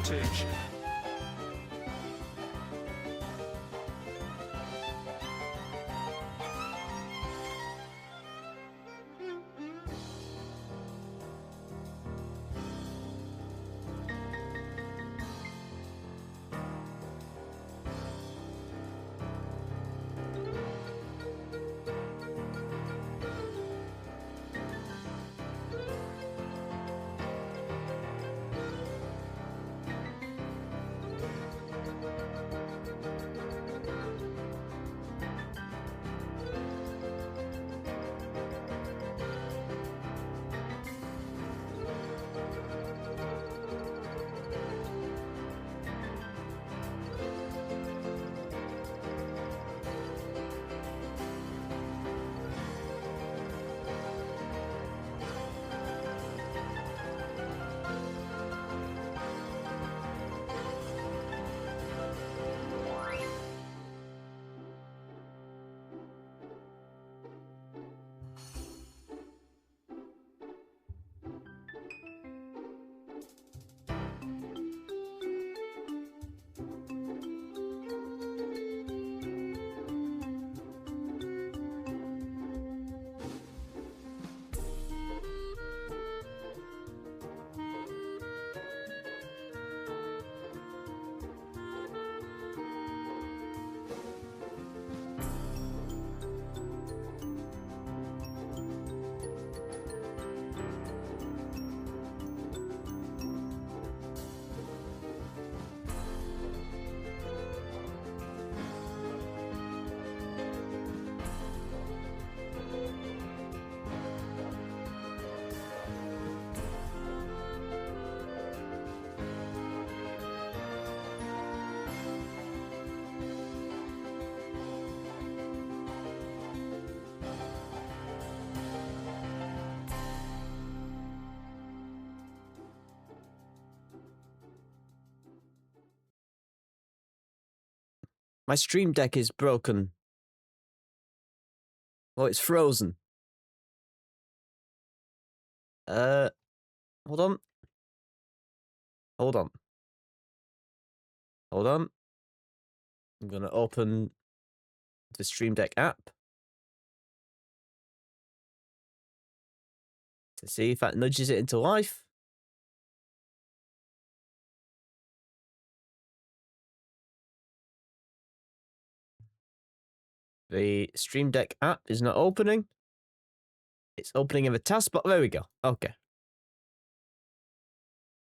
footage. My stream deck is broken. Oh, it's frozen. Hold on. Hold on. Hold on. I'm gonna open the Stream Deck app to see if that nudges it into life. The Stream Deck app is not opening. It's opening in the taskbar. There we go. Okay.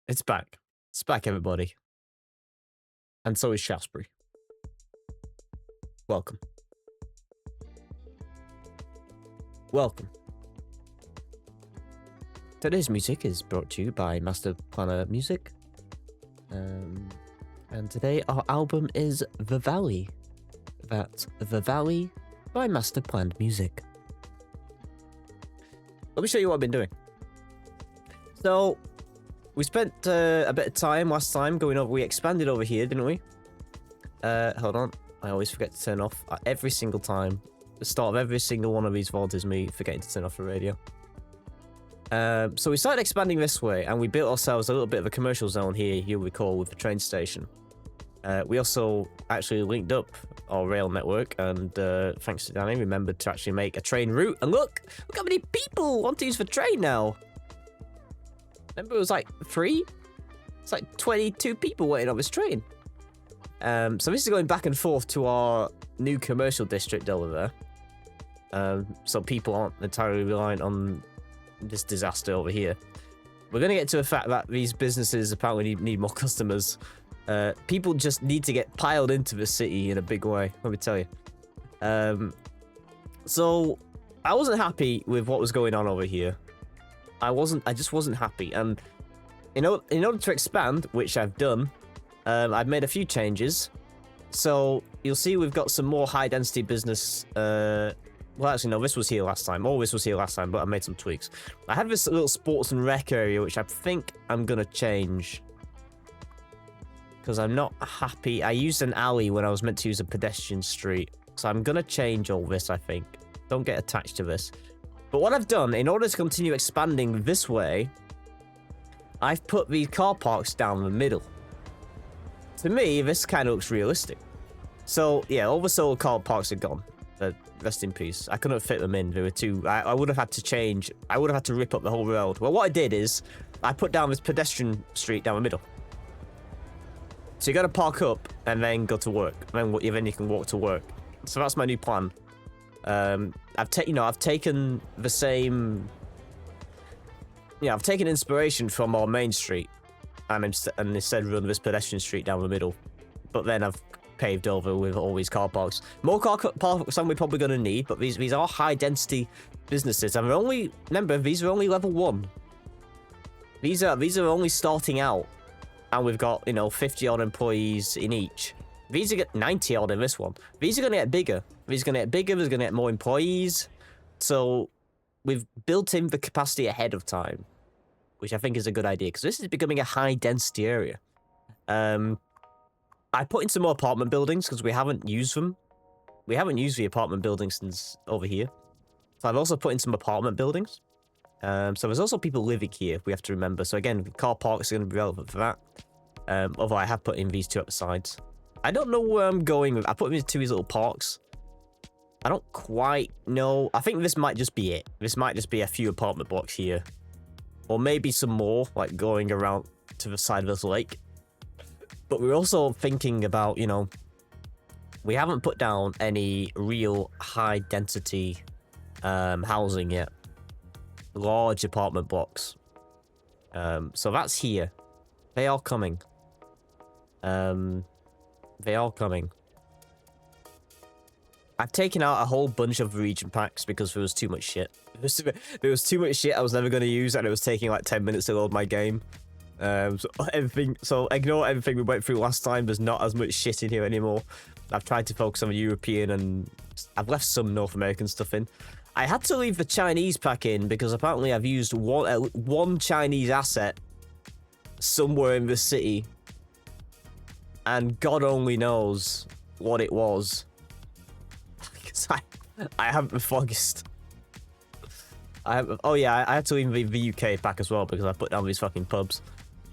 It's back. It's back, everybody. And so is Shaftesbury. Welcome. Welcome. Today's music is brought to you by Master Planner Music. And today our album is The Valley. That's The Valley by Master Planned Music. Let me show you what I've been doing. So, we spent a bit of time last time going over. We expanded over here, didn't we? Hold on. I always forget to turn off every single time. The start of every single one of these VODs is me forgetting to turn off the radio. So we started expanding this way, and we built ourselves a little bit of a commercial zone here, you'll recall, with the train station. We also actually linked up our rail network, and thanks to Danny, remembered to actually make a train route. And look how many people want to use the train now. Remember, it was like 3? It's like 22 people waiting on this train. So this is going back and forth to our new commercial district over there. So people aren't entirely reliant on this disaster over here. We're going to get to the fact that these businesses apparently need more customers. People just need to get piled into the city in a big way, let me tell you. So I wasn't happy with what was going on over here. I just wasn't happy. And in order to expand, which I've done, I've made a few changes. So you'll see we've got some more high density business. Well, actually, no, this was here last time. All this was here last time, but I made some tweaks. I have this little sports and rec area, which I think I'm going to change. Because I'm not happy. I used an alley when I was meant to use a pedestrian street. So I'm going to change all this, I think. Don't get attached to this. But what I've done, in order to continue expanding this way, I've put these car parks down the middle. to me, this kind of looks realistic. So, yeah, all the solar car parks are gone. Rest in peace. I couldn't fit them in. They were too... I would have had to change. I would have had to rip up the whole road. Well, what I did is I put down this pedestrian street down the middle. So you got to park up and then go to work. And then you can walk to work. So that's my new plan. I've taken the same... Yeah, I've taken inspiration from our main street. And instead run this pedestrian street down the middle. But then I've paved over with all these car parks. More car parks than we're probably going to need, but these are high density businesses, and remember, these are only level 1. These are only starting out, and we've got 50 odd employees in each. These are 90 odd in this one. These are going to get bigger. These are going to get bigger. There's going to get more employees. So we've built in the capacity ahead of time, which I think is a good idea because this is becoming a high density area. I put in some more apartment buildings because we haven't used them. We haven't used the apartment buildings since over here. So I've also put in some apartment buildings. So there's also people living here, we have to remember. So again, car parks are going to be relevant for that. Although I have put in these 2 at the sides. I don't know where I'm going with. I put them into these little parks. I don't quite know. I think this might just be it. This might just be a few apartment blocks here. Or maybe some more, like going around to the side of this lake. But we're also thinking about, we haven't put down any real high density housing yet. Large apartment blocks. So that's here. They are coming. They are coming. I've taken out a whole bunch of region packs because there was too much shit. There was too much shit I was never going to use, and it was taking like 10 minutes to load my game. So ignore everything we went through last time. There's not as much shit in here anymore. I've tried to focus on the European, and I've left some North American stuff in. I had to leave the Chinese pack in because apparently I've used one Chinese asset somewhere in the city, and God only knows what it was. Because I haven't the foggiest. Oh yeah, I had to leave the UK pack as well because I put down these fucking pubs.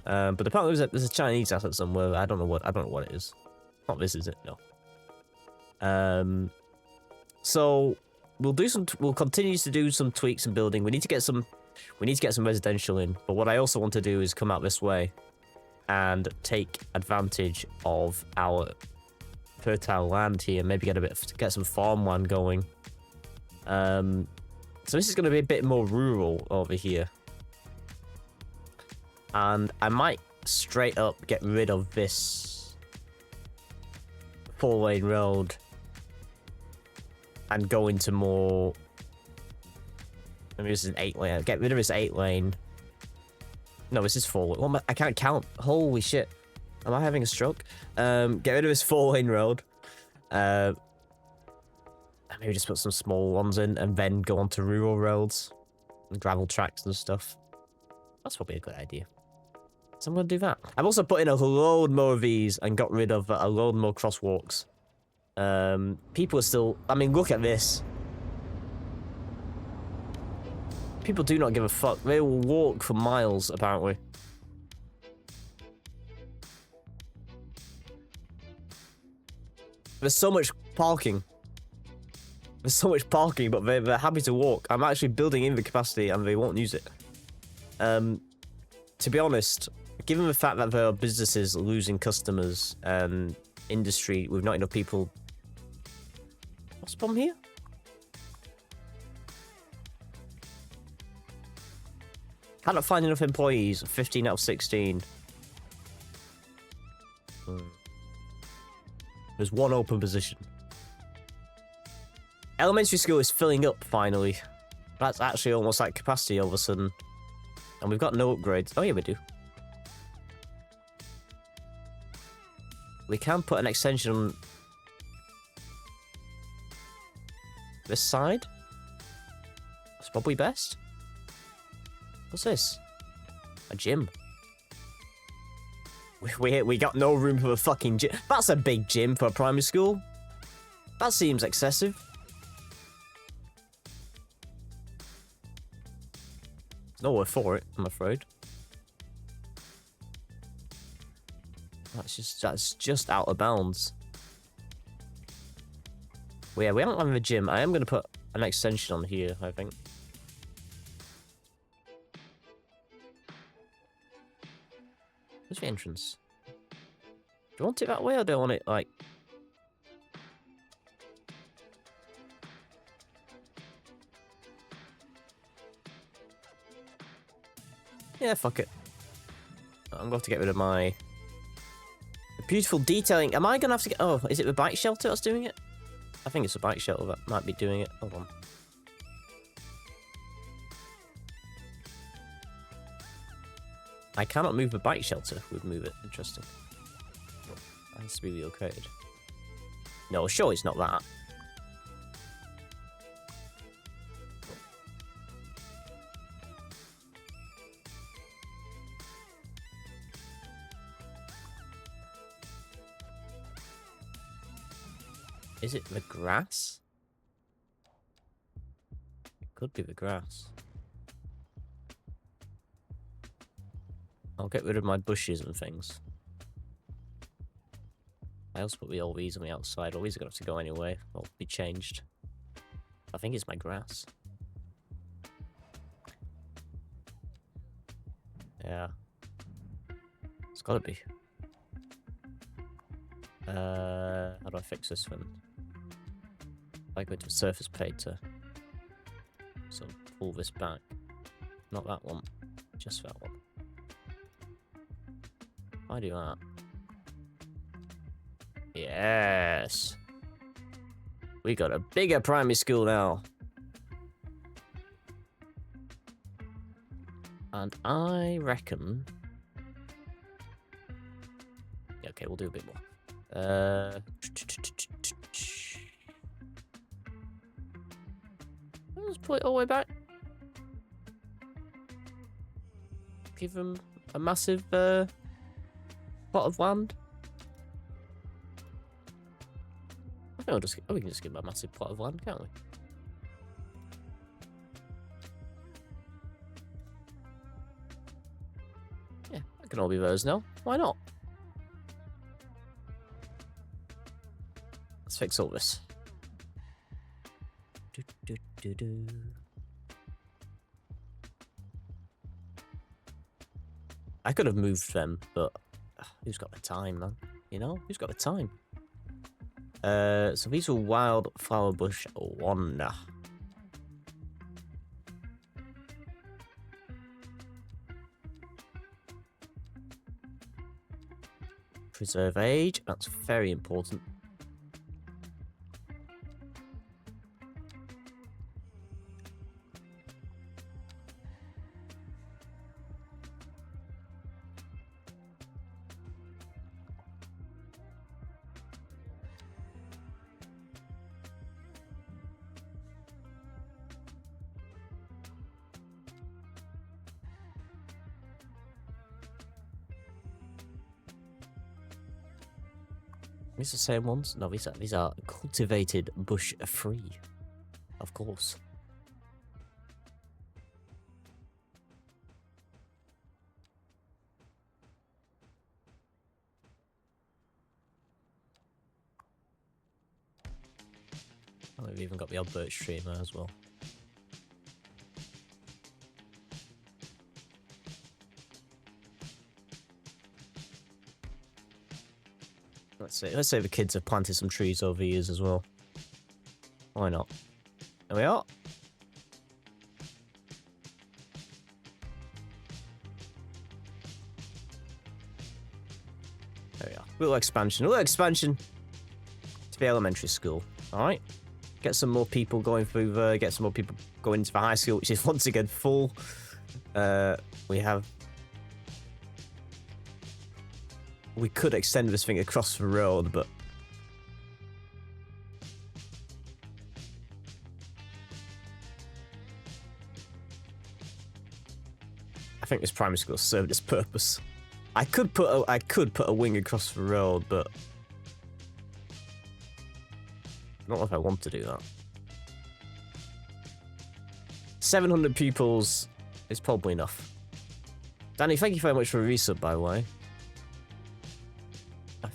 But apparently there's a Chinese asset somewhere. I don't know what it is. Not this, is it? No. So we'll continue to do some tweaks and building. We need to get some residential in. But what I also want to do is come out this way and take advantage of our fertile land here. Maybe get some farmland going. So this is going to be a bit more rural over here. And I might straight up get rid of this 4-lane road and go into more... Maybe this is an 8-lane. Get rid of this 8-lane. No, this is 4-lane. I can't count. Holy shit. Am I having a stroke? Get rid of this 4-lane road. Maybe just put some small ones in and then go on to rural roads and gravel tracks and stuff. That's probably a good idea. So I'm going to do that. I've also put in a load more of these and got rid of a load more crosswalks. People are still... I mean, look at this. People do not give a fuck. They will walk for miles, apparently. There's so much parking. There's so much parking, but they're happy to walk. I'm actually building in the capacity and they won't use it. To be honest, given the fact that there are businesses losing customers and industry with not enough people... What's the problem here? Cannot find enough employees. 15 out of 16. There's one open position. Elementary school is filling up, finally. That's actually almost like capacity all of a sudden. And we've got no upgrades. Oh, yeah, we do. We can put an extension on this side. That's probably best. What's this? A gym. We got no room for a fucking gym. That's a big gym for a primary school. That seems excessive. There's nowhere for it, I'm afraid. That's just out of bounds. Well, yeah, we don't have a gym. I am going to put an extension on here, I think. Where's the entrance? Do you want it that way, or do I want it, like... Yeah, fuck it. I'm going to have to get rid of my... beautiful detailing. Am I going to have to get... Oh, is it the bike shelter that's doing it? I think it's the bike shelter that might be doing it. Hold on. I cannot move the bike shelter. We'd move it. Interesting. That has to be relocated. No, sure it's not that. Is it the grass? It could be the grass. I'll get rid of my bushes and things. I also put all these on the outside. All these are going to have to go anyway. Or be changed. I think it's my grass. Yeah. It's got to be. How do I fix this one? I go to surface painter. So pull this back. Not that one. Just that one. I do that. Yes. We got a bigger primary school now. And I reckon... Yeah, okay, we'll do a bit more. Let's put it all the way back. Give them a massive plot of land. I think we can just give them a massive plot of land, can't we? Yeah, that can all be theirs now. Why not? Let's fix all this. I could have moved them, but who's got the time, man? You know, who's got the time? So these are wildflower bush 1. Preserve age, that's very important. These are the same ones? No, these are cultivated bush free. Of course. Oh, we've even got the odd birch tree in there as well. Let's say the kids have planted some trees over the years as well. Why not? There we are. There we are. Little expansion to the elementary school. All right. Get some more people going through there. Get some more people going into the high school, which is once again full. We could extend this thing across the road, but... I think this primary school served its purpose. I could put a wing across the road, but... I don't know if I want to do that. 700 pupils is probably enough. Danny, thank you very much for a resub, by the way.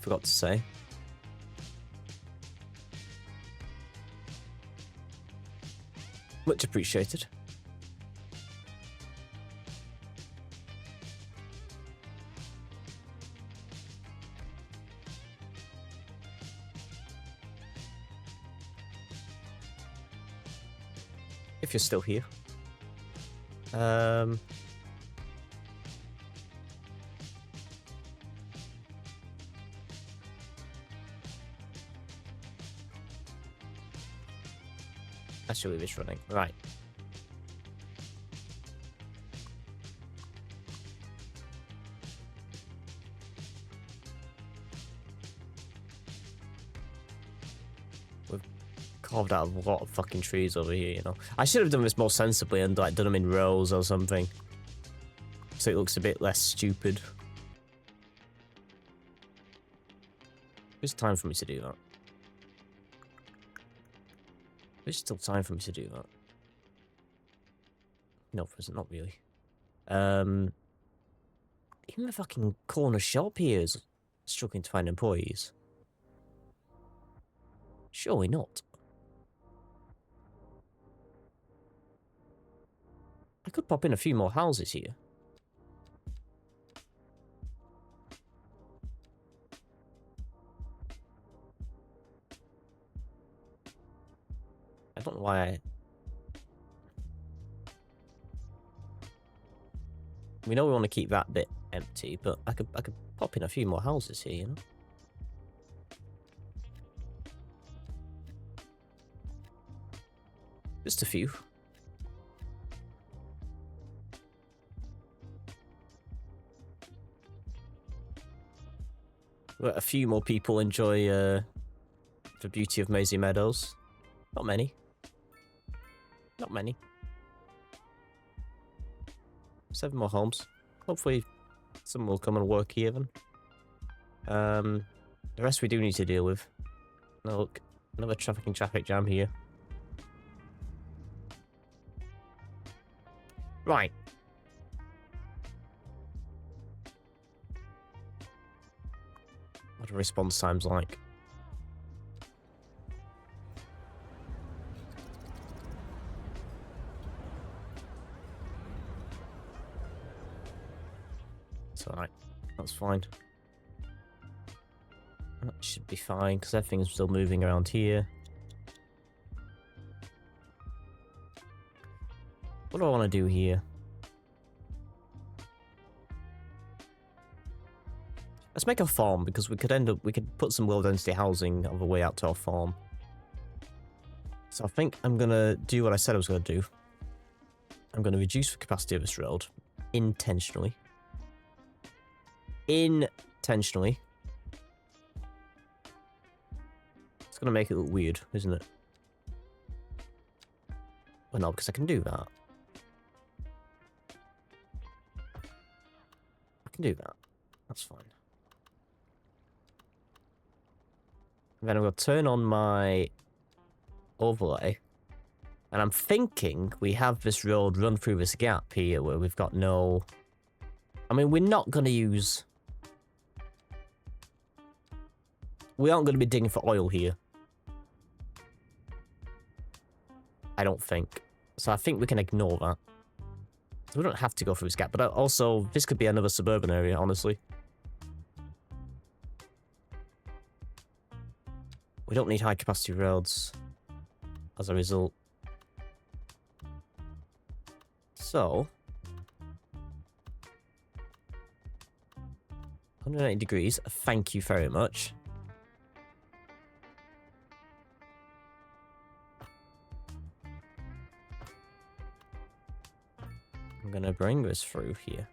forgot to say. Much appreciated. If you're still here. Actually, it's running. Right. We've carved out a lot of fucking trees over here, you know. I should have done this more sensibly and like done them in rows or something. So it looks a bit less stupid. There's time for me to do that. There's still time for me to do that. No, there's not really. Even the fucking corner shop here is struggling to find employees. Surely not. I could pop in a few more houses here. I don't know why I... We know we want to keep that bit empty, but I could pop in a few more houses here, you know? Just a few. Let a few more people enjoy the beauty of Maisie Meadows. Not many. Not many. 7 more homes. Hopefully some will come and work here then. The rest we do need to deal with. Now look, another traffic jam here. Right. What are response times like? It's alright. That's fine. That should be fine, because everything's still moving around here. What do I want to do here? Let's make a farm, because we could put some low density housing on the way out to our farm. So I think I'm going to do what I said I was going to do. I'm going to reduce the capacity of this road. Intentionally. Intentionally. It's going to make it look weird, isn't it? Well, no, because I can do that. I can do that. That's fine. And then I'm going to turn on my overlay. And I'm thinking we have this road run through this gap here where we've got no... I mean, we're not going to use... We aren't going to be digging for oil here. I don't think. So I think we can ignore that. So we don't have to go through this gap. But also, this could be another suburban area, honestly. We don't need high-capacity roads as a result. So... 180 degrees. Thank you very much. I'm gonna bring this through here.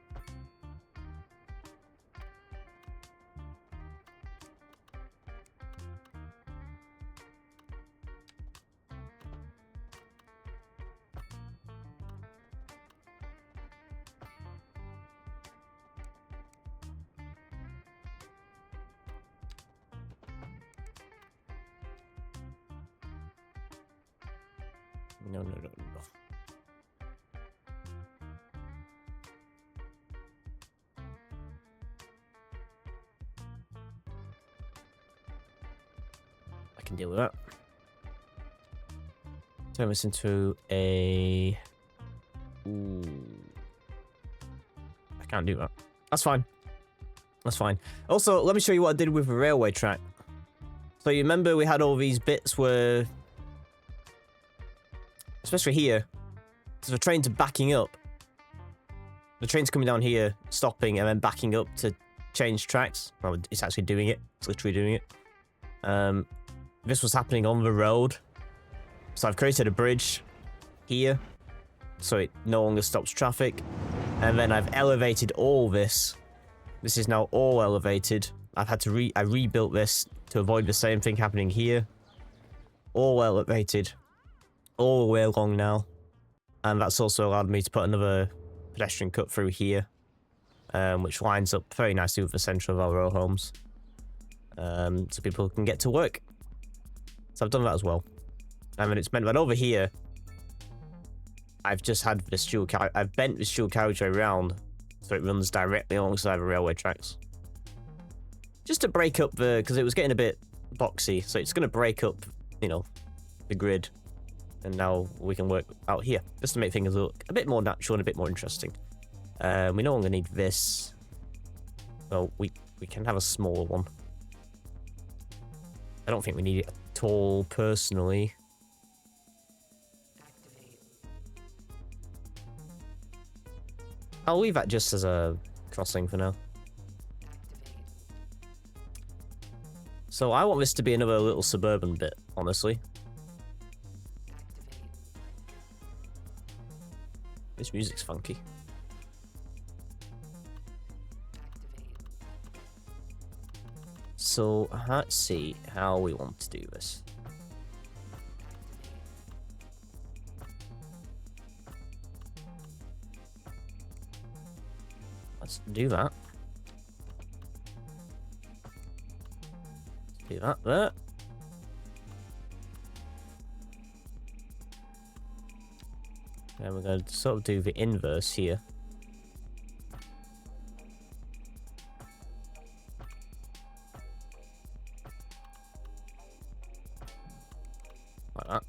No. can deal with that. Turn this into a... Ooh. I can't do that. That's fine. That's fine. Also, let me show you what I did with the railway track. So you remember we had all these bits where... Especially here. So the trains are backing up. The train's coming down here, stopping, and then backing up to change tracks. Well, it's actually doing it. It's literally doing it. This was happening on the road. So I've created a bridge here. So it no longer stops traffic. And then I've elevated all this. This is now all elevated. I've had to I rebuilt this to avoid the same thing happening here. All elevated. All the way along now. And that's also allowed me to put another pedestrian cut through here. Which lines up very nicely with the centre of our row homes. So people can get to work. So I've done that as well. And then it's meant that over here, I've just had this dual carriage. I've bent this dual carriageway around so it runs directly alongside the railway tracks. Just to break up the... Because it was getting a bit boxy, so it's going to break up, you know, the grid. And now we can work out here, just to make things look a bit more natural and a bit more interesting. We no longer need this. Well, we can have a smaller one. I don't think we need it at all, personally. I'll leave that just as a crossing for now. So I want this to be another little suburban bit, honestly. This music's funky. So let's see how we want to do this. Let's do that. Do that there. And we're going to sort of do the inverse here. Like that.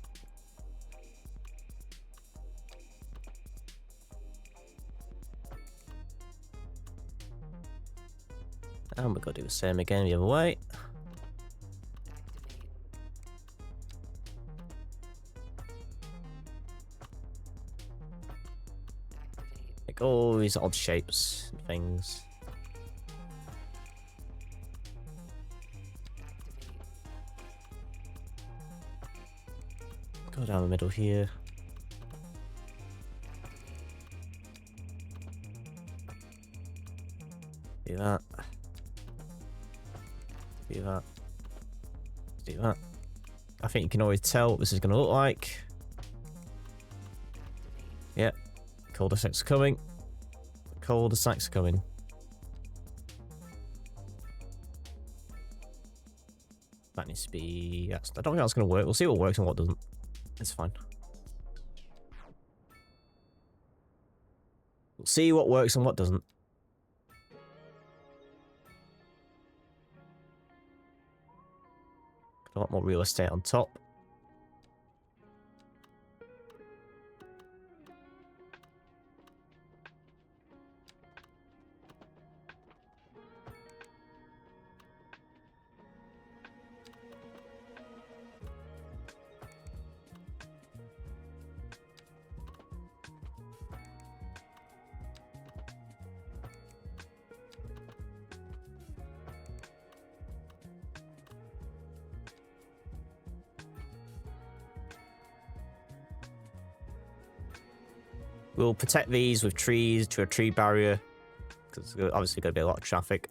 And we're going to do the same again the other way. Like all these odd shapes and things. Go down the middle here. Do that. Do that. Do that. I think you can always tell what this is going to look like. Yeah. Cul-de-sacs coming. Cul-de-sacs coming. That needs to be... I don't think that's going to work. We'll see what works and what doesn't. It's fine. We'll see what works and what doesn't. Got a lot more real estate on top. We'll protect these with trees to a tree barrier, because there's obviously going to be a lot of traffic.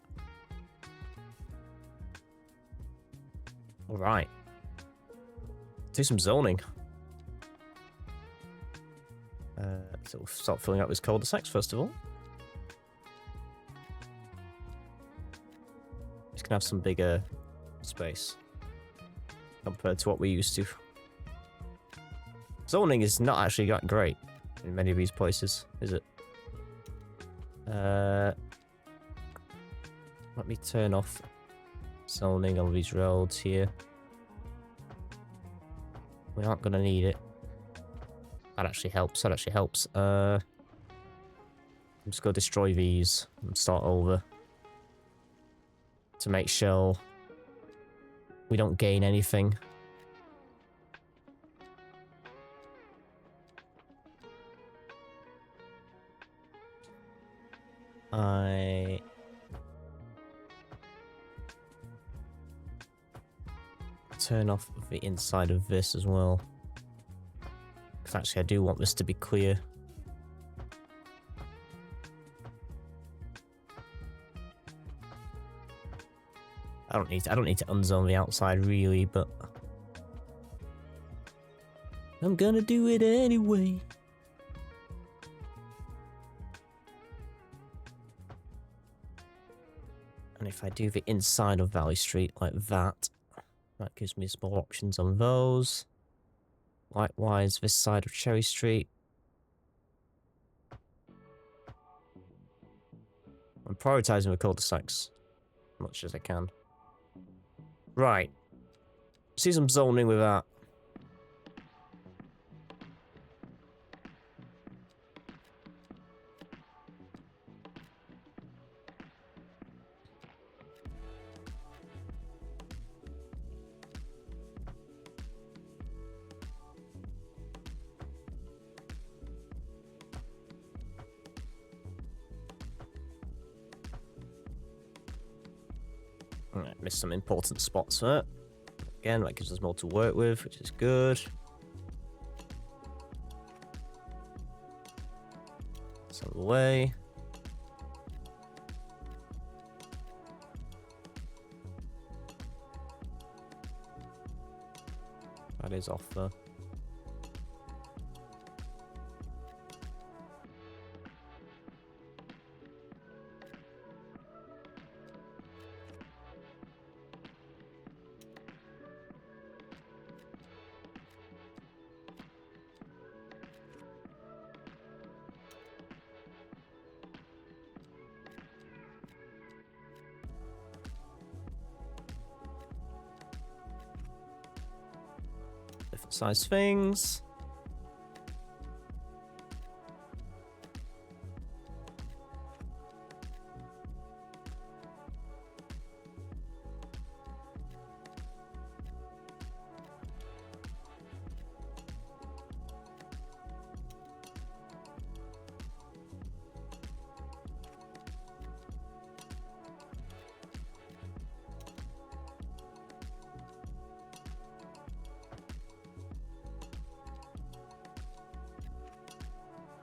Alright. Do some zoning. So we'll start filling up this cul-de-sacs first of all. Just gonna have some bigger space compared to what we used to. Zoning is not actually that great in many of these places, is it? Let me turn off zoning on these roads here. We aren't gonna need it. That actually helps. That actually helps. I'm just gonna destroy these and start over. To make sure we don't gain anything. I turn off the inside of this as well. Because actually I do want this to be clear. I don't need to unzone the outside really, but I'm gonna do it anyway. And if I do the inside of Valley Street like that, that gives me some more options on those. Likewise, this side of Cherry Street. I'm prioritizing the cul-de-sacs as much as I can. Right. See some zoning with that. Alright, missed some important spots there. Again, that gives us more to work with, which is good. That's out of the way. That is off though. Different size things.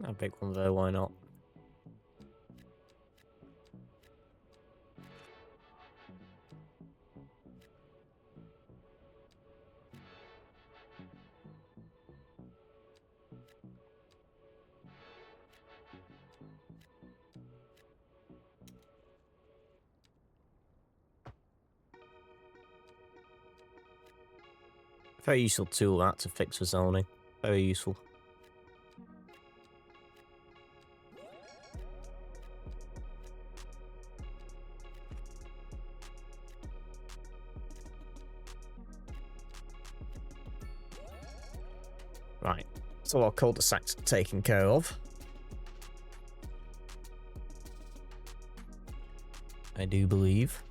A big one there, why not? Very useful tool that to fix the zoning. Very useful. Right, so our cul-de-sacs are taken care of. I do believe.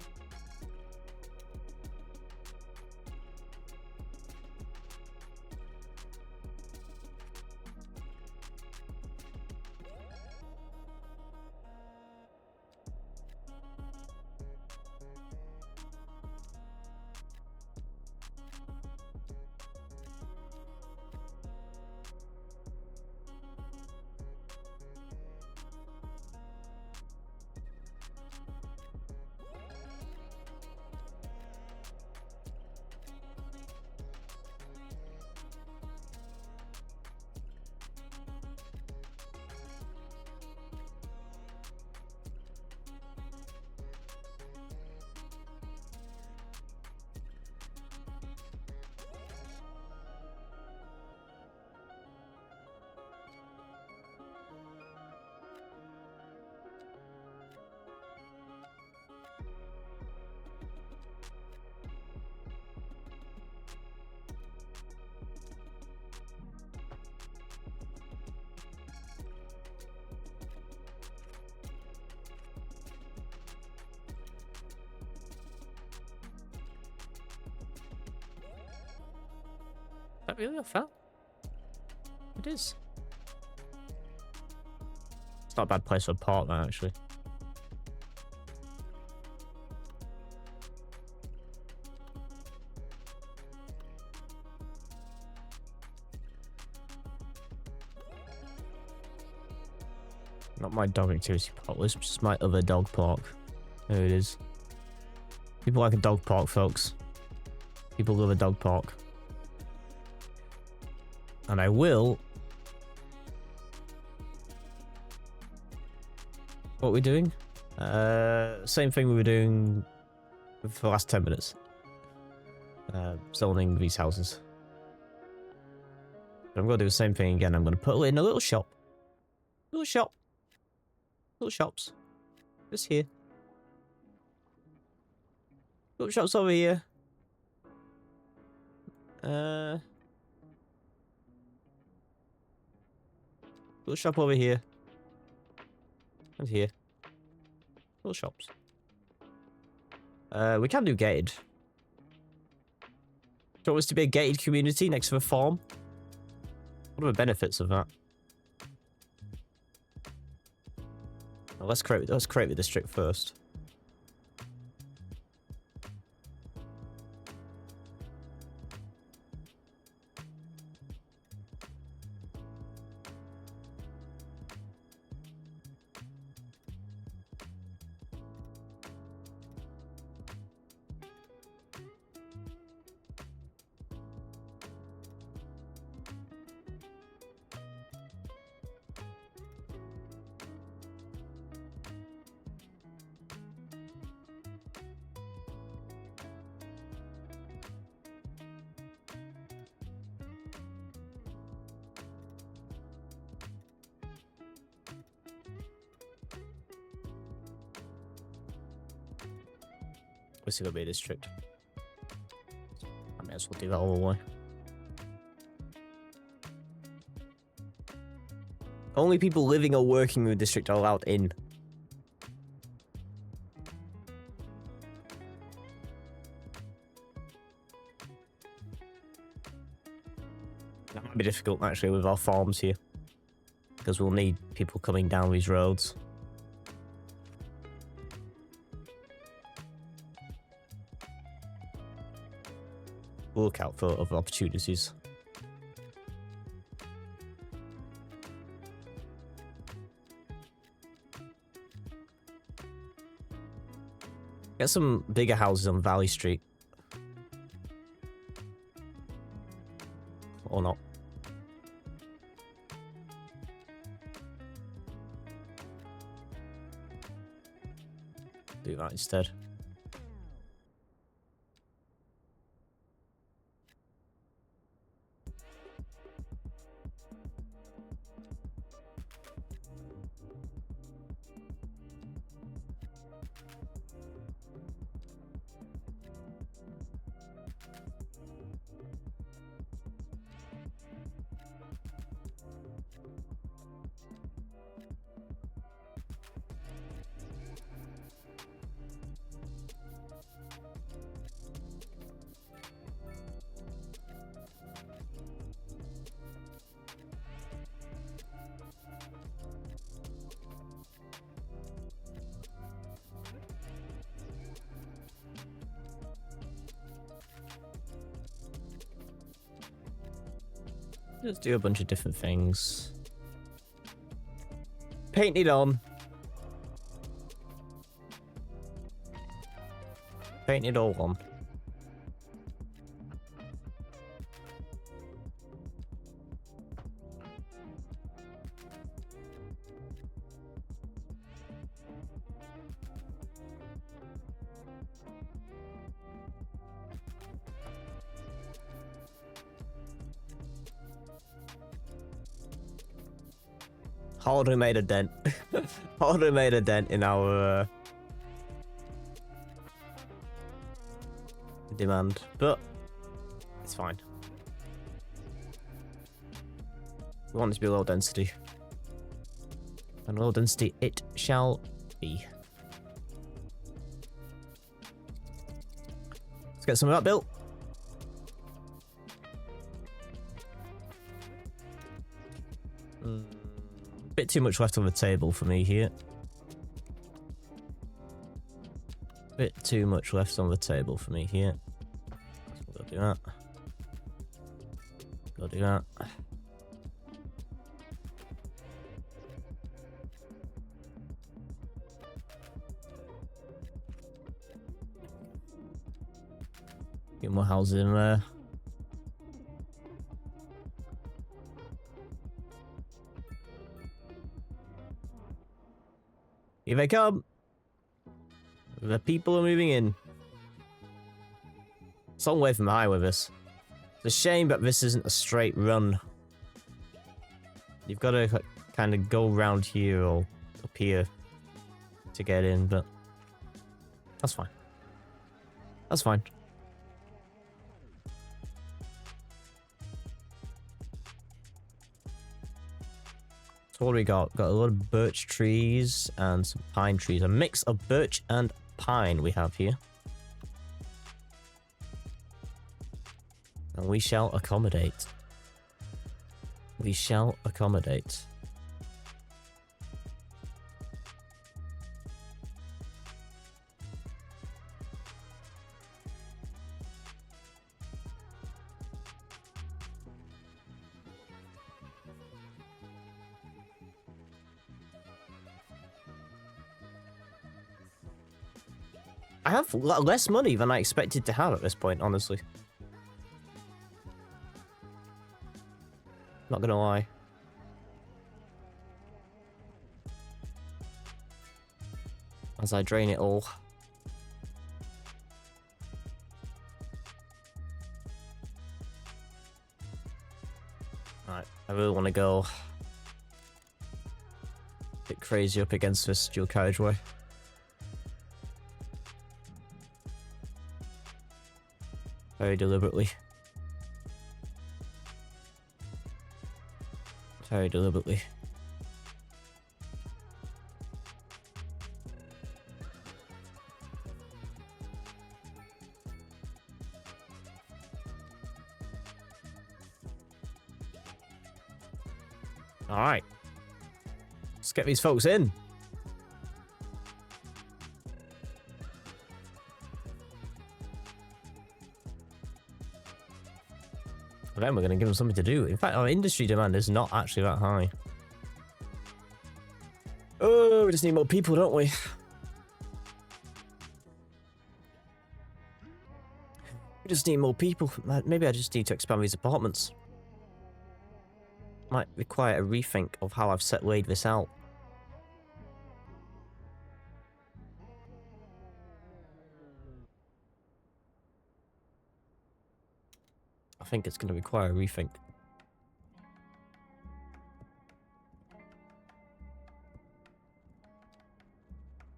that really a fell? It is. It's not a bad place for a park, though, actually. Not my dog activity park, this is just my other dog park. There it is. People like a dog park, folks. People love a dog park. And I will... What are we doing? Same thing we were doing for the last 10 minutes. Zoning these houses. But I'm going to do the same thing again. I'm going to put it in a little shop. Little shop. Little shops. Just here. Little shops over here. Little shop over here. And here. Little shops. We can do gated. Do you want us to be a gated community next to a farm? What are the benefits of that? Well, let's create the district first. This is gonna be a district. I may as well do that all the way. Only people living or working in the district are allowed in. That might be difficult actually with our farms here. Because we'll need people coming down these roads. Look out for other opportunities. Get some bigger houses on Valley Street. Or not. Do that instead. Just do a bunch of different things. Paint it on. Paint it all on. Already made a dent. Already made a dent in our demand, but it's fine. We want it to be low density. And low density it shall be. Let's get some of that built. Bit too much left on the table for me here. Bit too much left on the table for me here. So we'll do that. Go do that. Get more houses in there. Here they come. The people are moving in. It's a long way from the highway, this. It's a shame that this isn't a straight run. You've got to kind of go around here or up here to get in, but that's fine. That's fine. So what do we got? Got a lot of birch trees and some pine trees. A mix of birch and pine we have here. And we shall accommodate. We shall accommodate. I have less money than I expected to have at this point, honestly. Not gonna lie. As I drain it all. Alright, I really want to go a bit crazy up against this dual carriageway. Very deliberately. Very deliberately. Alright. Let's get these folks in. Then we're going to give them something to do. In fact, our industry demand is not actually that high. Oh, we just need more people, don't we? We just need more people. Maybe I just need to expand these apartments. Might require a rethink of how I've laid this out. I think it's going to require a rethink.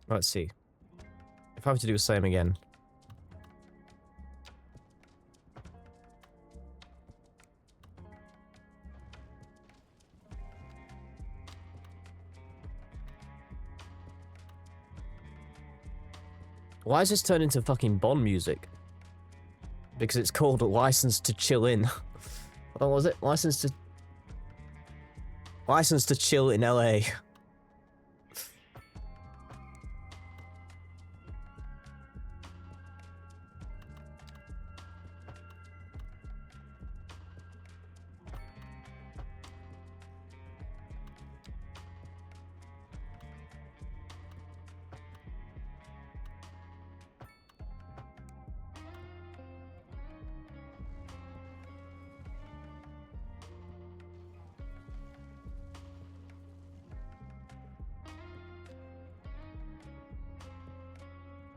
Let's see. If I were to do the same again. Why is this turned into fucking Bond music? Because it's called a license to chill in. What was it? License to chill in LA.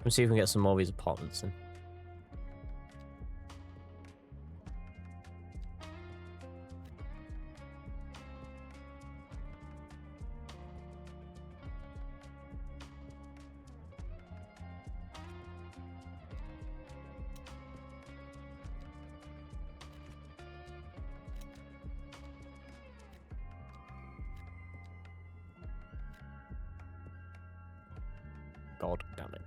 Let's see if we can get some more of these apartments in. God damn it.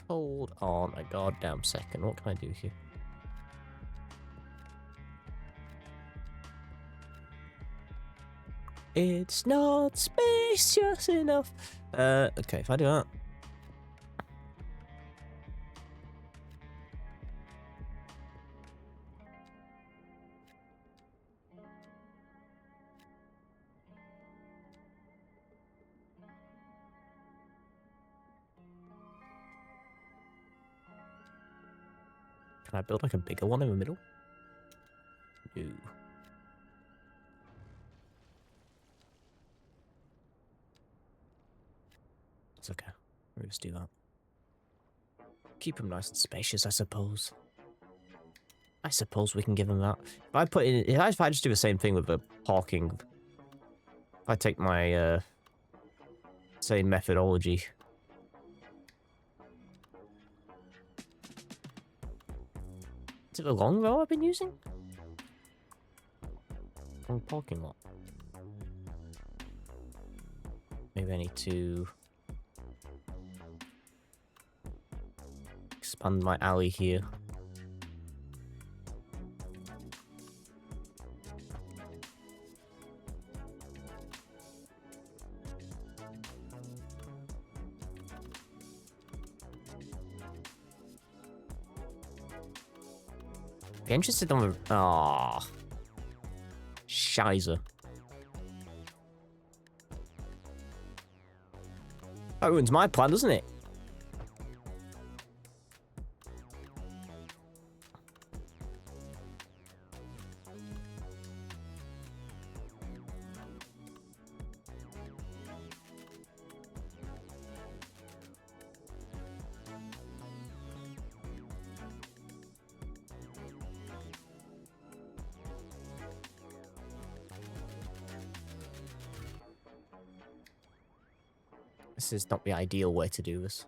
Hold on a goddamn second. What can I do here? It's not spacious enough. Okay, if I do that. Can I build like a bigger one in the middle? No. It's okay. We'll just do that. Keep them nice and spacious, I suppose. I suppose we can give them that. If I put in, if I just do the same thing with the parking, if I take my same methodology. Is it the long row I've been using? Long parking lot. Maybe I need to expand my alley here. Be interested on the... Aww. Shizer. That ruins my plan, doesn't it? This is not the ideal way to do this.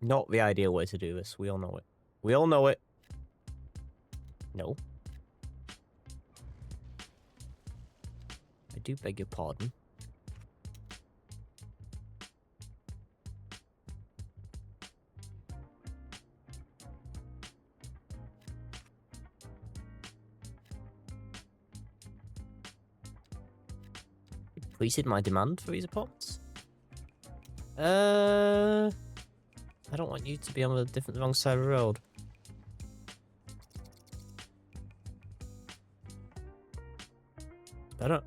Not the ideal way to do this. We all know it. We all know it. No. I do beg your pardon. Completed my demand for these apartments? I don't want you to be on the wrong side of the road. Better.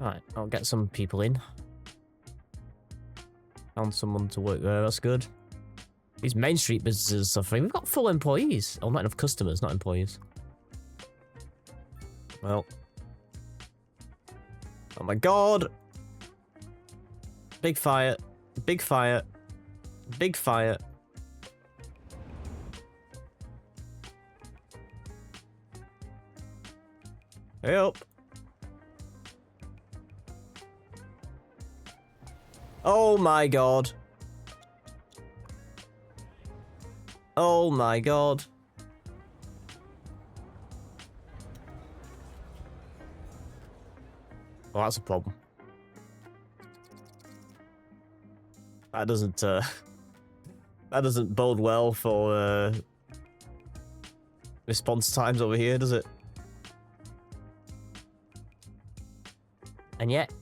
Alright, I'll get some people in. Found someone to work there, that's good. These Main Street businesses are suffering. We've got full employees. Oh, not enough customers, not employees. Well. Oh my god! Big fire. Big fire. Big fire. Help! Oh my god. Oh my god. Well, that's a problem. That doesn't bode well for response times over here, does it? And yet,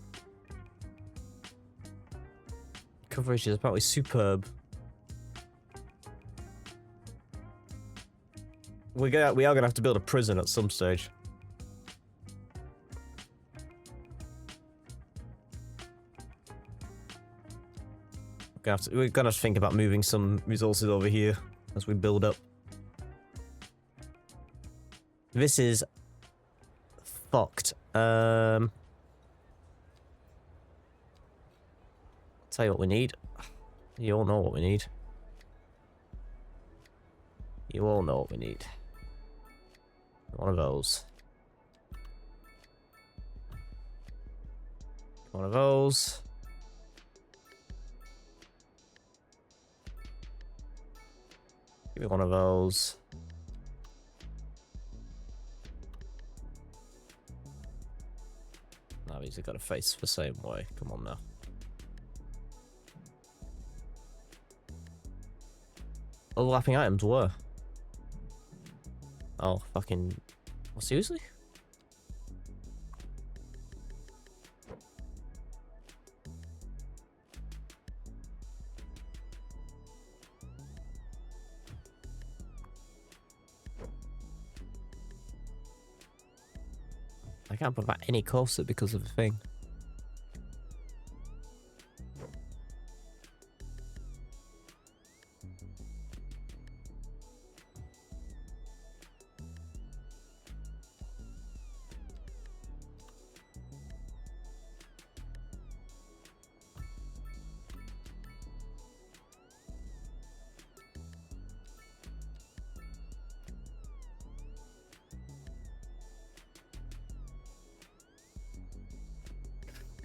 coverage is apparently superb. We are gonna have to build a prison at some stage. We're gonna have to think about moving some resources over here as we build up. This is fucked. Tell you what we need. You all know what we need. You all know what we need. One of those. One of those. Give me one of those. Now these have got to face the same way. Come on now. Overlapping items were. Oh, fucking. Oh, seriously? I can't put that any closer because of the thing.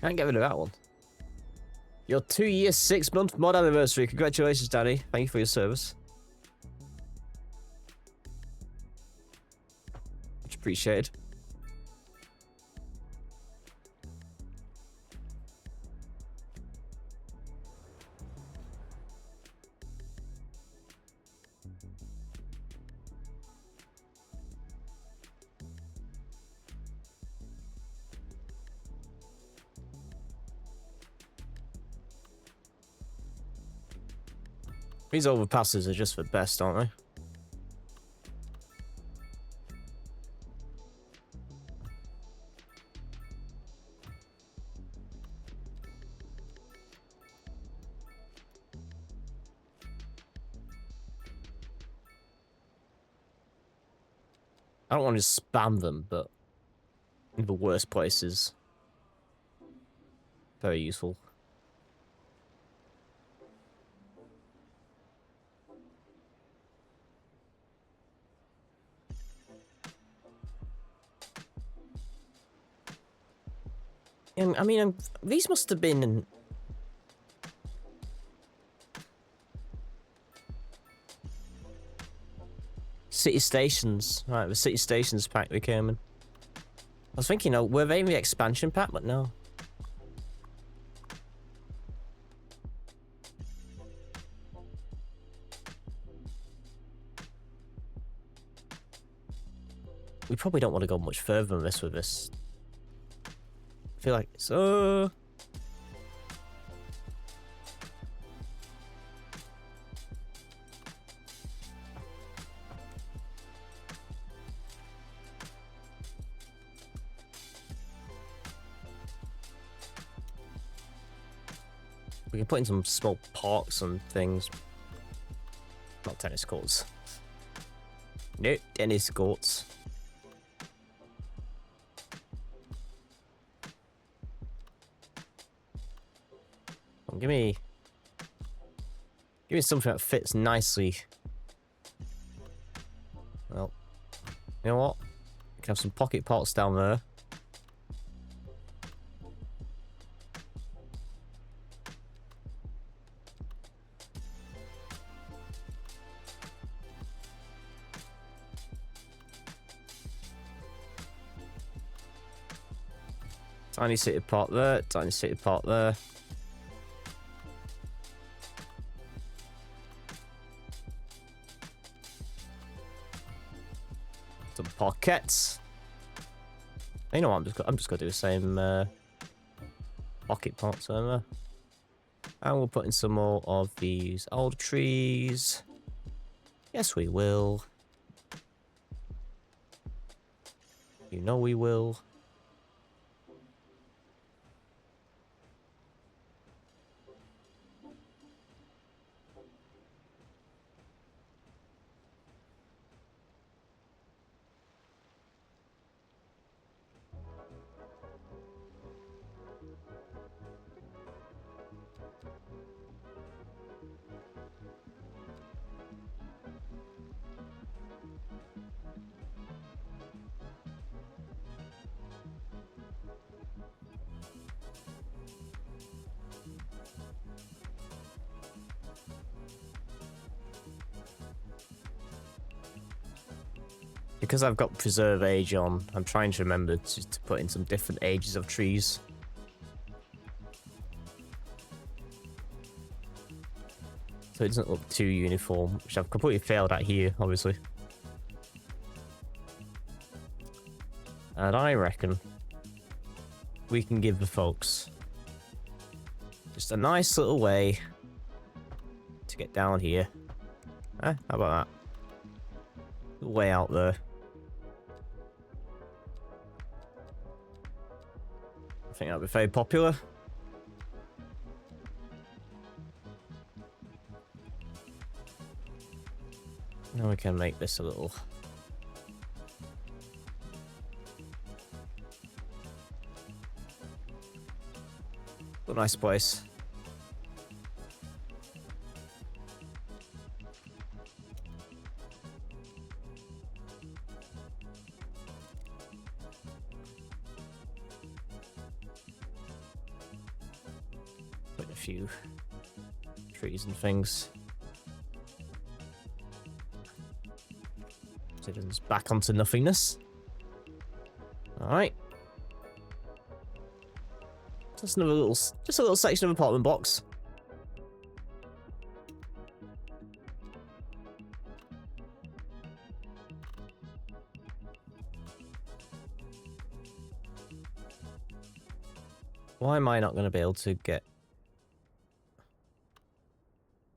Can't get rid of that one. Your 2-year, 6-month mod anniversary. Congratulations, Danny. Thank you for your service. Much appreciated. These overpasses are just the best, aren't they? I don't want to spam them, but in the worst places. Very useful. I mean, these must have been in... City Stations. Right, the City Stations pack we came in. I was thinking, were they in the expansion pack? But no. We probably don't want to go much further than this with this. I feel like it's... We can put in some small parks and things. Not tennis courts. No, tennis courts. Give me something that fits nicely. Well, you know what? We can have some pocket pots down there. Tiny seated pot there, tiny seated pot there. Some pockets. You know what? I'm just gonna do the same. pocket pots over. And we'll put in some more of these old trees. Yes, we will. You know we will. Because I've got preserve age on, I'm trying to remember to put in some different ages of trees. So it doesn't look too uniform, which I've completely failed at here, obviously. And I reckon we can give the folks just a nice little way to get down here. How about that? Way out there. I think that'll be very popular. Now we can make this a little... a nice place. Put a few trees and things. So it doesn't back onto nothingness. Alright. Just another little, just a little section of apartment blocks. Why am I not going to be able to get...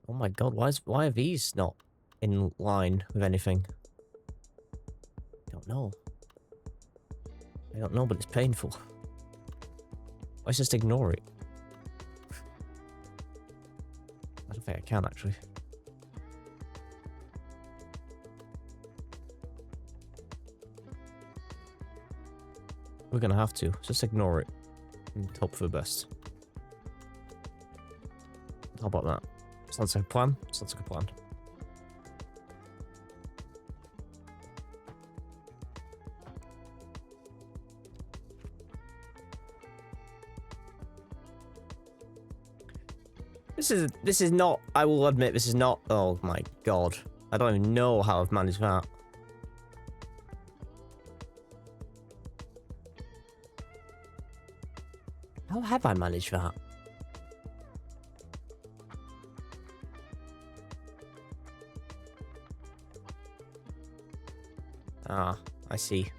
Oh my god, why are these not in line with anything? I don't know. I don't know, but it's painful. Let's just ignore it. I don't think I can, actually. We're gonna have to. Just ignore it. And hope for the best. How about that? Sounds like a plan? Sounds like a plan. This is not, I will admit, this is not, oh my god. I don't even know how I've managed that. How have I managed that? Ah, I see.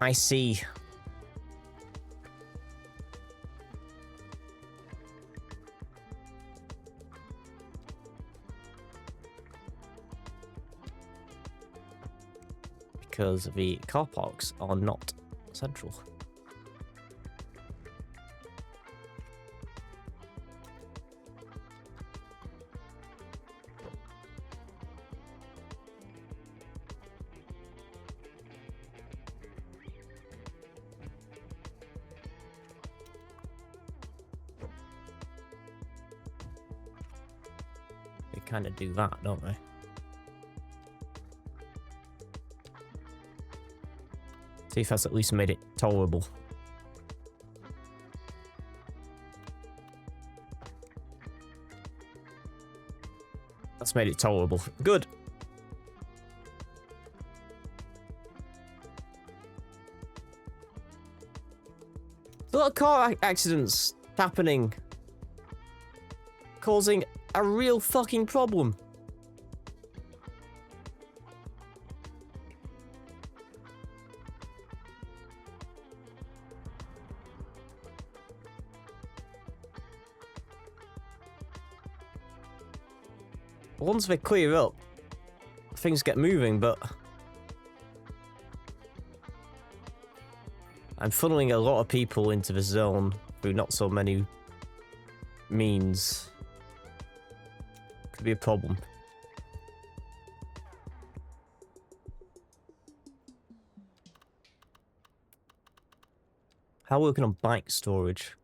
I see. Because the car parks are not central. They kind of do that, don't they? See if that's at least made it tolerable. That's made it tolerable. Good. There's a lot of car accidents happening, causing a real fucking problem. Once they clear up, things get moving, but I'm funneling a lot of people into the zone through not so many means. Could be a problem. How are we working on bike storage?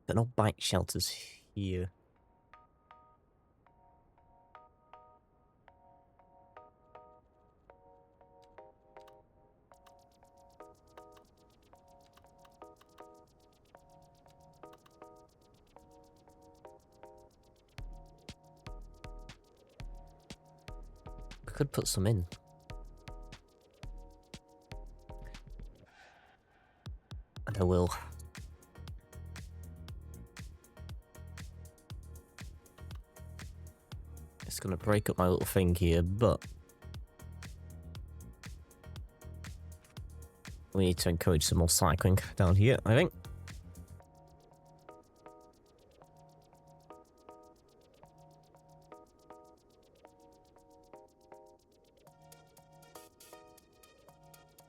There are no bike shelters here. I could put some in. And I will. It's gonna break up my little thing here, but we need to encourage some more cycling down here, I think.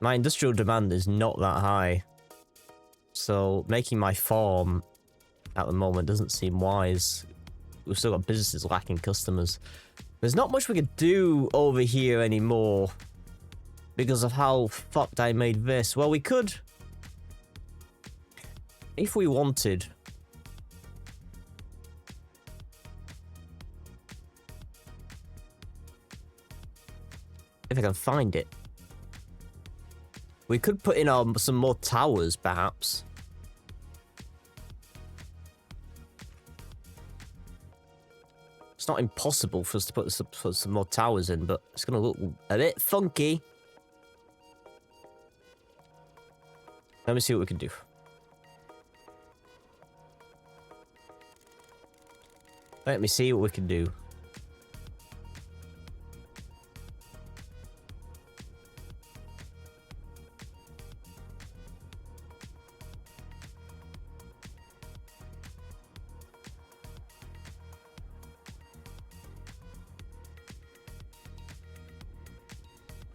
My industrial demand is not that high, so making my farm at the moment doesn't seem wise. We've still got businesses lacking customers. There's not much we could do over here anymore because of how fucked I made this. Well, we could, if we wanted, if I can find it. We could put in some more towers, perhaps. It's not impossible for us to put some more towers in, but it's going to look a bit funky. Let me see what we can do. Let me see what we can do.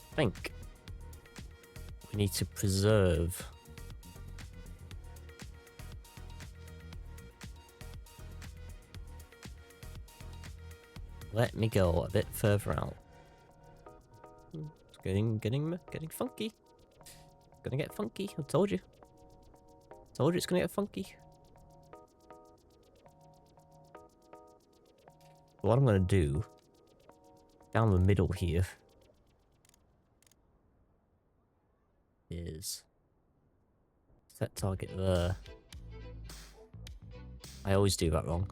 I think we need to preserve. Let me go a bit further out. It's getting funky. Gonna get funky. I told you. Told you it's gonna get funky. What I'm gonna do down the middle here is set target there. I always do that wrong.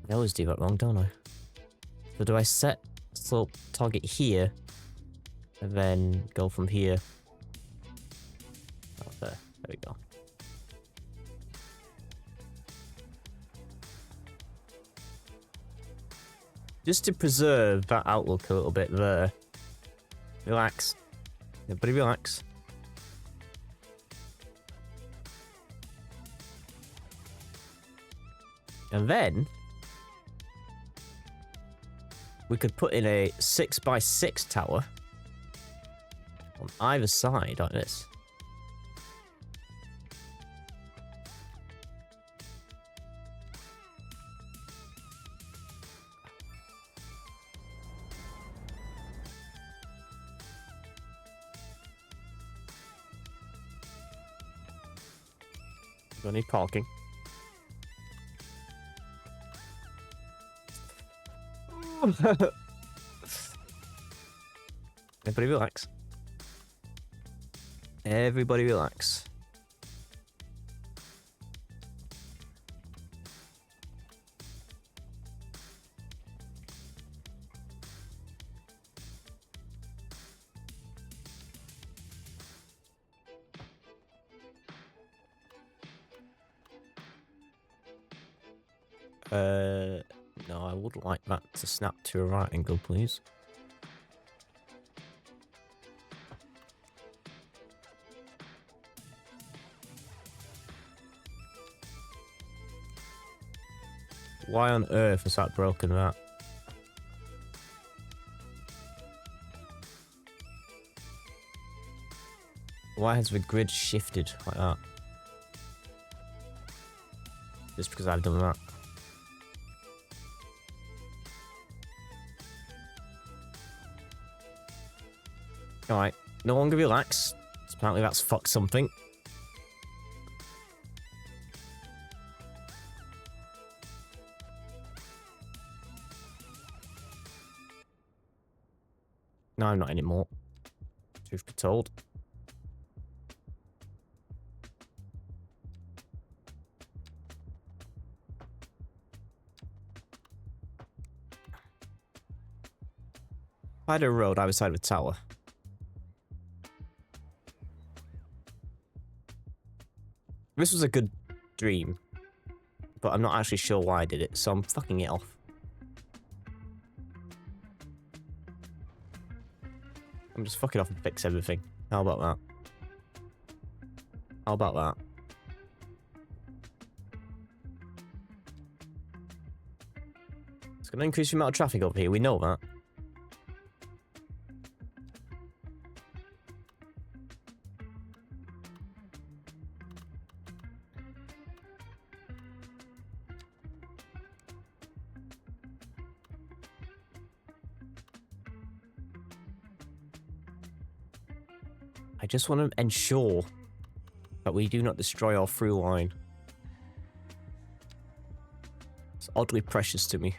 I always do that wrong, don't I? So do I set slope target here and then go from here? Oh, there. There we go. Just to preserve that outlook a little bit there. Relax. Everybody relax. And then we could put in a 6x6 tower on either side like this. Don't need parking. Everybody relax. Everybody relax. No, I would like that to snap to a right angle, please. Why on earth is that broken, that? Why has the grid shifted like that? Just because I've done that. Alright, no longer relax. Apparently that's fucked something. No, I'm not anymore. Truth be told. I had a road either side of a tower. This was a good dream, but I'm not actually sure why I did it, so I'm fucking it off. I'm just fucking off and fix everything. How about that? How about that? It's going to increase the amount of traffic over here, we know that. I just want to ensure that we do not destroy our through line. It's oddly precious to me.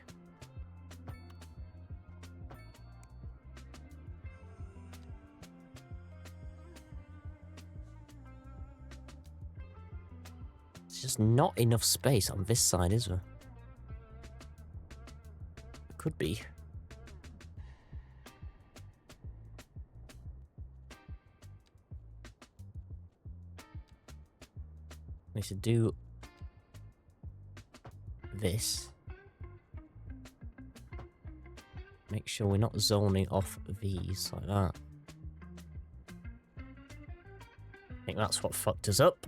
There's just not enough space on this side, is there? It could be. We should do this. Make sure we're not zoning off these like that. I think that's what fucked us up.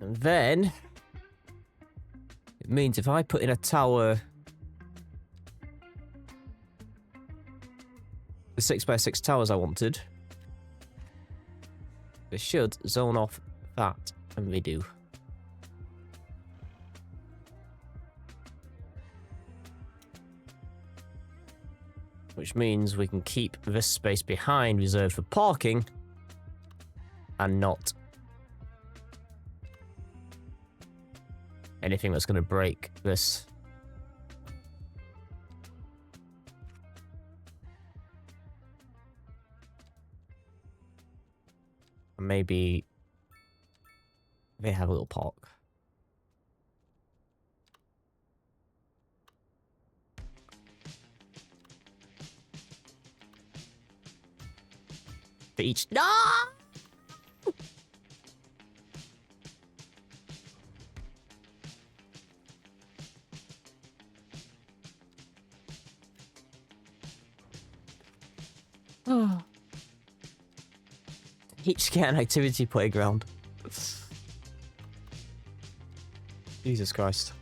And then it means if I put in a tower, the 6x6 towers I wanted, they should zone off that, and we do. Which means we can keep this space behind reserved for parking and not anything that's going to break this. Maybe they have a little park. For each. No! Oh. Each get an activity playground. Jesus Christ.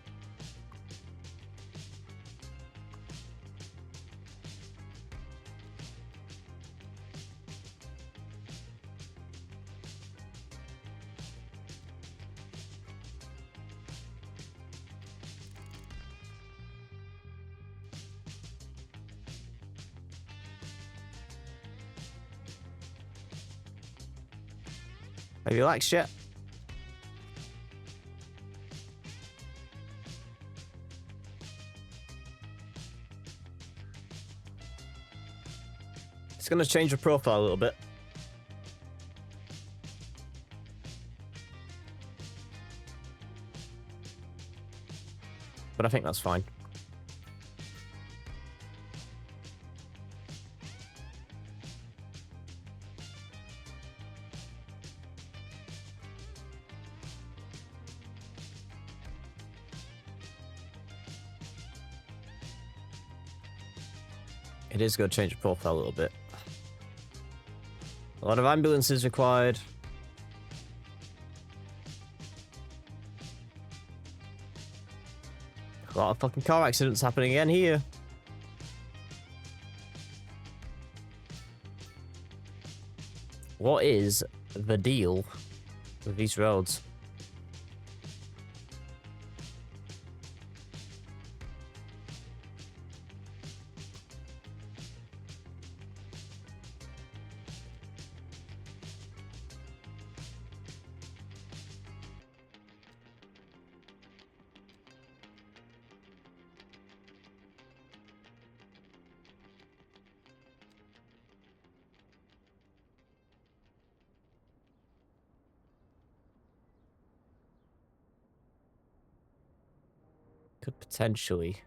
Have you relaxed yet? It's going to change the profile a little bit. But I think that's fine. It is going to change the profile a little bit. A lot of ambulances required. A lot of fucking car accidents happening again here. What is the deal with these roads? Could potentially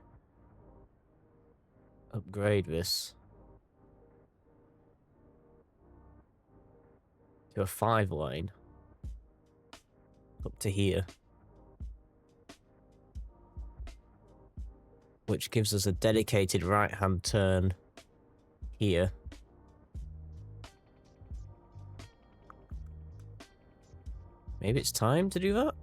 upgrade this to a 5-lane up to here, which gives us a dedicated right-hand turn here. Maybe it's time to do that?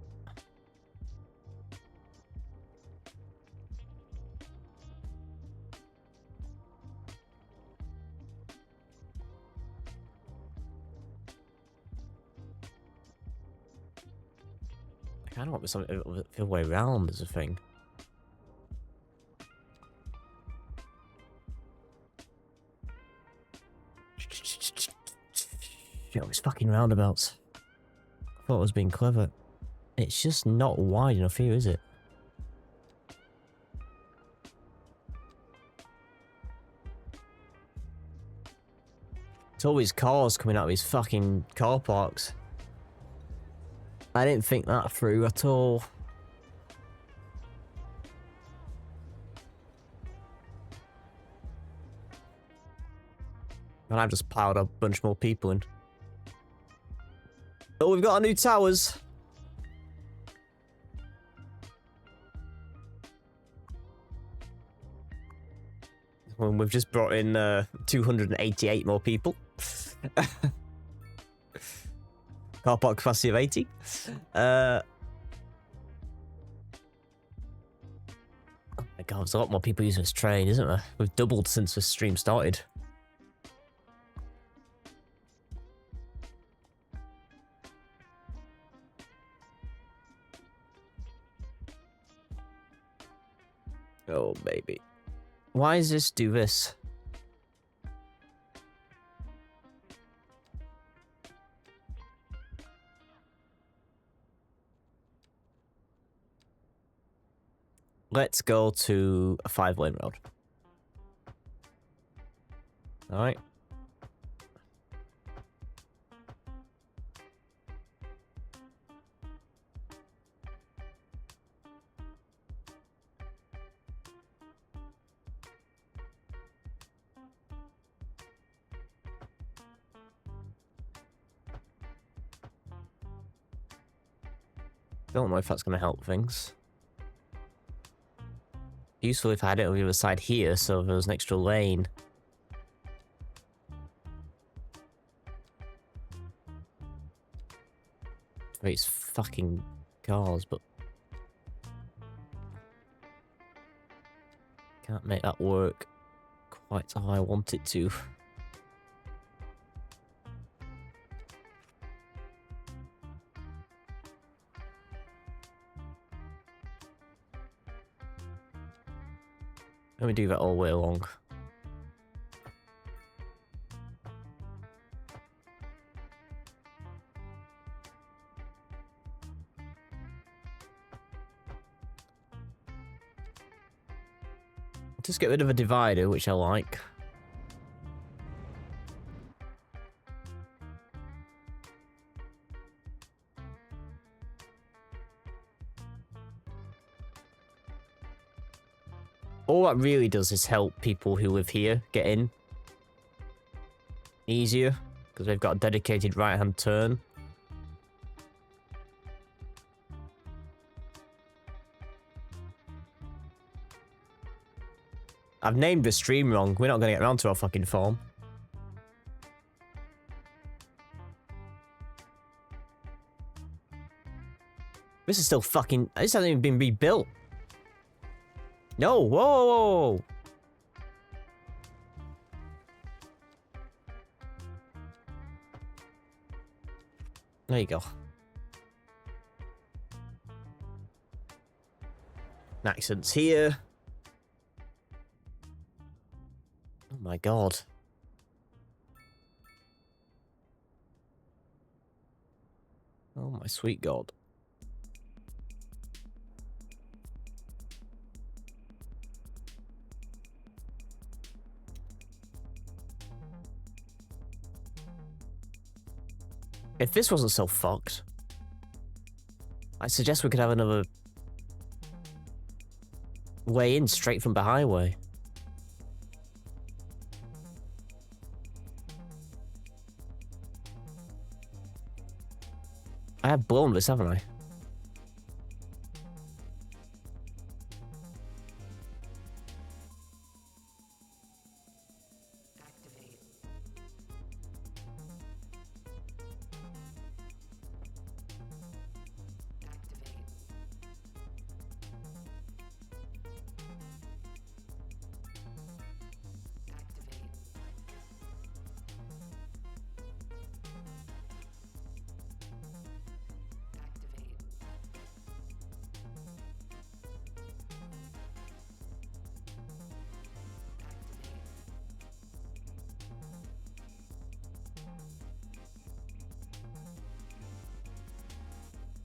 I kind of want something the other way around as a thing. Yo, it's fucking roundabouts. I thought I was being clever. It's just not wide enough here, is it? It's always cars coming out of these fucking car parks. I didn't think that through at all. And I've just piled up a bunch more people in. Oh, we've got our new towers. Well, we've just brought in 288 more people. Car park capacity of 80. Oh my god, there's a lot more people using this train, isn't there? We've doubled since the stream started. Oh, baby. Why does this do this? Let's go to a 5-lane road. Alright. Don't know if that's going to help things. Useful if I had it on the other side here, so there was an extra lane. For these fucking cars, but can't make that work quite how I want it to. Let me do that all the way along. Just get rid of a divider, which I like. All that really does is help people who live here get in easier, because they've got a dedicated right-hand turn. I've named the stream wrong. We're not going to get around to our fucking farm. This is still fucking... This hasn't even been rebuilt. No, whoa, whoa, whoa. There you go. Accidents here. Oh my god. Oh my sweet god. If this wasn't so fucked, I suggest we could have another way in straight from the highway. I have blown this, haven't I?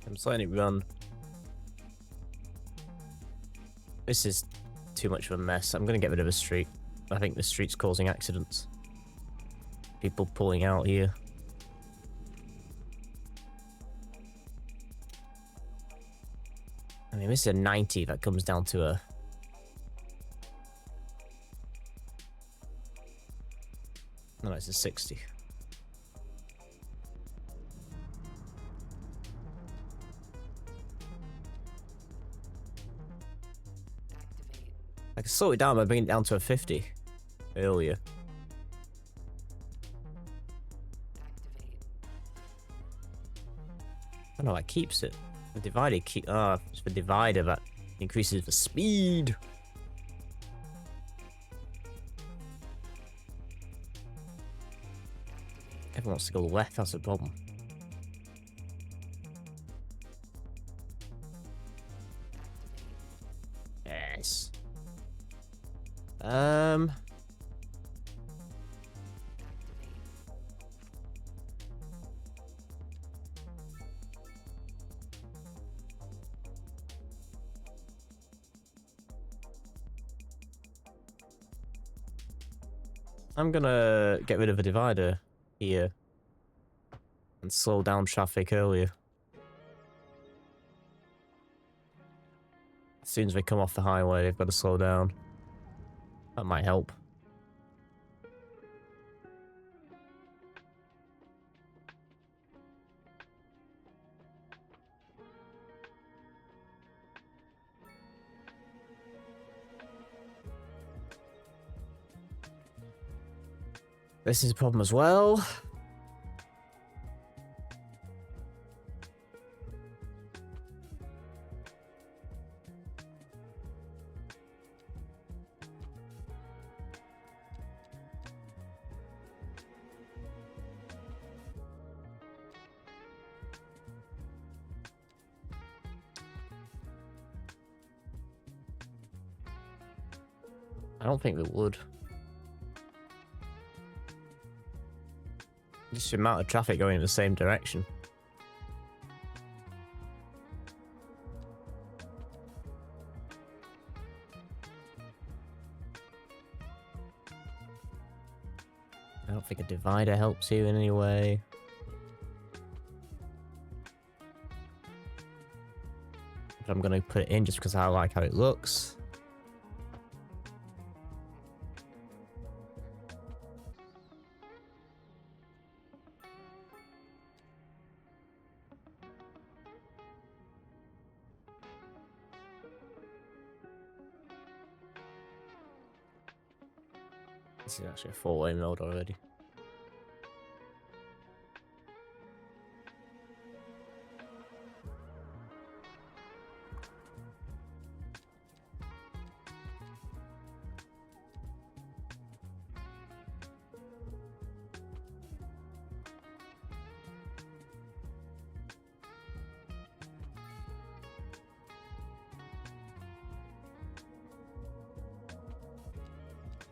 I'm just letting it run. This is too much of a mess. I'm gonna get rid of the street. I think the street's causing accidents. People pulling out here. I mean, this is a 90 that comes down to a... No, it's a 60. I can slow it down by bringing it down to a 50 earlier. Oh no, that keeps it. The divider it's the divider that increases the speed. Everyone wants to go left, that's the problem. Yes. I'm gonna get rid of a divider here and slow down traffic earlier. As soon as we come off the highway, they've got to slow down. That might help. This is a problem as well. I don't think they would. Just the amount of traffic going in the same direction. I don't think a divider helps you in any way. But I'm gonna put it in just because I like how it looks. This is actually a four-way mode already.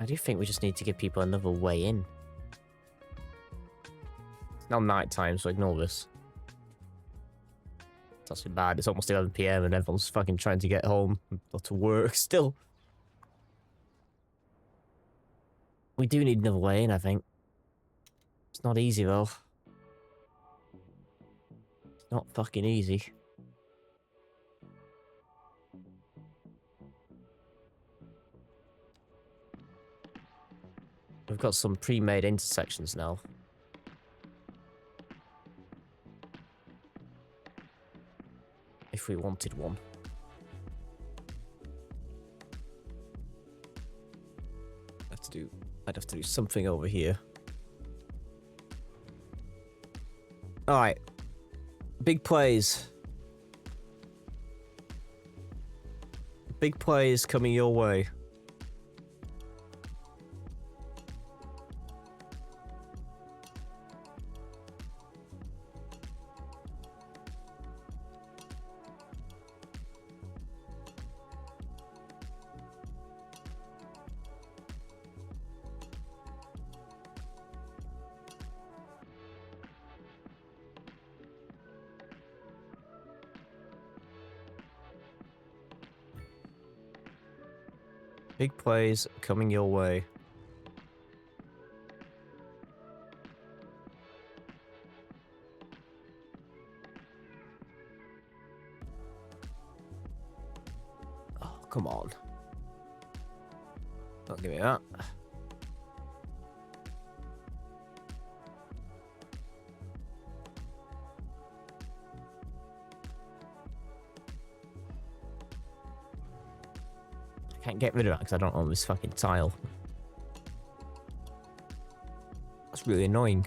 I do think we just need to give people another way in. It's now night time, so ignore this. It's actually bad. It's almost 11 PM and everyone's fucking trying to get home or to work still. We do need another way in, I think. It's not easy, though. It's not fucking easy. We've got some pre-made intersections now. If we wanted one. I'd have to do something over here. Alright. Big plays. Big plays coming your way. Big plays coming your way. Oh, come on. Don't give me that. I can't get rid of that because I don't own this fucking tile. That's really annoying.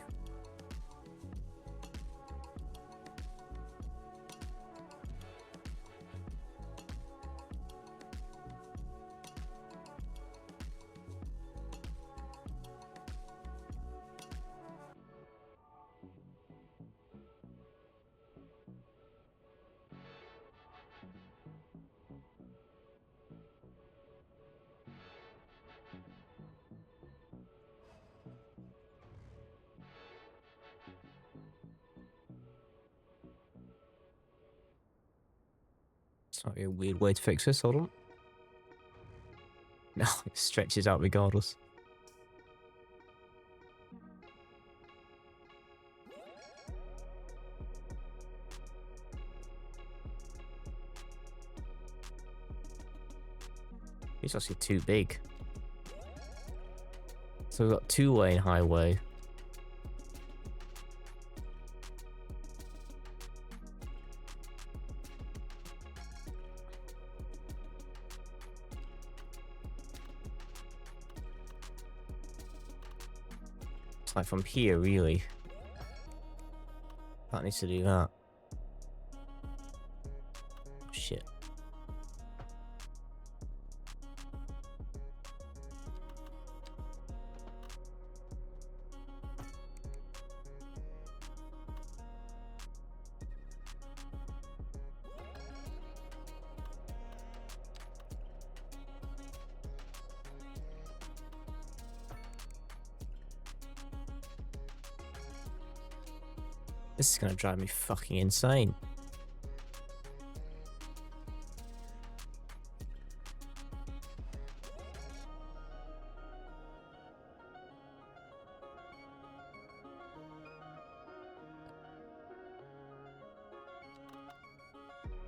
It's not a weird way to fix this, hold on. No, it stretches out regardless. It's actually too big. So we've got two-lane highway. It's like from here, really. That needs to do that. Shit. This is gonna drive me fucking insane.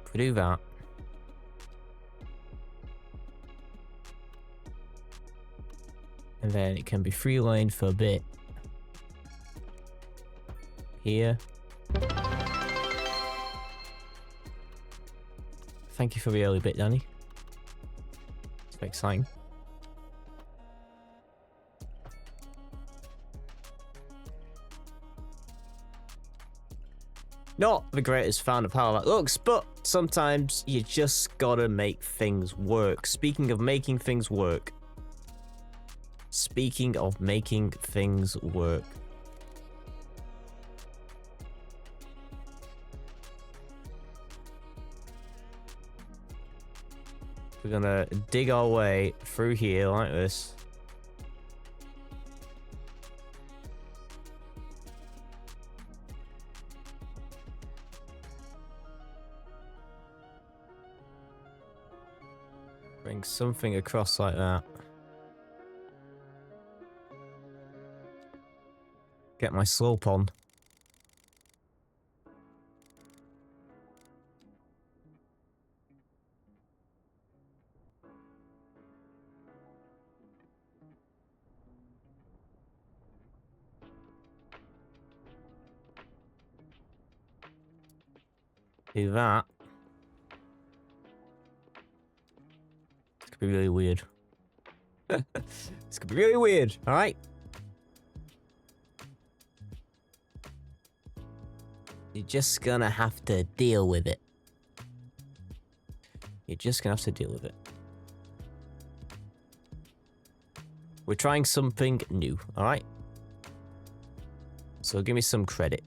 If we do that, and then it can be free lane for a bit. Here. Thank you for the early bit, Danny. It's very exciting. Not the greatest fan of how that looks, but sometimes you just gotta make things work. Speaking of making things work. Speaking of making things work. We're gonna dig our way through here like this. bring something across like that. Get my slope on. Do that. It's gonna be really weird. It's gonna be really weird, alright? You're just gonna have to deal with it. You're just gonna have to deal with it. We're trying something new, alright? So give me some credit.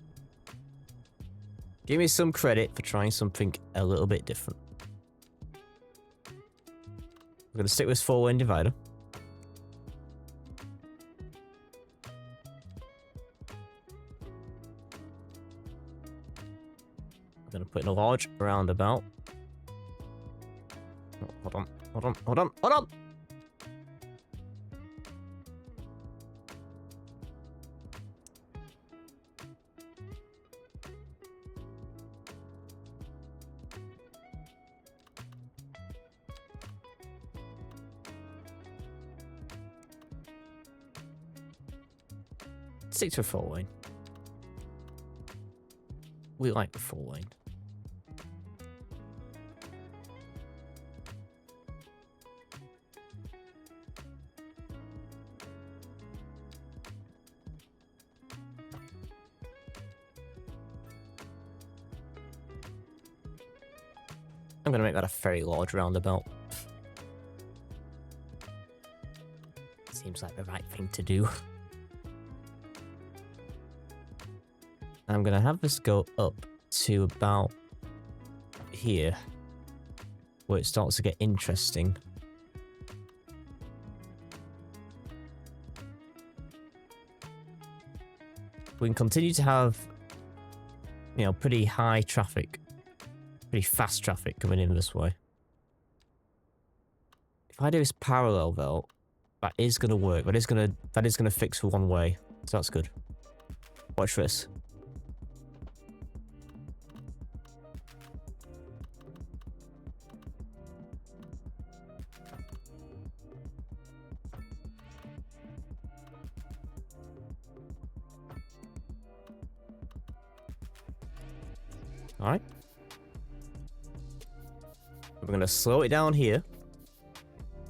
Give me some credit for trying something a little bit different. We're gonna stick with 4-lane divider. I'm gonna put in a large roundabout. Oh, hold on, hold on, hold on, hold on! Stick to a 4-lane. We like the 4-lane. I'm gonna make that a very large roundabout. Seems like the right thing to do. I'm gonna have this go up to about here, where it starts to get interesting. We can continue to have, you know, pretty high traffic, pretty fast traffic coming in this way. If I do this parallel though, that is gonna work. That is gonna fix for one way, so that's good. Watch this. Alright. We're gonna slow it down here.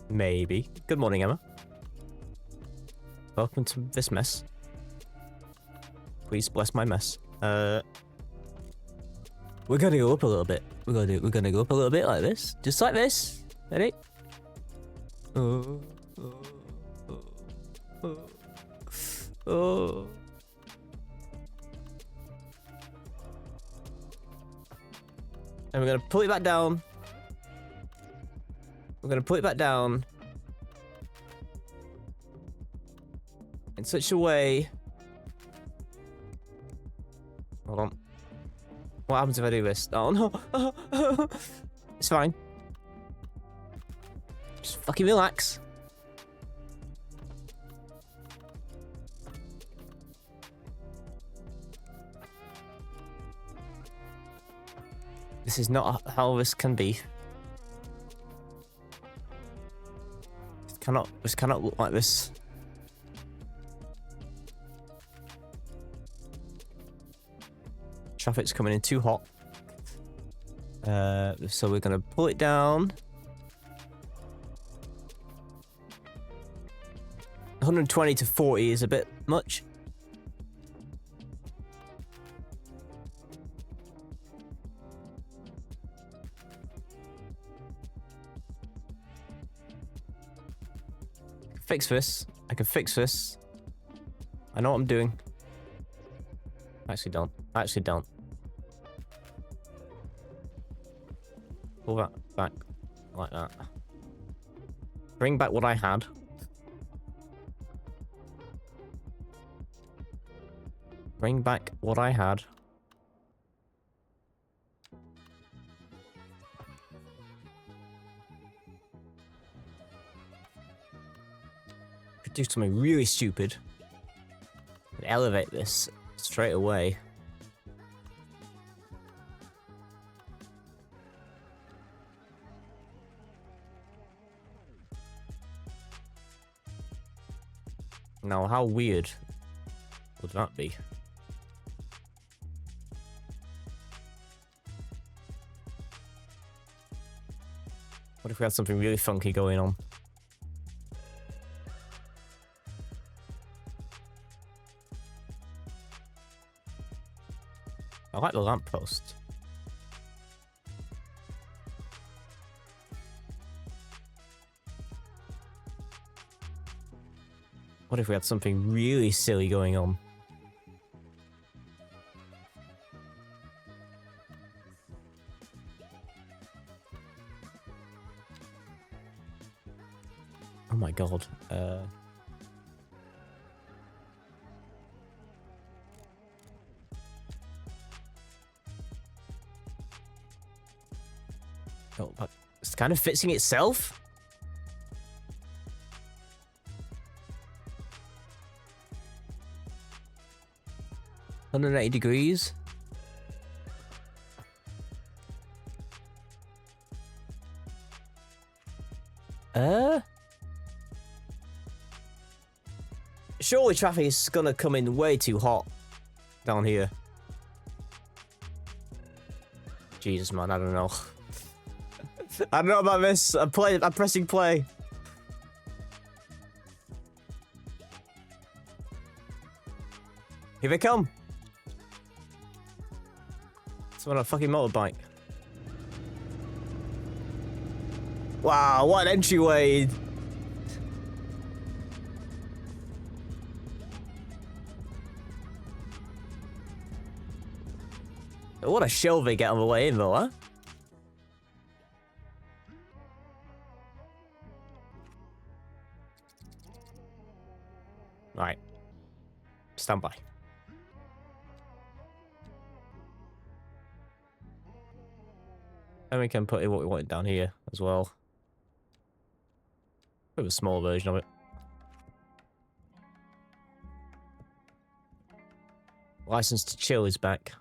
Maybe. Good morning, Emma. Welcome to this mess. Please bless my mess. We're gonna go up a little bit. We're gonna go up a little bit like this. Just like this. Ready? Oh. Oh. Oh. Oh. Oh. And we're gonna pull it back down. We're gonna pull it back down in such a way. Hold on. What happens if I do this? Oh no! It's fine. Just fucking relax. This is not how this can be. This cannot look like this. Traffic's coming in too hot. So we're gonna pull it down. 120 to 40 is a bit much. Fix this. I can fix this. I know what I'm doing. I actually don't. I actually don't. Pull that back like that. Bring back what I had. Bring back what I had. do something really stupid and elevate this straight away. Now, how weird would that be? What if we had something really funky going on? I like the lamppost. What if we had something really silly going on? Oh my god. Oh, it's kind of fixing itself? $180. Surely traffic is gonna come in way too hot down here. Jesus, man, I don't know. I don't know about this. I'm pressing play. Here they come. Someone on a fucking motorbike. Wow, what an entryway. What a show they get on the way in though, huh? Right. Stand by. And we can put in what we want down here as well. Bit of a small version of it. License to chill is back.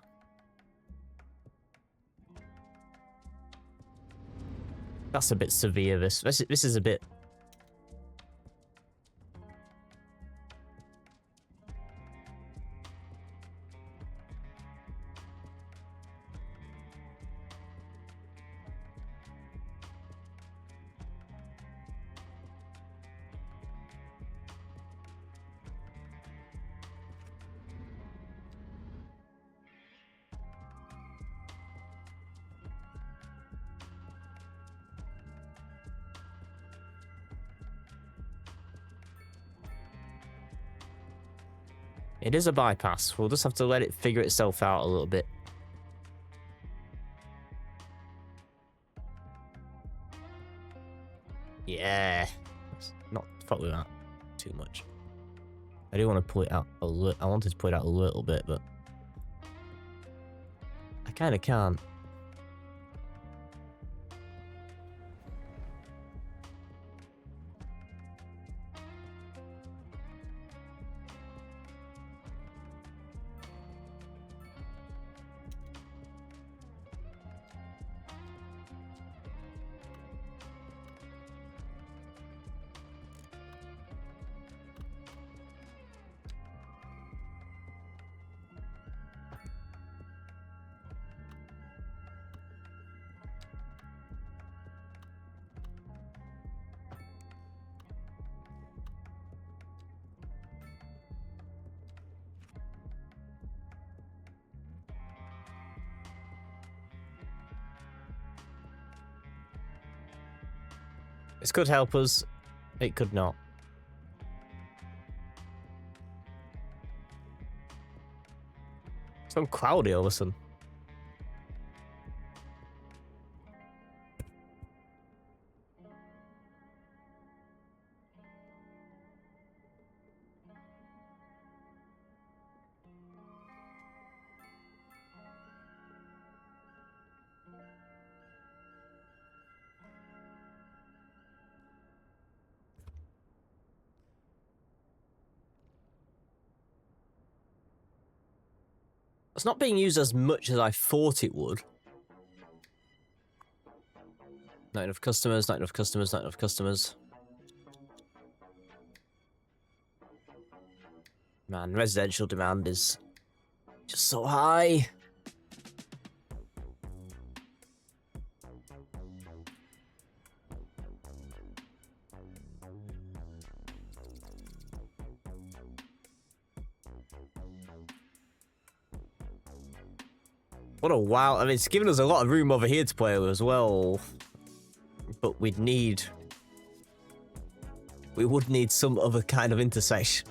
That's a bit severe, this is a bit... It is a bypass. We'll just have to let it figure itself out a little bit. Yeah. Let's not fuck with that too much. I do want to pull it out a little. I wanted to pull it out a little bit, but I kind of can't. This could help us. It could not. It's gone cloudy all of a sudden. It's not being used as much as I thought it would. Not enough customers, not enough customers, not enough customers. Man, residential demand is just so high. What a wow. I mean, it's given us a lot of room over here to play with as well. But we would need some other kind of intersection.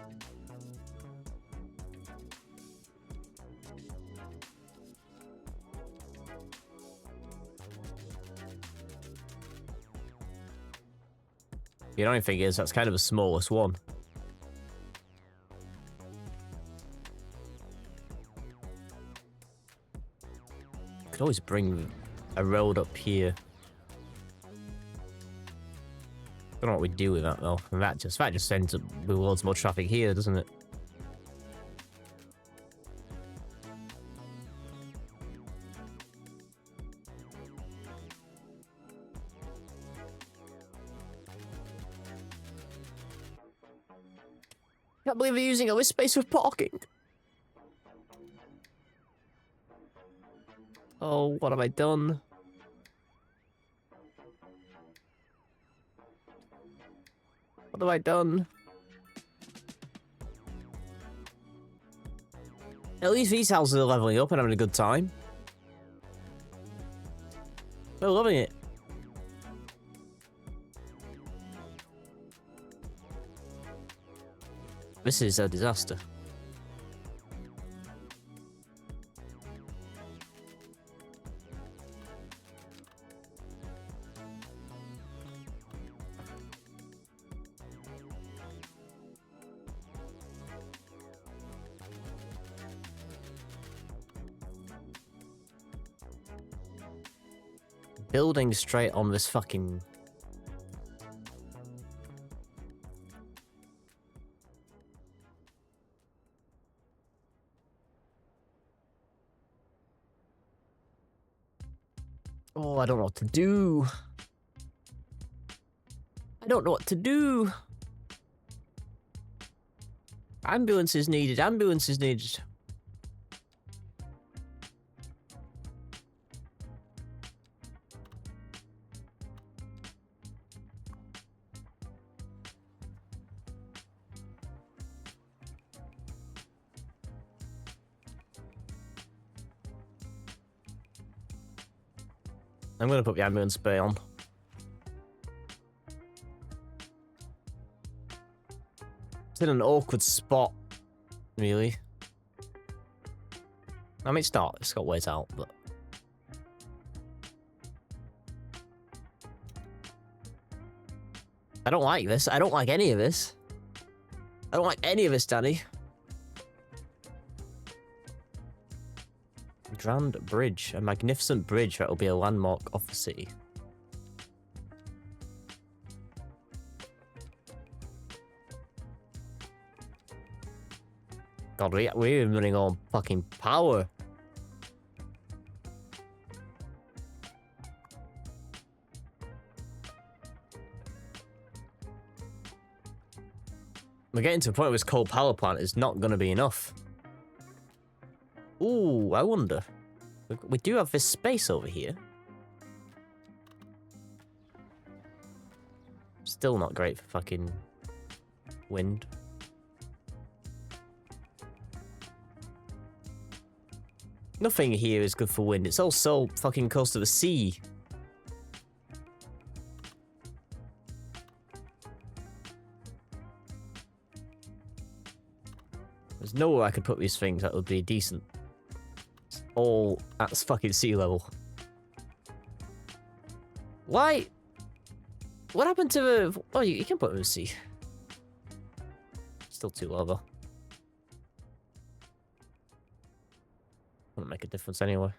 The only thing is, that's kind of the smallest one. Could always bring a road up here. Don't know what we do with that though. And that just ends up with loads more traffic here, doesn't it? Can't believe they're using all this space for parking. Oh, what have I done? What have I done? At least these houses are leveling up and having a good time. They're loving it. This is a disaster. Building straight on this fucking... Oh, I don't know what to do. I don't know what to do. Ambulance is needed. Ambulance is needed. I'm gonna put the ambulance bay on. It's in an awkward spot, really. I mean, it's not. It's got ways out, but... I don't like this. I don't like any of this. I don't like any of this, Danny. Grand Bridge. A magnificent bridge that will be a landmark of the city. God, we're even running on fucking power. We're getting to a point where this coal power plant is not going to be enough. Ooh, I wonder. We do have this space over here. Still not great for fucking wind. Nothing here is good for wind. It's all so fucking close to the sea. There's nowhere I could put these things that would be decent. It's all at fucking sea level. Why? What happened to the... Oh, you can put it in the sea. Still too low, though. Wouldn't make a difference anyway.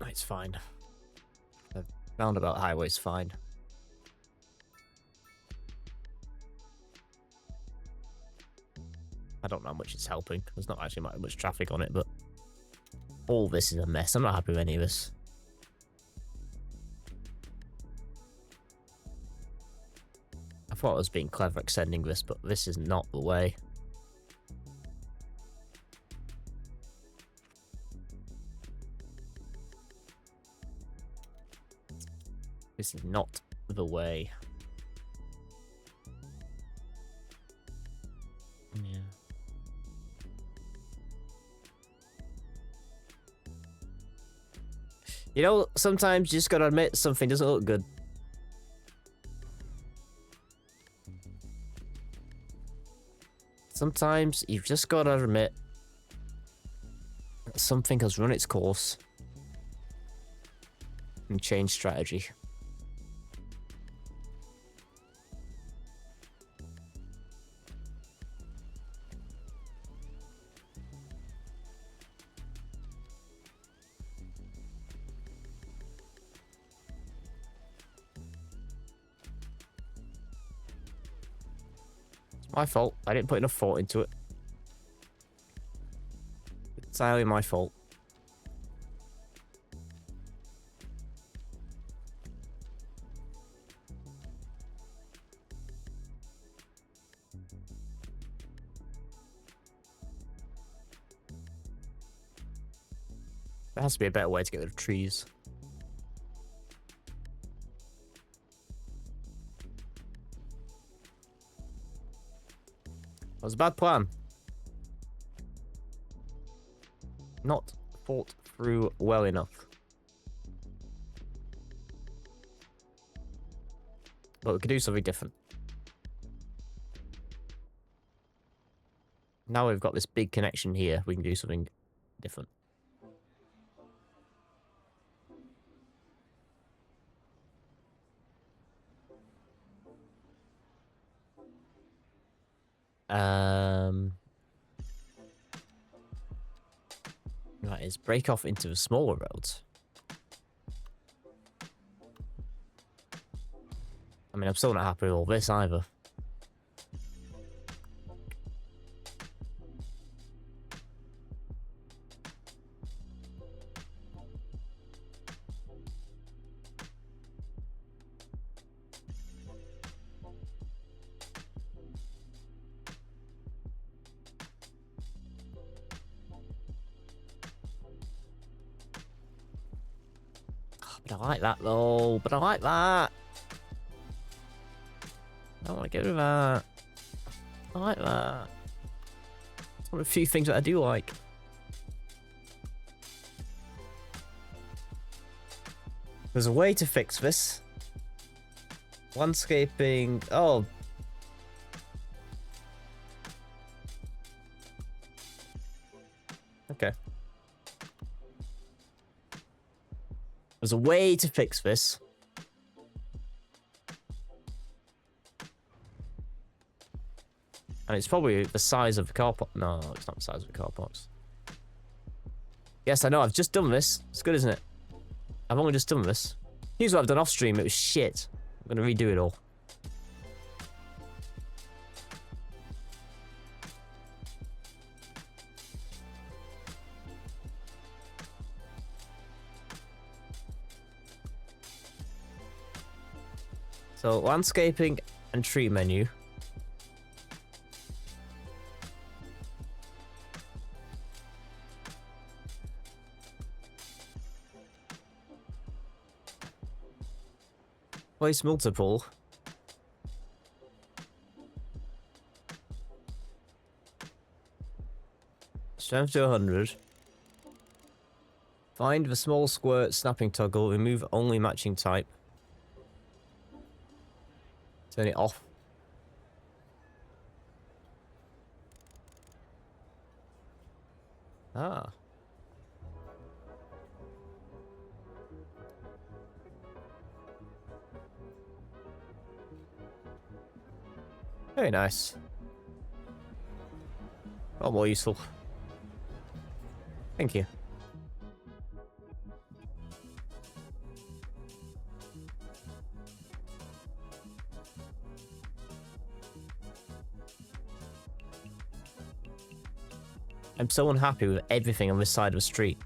It's fine. The roundabout highway's fine. I don't know how much it's helping. There's not actually much traffic on it, but all this is a mess. I'm not happy with any of this. I thought I was being clever extending this, but this is not the way. This is not the way. Yeah. You know, sometimes you just gotta admit something doesn't look good. Sometimes you've just gotta admit that something has run its course and change strategy. My fault. I didn't put enough thought into it. It's entirely my fault. There has to be a better way to get rid of trees. That was a bad plan. Not thought through well enough. But we could do something different. Now we've got this big connection here, we can do something different. Right, is break off into the smaller roads. I mean, I'm still not happy with all this either. But I like that though. But I like that. I don't want to get rid of that. I like that. It's one of the few things that I do like. There's a way to fix this. Landscaping. Oh. Okay. There's a way to fix this. And it's probably the size of the car park. No, it's not the size of the car parks. Yes, I know. I've just done this. It's good, isn't it? I've only just done this. Here's what I've done off stream. It was shit. I'm going to redo it all. So, landscaping and tree menu. Place multiple. Strength to 100. Find the small square snapping toggle. Remove only matching type. Turn it off. Ah. Very nice. A lot more useful. Thank you. I'm so unhappy with everything on this side of the street.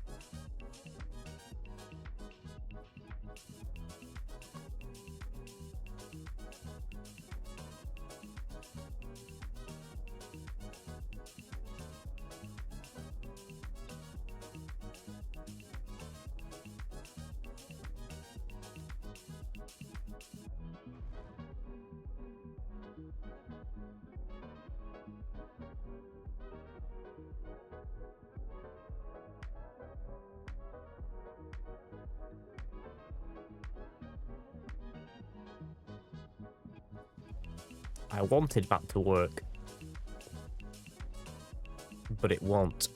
I wanted that to work, but it won't.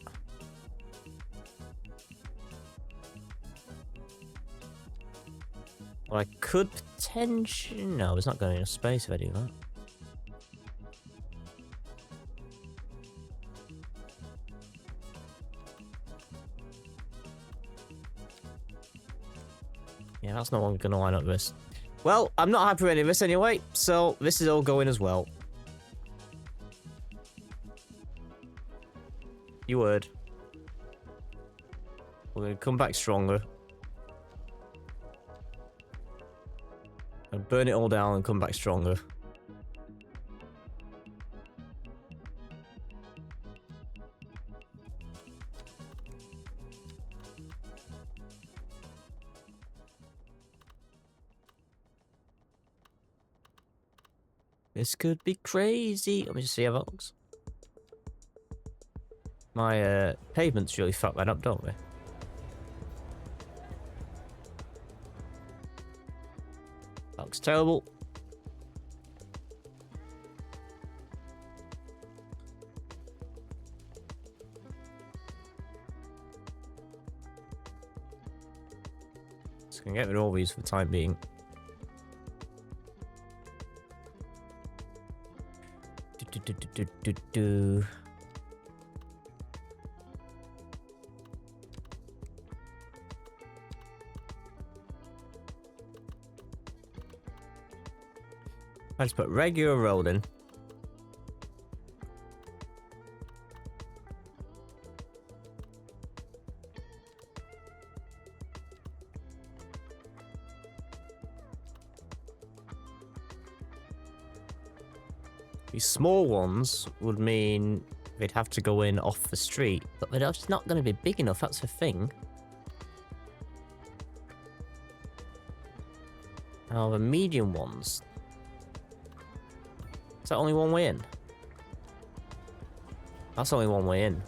Well, I could potentially... No, there's not going to be enough space if I do that. Yeah, that's not going to line up with this. Well, I'm not happy with any of this anyway, so this is all going as well. You heard. We're going to come back stronger. And burn it all down and come back stronger. This could be crazy. Let me just see how that looks. My pavements really fuck that up, don't they? That looks terrible. Just gonna get rid of all these for the time being. I just put regular road in. These small ones would mean they'd have to go in off the street, but they're just not going to be big enough, that's the thing. Now the medium ones... Is that only one way in? That's only one way in.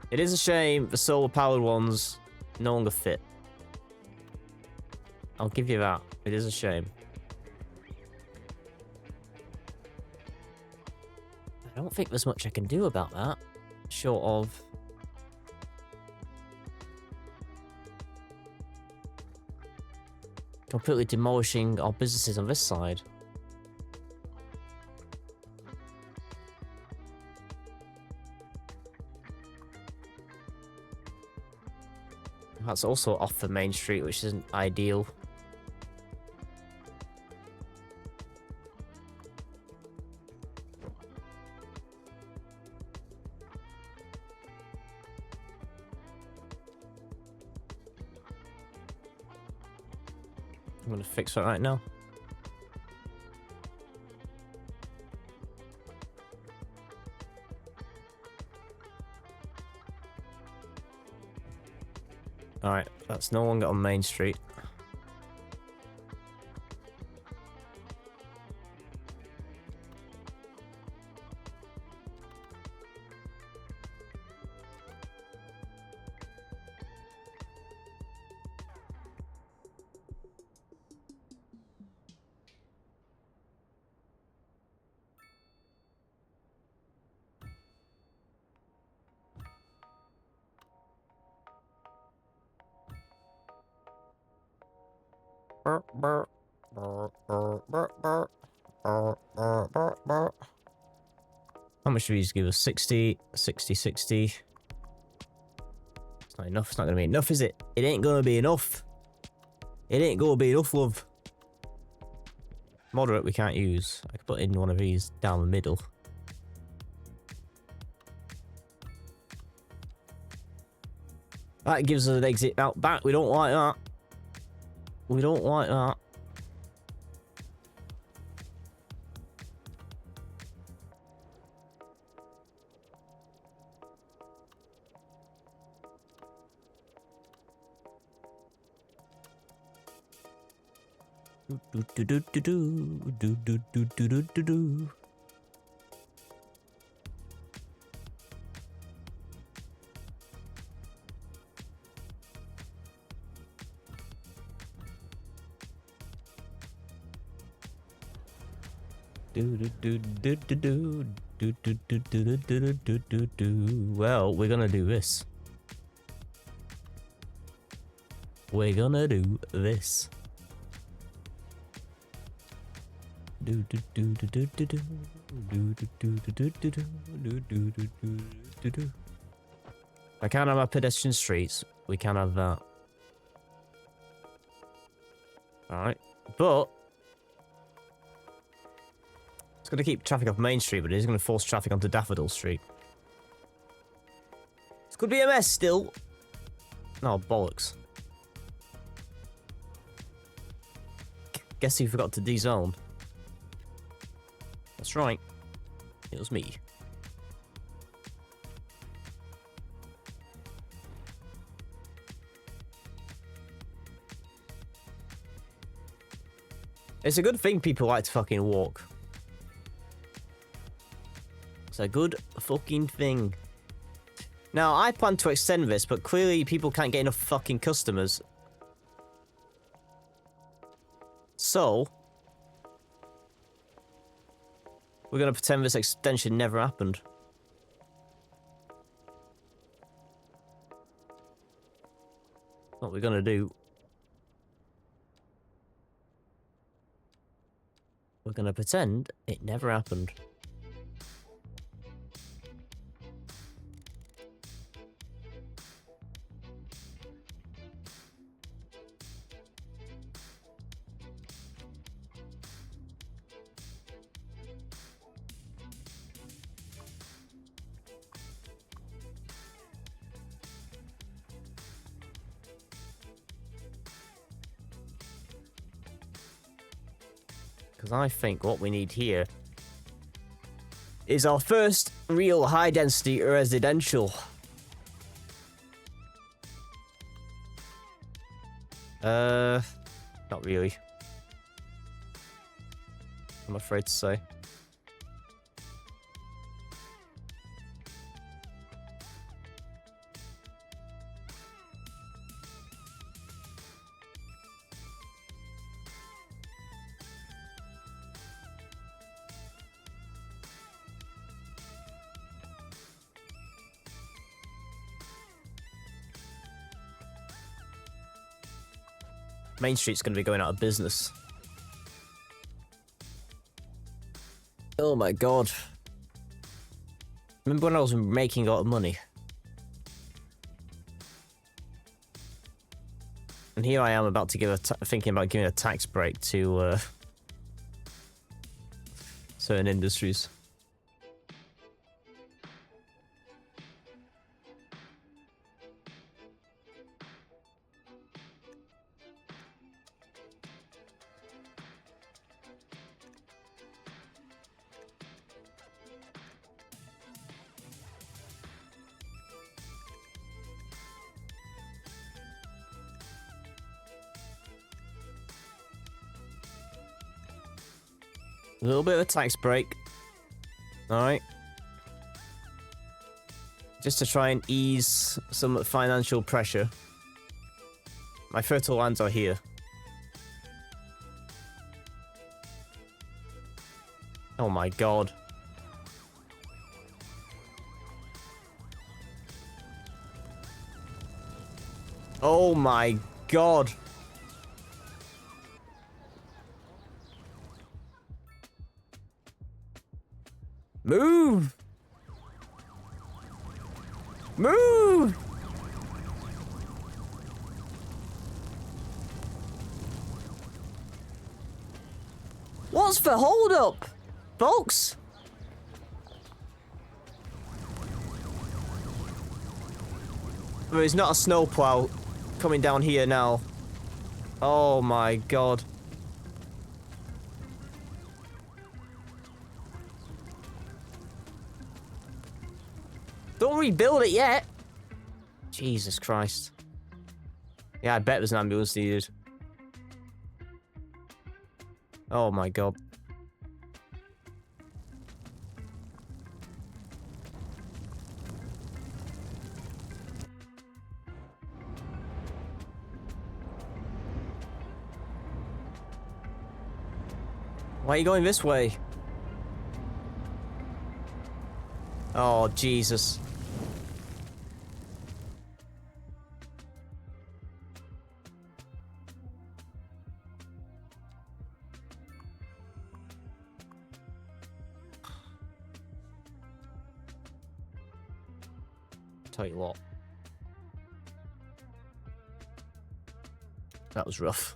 It is a shame the solar-powered ones no longer fit. I'll give you that. It is a shame. I don't think there's much I can do about that. Short of... completely demolishing our businesses on this side. That's also off the main street, which isn't ideal. I'm gonna fix that right now. Alright, that's no longer on Main Street. How much do these give us? 60, 60, 60. It's not enough. It's not going to be enough, is it? It ain't going to be enough. It ain't gonna be enough, love. Moderate we can't use. I could put in one of these down the middle. That gives us an exit out back. We don't like that. We don't like that. Do. Well, we're gonna do this. We're gonna do this. I can't have our pedestrian streets. We can't have that. Alright. But it's going to keep traffic off Main Street, but it is going to force traffic onto Daffodil Street. This could be a mess still. No, bollocks. Guess who forgot to de-zone? That's right. It was me. It's a good thing people like to fucking walk. It's a good fucking thing. Now, I plan to extend this, but clearly people can't get enough fucking customers. So, we're gonna pretend this extension never happened. What we're gonna do. We're gonna pretend it never happened. Because I think what we need here is our first real high-density residential. Not really. I'm afraid to say. Main Street's going to be going out of business. Oh my god. Remember when I was making a lot of money? And here I am about to give thinking about giving a tax break to certain industries. A little bit of a tax break. Alright. Just to try and ease some financial pressure. My fertile lands are here. Oh my god. Oh my god. Move! Move! What's the hold up, folks? There is not a snowplow coming down here now. Oh my god. Don't rebuild it yet. Jesus Christ. Yeah, I bet there's an ambulance needed. Oh my god. Why are you going this way? Oh, Jesus. Tell you what. That was rough.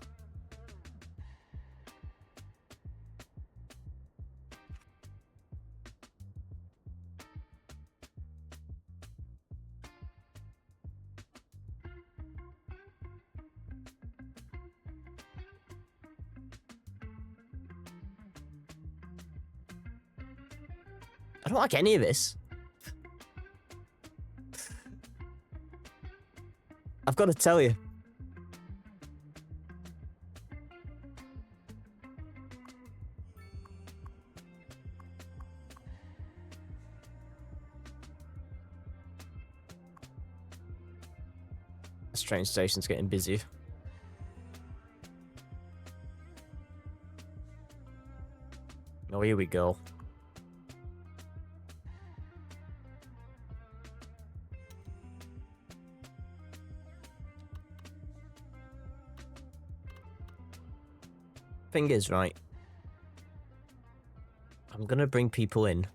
I don't like any of this. I've got to tell you. This train station's getting busy. Oh, here we go. Thing is, right, I'm gonna bring people in.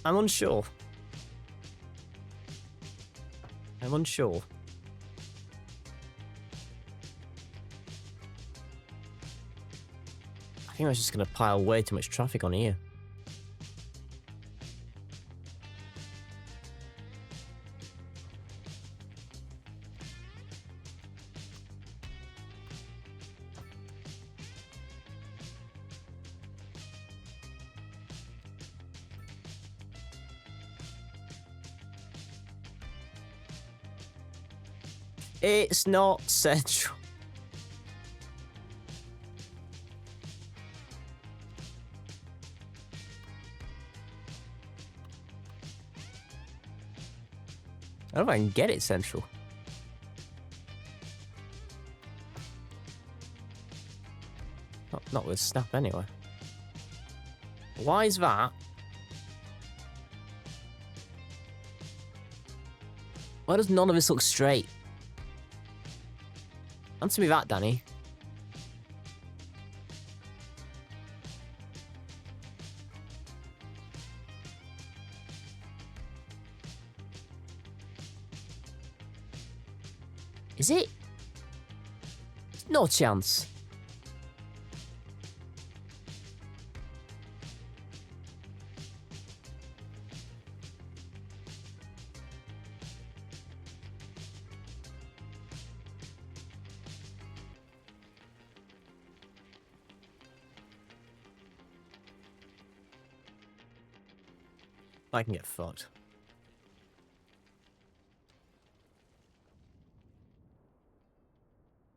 I'm unsure. I'm unsure. I think I was just gonna pile way too much traffic on here. It's not central. I don't know if I can get it central. Not with Snap anyway. Why is that? Why does none of this look straight? Answer me that, Danny. Is it? No chance. I can get fucked.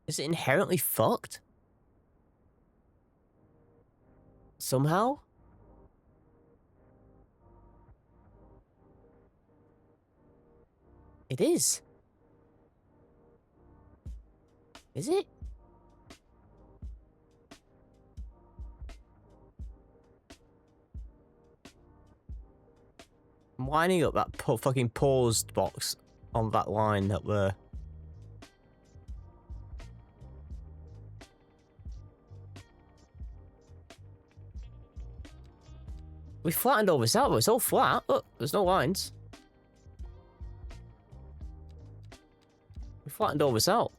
Is it inherently fucked? Somehow? It is. Is it? I'm winding up that fucking paused box on that line that we're... We flattened all this out, but it's all flat. Look, there's no lines. We flattened all this out.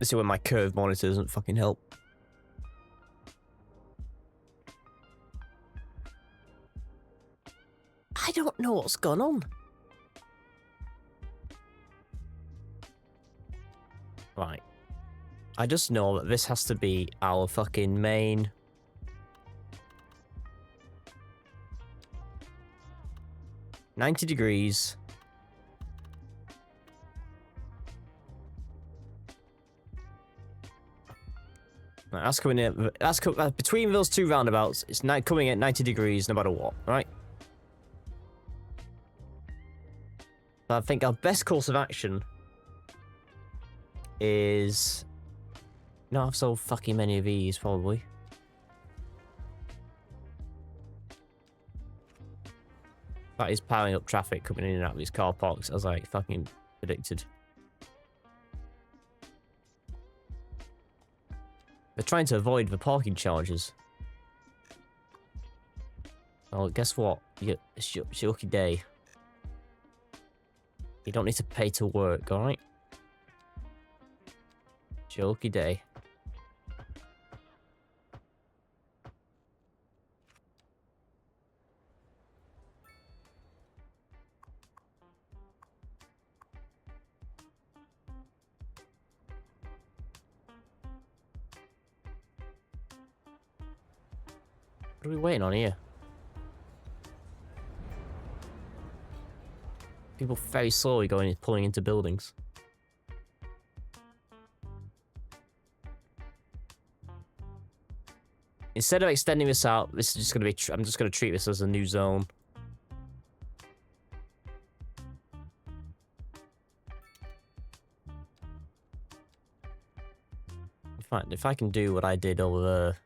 This is when my curved monitor doesn't fucking help. I don't know what's gone on. Right. I just know that this has to be our fucking main... ...90 degrees. Right, that's coming in... between those two roundabouts, it's coming at 90 degrees no matter what, right? But I think our best course of action... is... not have so fucking many of these, probably. That is piling up traffic coming in and out of these car parks, as I fucking predicted. They're trying to avoid the parking charges. Well, guess what? It's your lucky day. You don't need to pay to work, alright? It's your lucky day. What are we waiting on here? People very slowly pulling into buildings. Instead of extending this out, this is just going to be... I'm just going to treat this as a new zone. In fact, if I can do what I did over there...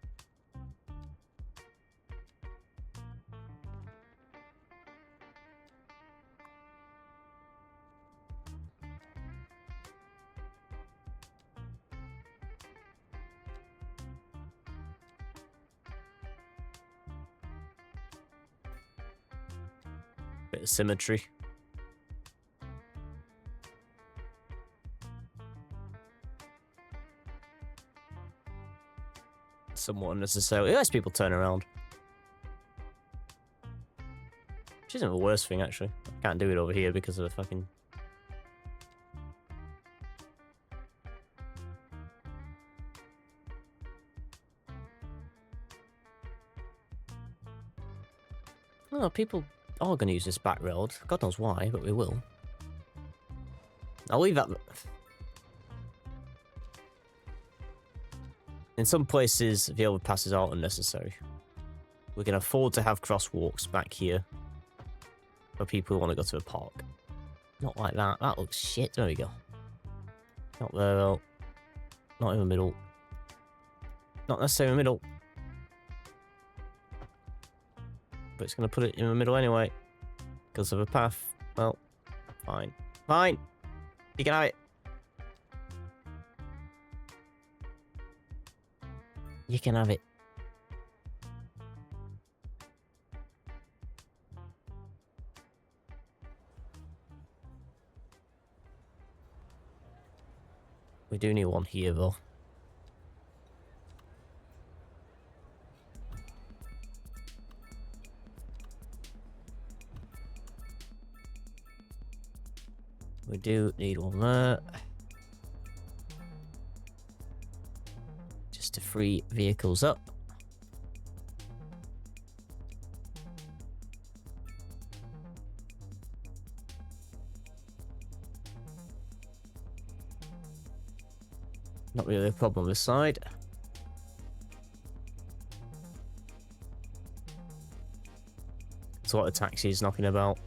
bit of symmetry. Somewhat unnecessary. It lets people turn around. Which isn't the worst thing, actually. I can't do it over here because of the fucking... Oh, people are going to use this back road. God knows why, but we will. I'll leave that... In some places, the overpasses are unnecessary. We can afford to have crosswalks back here for people who want to go to a park. Not like that. That looks shit. There we go. Not there, though. Not in the middle. Not necessarily in the middle. But it's going to put it in the middle anyway. Because of a path. Well, fine. Fine! You can have it. You can have it. We do need one here, though. We do need one there. Just to free vehicles up. Not really a problem this side. There's a lot of taxis knocking about.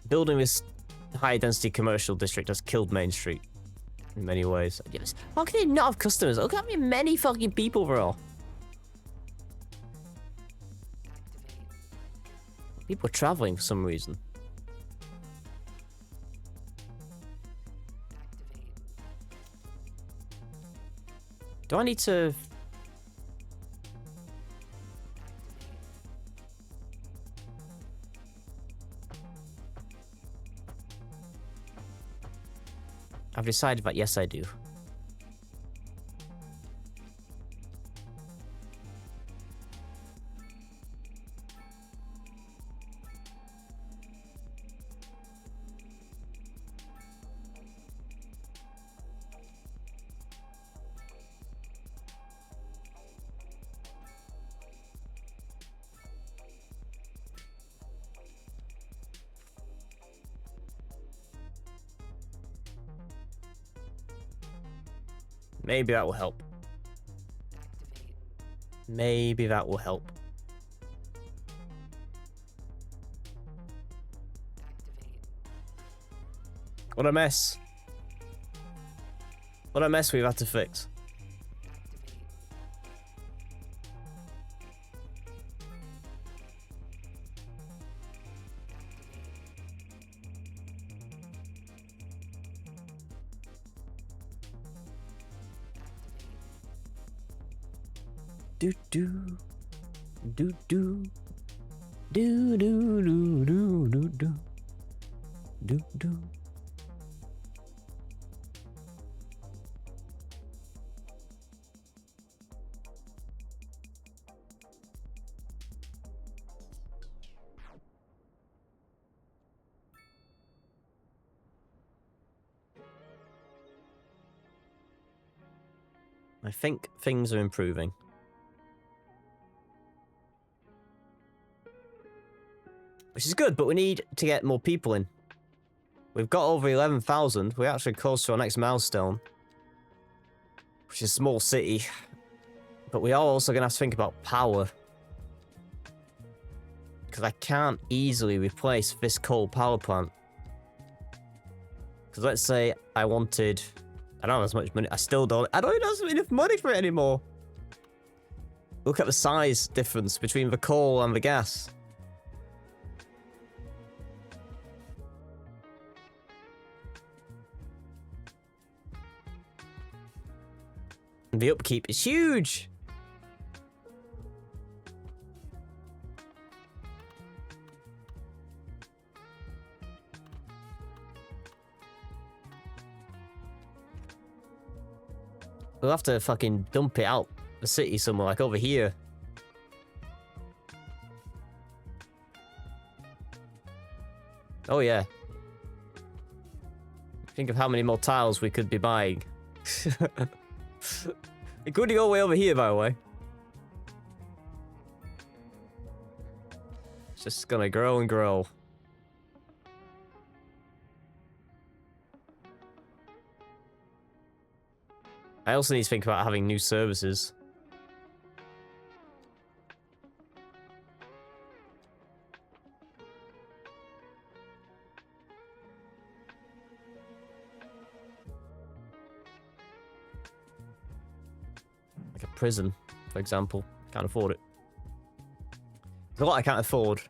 Building this high-density commercial district has killed Main Street in many ways. Yes. How can they not have customers? Look how many fucking people there are. People are traveling for some reason. Do I need to... I've decided that yes, I do. Maybe that will help. Maybe that will help. What a mess. What a mess we've had to fix. Do do do do do do do do do do do do. I think things are improving. Which is good, but we need to get more people in. We've got over 11,000. We're actually close to our next milestone. Which is a small city. But we are also going to have to think about power. Because I can't easily replace this coal power plant. Because let's say I wanted... I don't have as much money. I still don't... I don't even have enough money for it anymore. Look at the size difference between the coal and the gas. The upkeep is huge. We'll have to fucking dump it out the city somewhere, like over here. Oh yeah. Think of how many more tiles we could be buying. It could go way over here, by the way. It's just gonna grow and grow. I also need to think about having new services. Like a prison, for example. Can't afford it. There's a lot I can't afford.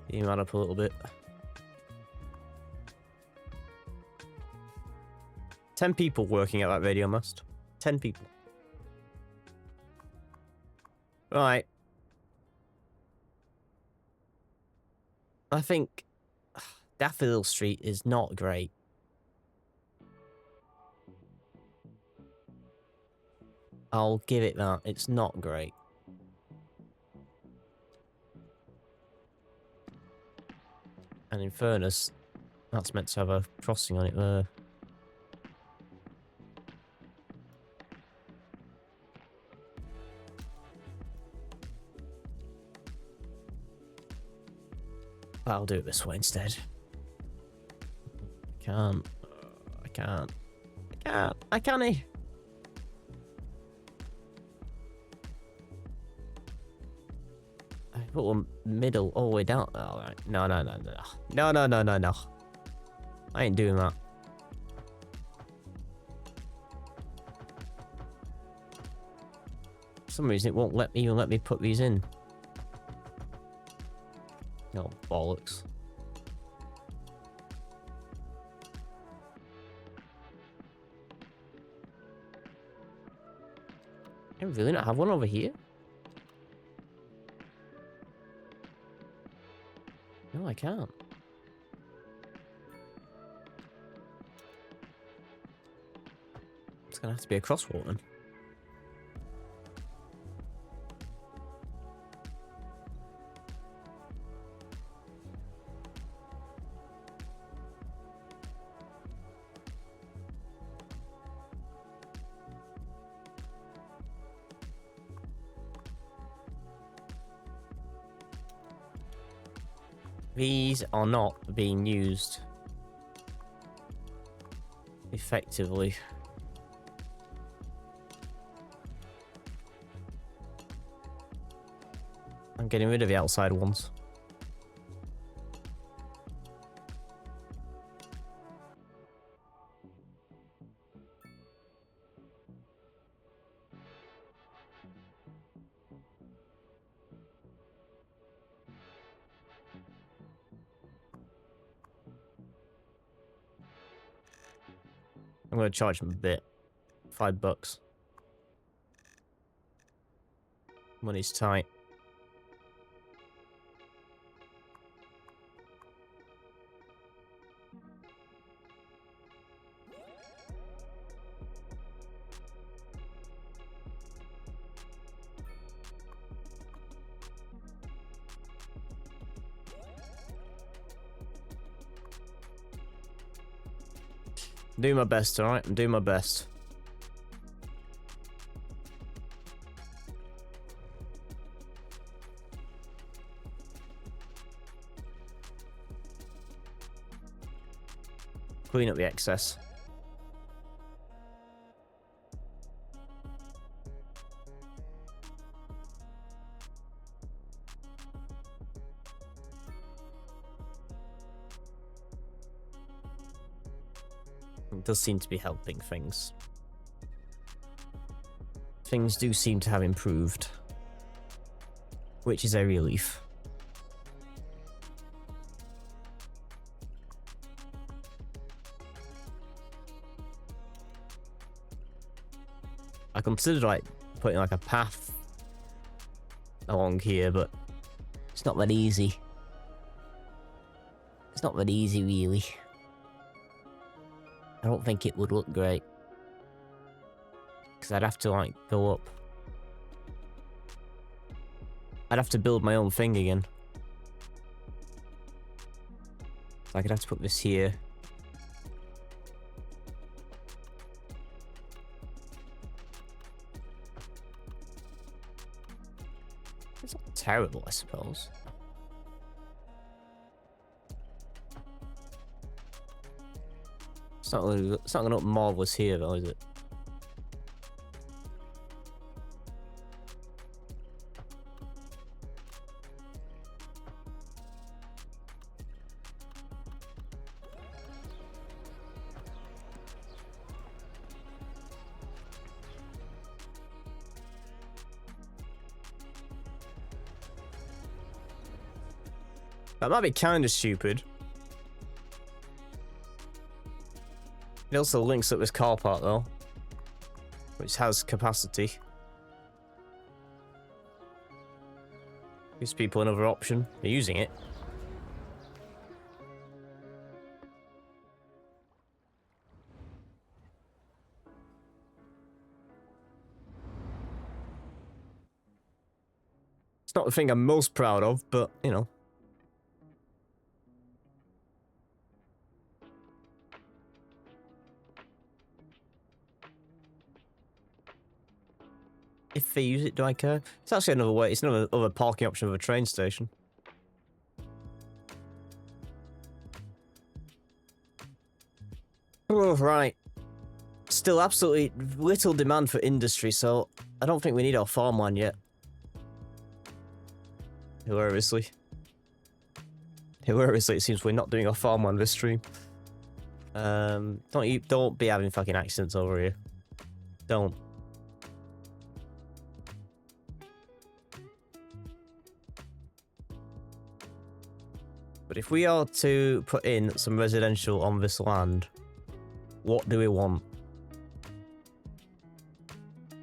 You add up a little bit. 10 people working at that radio mast. 10 people. Right. I think Daffodil Street is not great. I'll give it that. It's not great. And in fairness, that's meant to have a crossing on it there. I'll do it this way instead. I can't. I can't. I can't. I can't. I put one middle all the way down. All right. No, no, no, no. No, no, no, no, no. I ain't doing that. For some reason, it won't even let me put these in. No, bollocks. I really not have one over here? No, I can't. It's gonna have to be a crosswalk then. These are not being used effectively. I'm getting rid of the outside ones. I'm going to charge them a bit. $5. Money's tight. I'm doing my best, alright? I'm doing my best. Clean up the excess. It does seem to be helping things. Things do seem to have improved, which is a relief. I considered like putting like a path along here, but it's not that easy. It's not that easy, really. I don't think it would look great. Because I'd have to, like, go up. I'd have to build my own thing again. So I could have to put this here. It's not terrible, I suppose. It's not gonna look marvelous here, though, is it? That might be kind of stupid. It also links up this car park, though, which has capacity. Gives people another option. They're using it. It's not the thing I'm most proud of, but, you know. If they use it, do I care? It's actually another way. It's another parking option of a train station. Oh, right. Still absolutely little demand for industry, so I don't think we need our farmland yet. Hilariously. Hilariously, it seems we're not doing our farmland this stream. Don't be having fucking accidents over here. Don't. But if we are to put in some residential on this land, what do we want?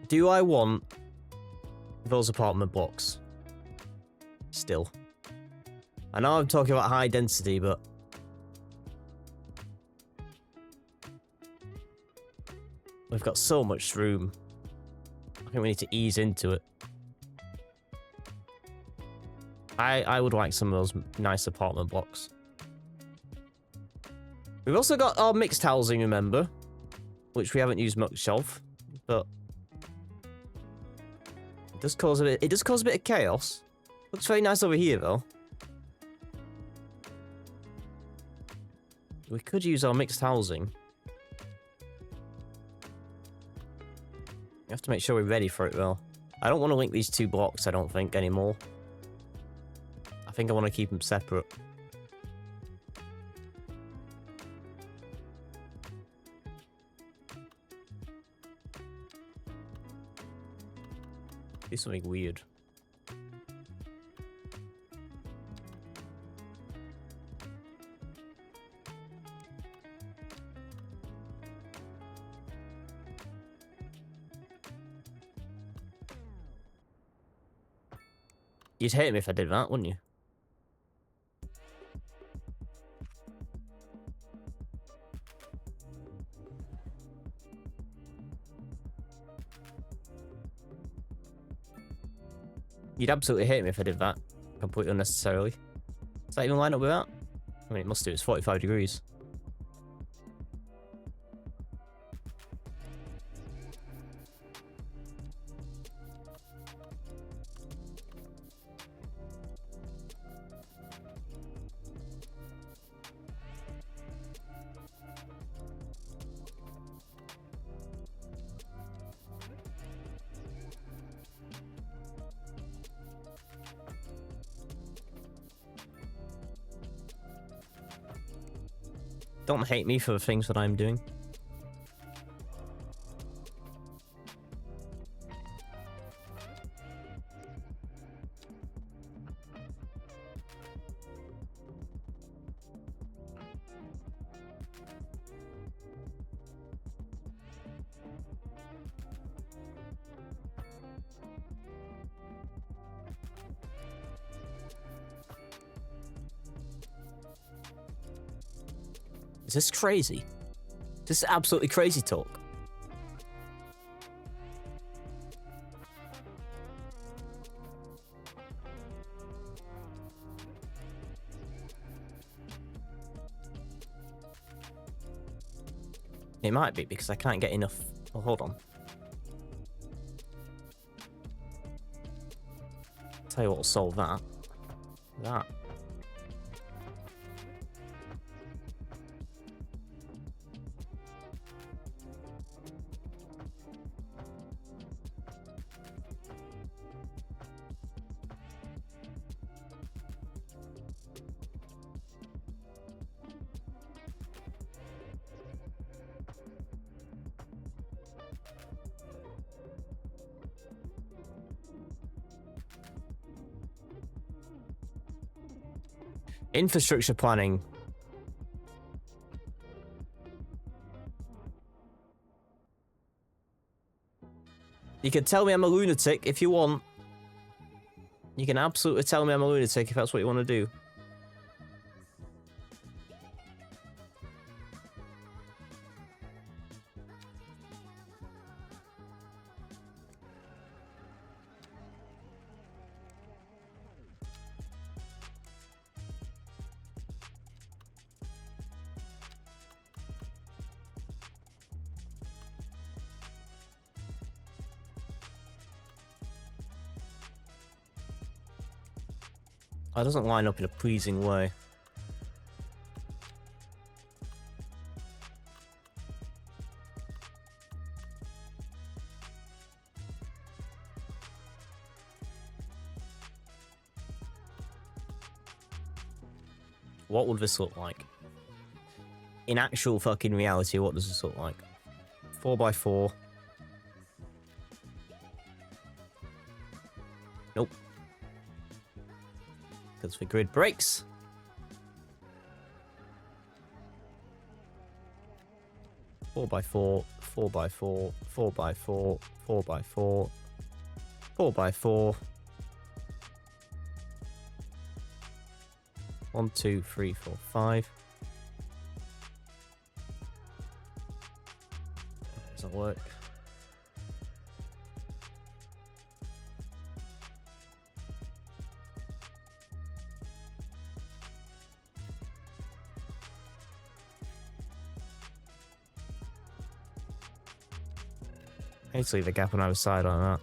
Do I want those apartment blocks? Still. I know I'm talking about high density, but... we've got so much room. I think we need to ease into it. I would like some of those nice apartment blocks. We've also got our mixed housing, remember? Which we haven't used much of, but... it does cause a bit of chaos. Looks very nice over here, though. We could use our mixed housing. We have to make sure we're ready for it, though. I don't want to link these two blocks, I don't think, anymore. I think I want to keep them separate. Do something weird. You'd hate me if I did that, wouldn't you? You'd absolutely hate me if I did that. Completely unnecessarily. Does that even line up with that? I mean, it must do. It's 45 degrees. Don't hate me for the things that I'm doing. Is this crazy? This is absolutely crazy talk. It might be because I can't get enough. Oh, hold on. Tell you what will solve that. That. Infrastructure planning. You can tell me I'm a lunatic if you want. You can absolutely tell me I'm a lunatic if that's what you want to do. That doesn't line up in a pleasing way. What would this look like? In actual fucking reality, what does this look like? 4x4. Nope. Because the grid breaks. Four by four, 4x4, 4x4, 4x4, 4x4. 1, 2, 3, 4, 5. Doesn't work. I need to leave the gap on either side on that.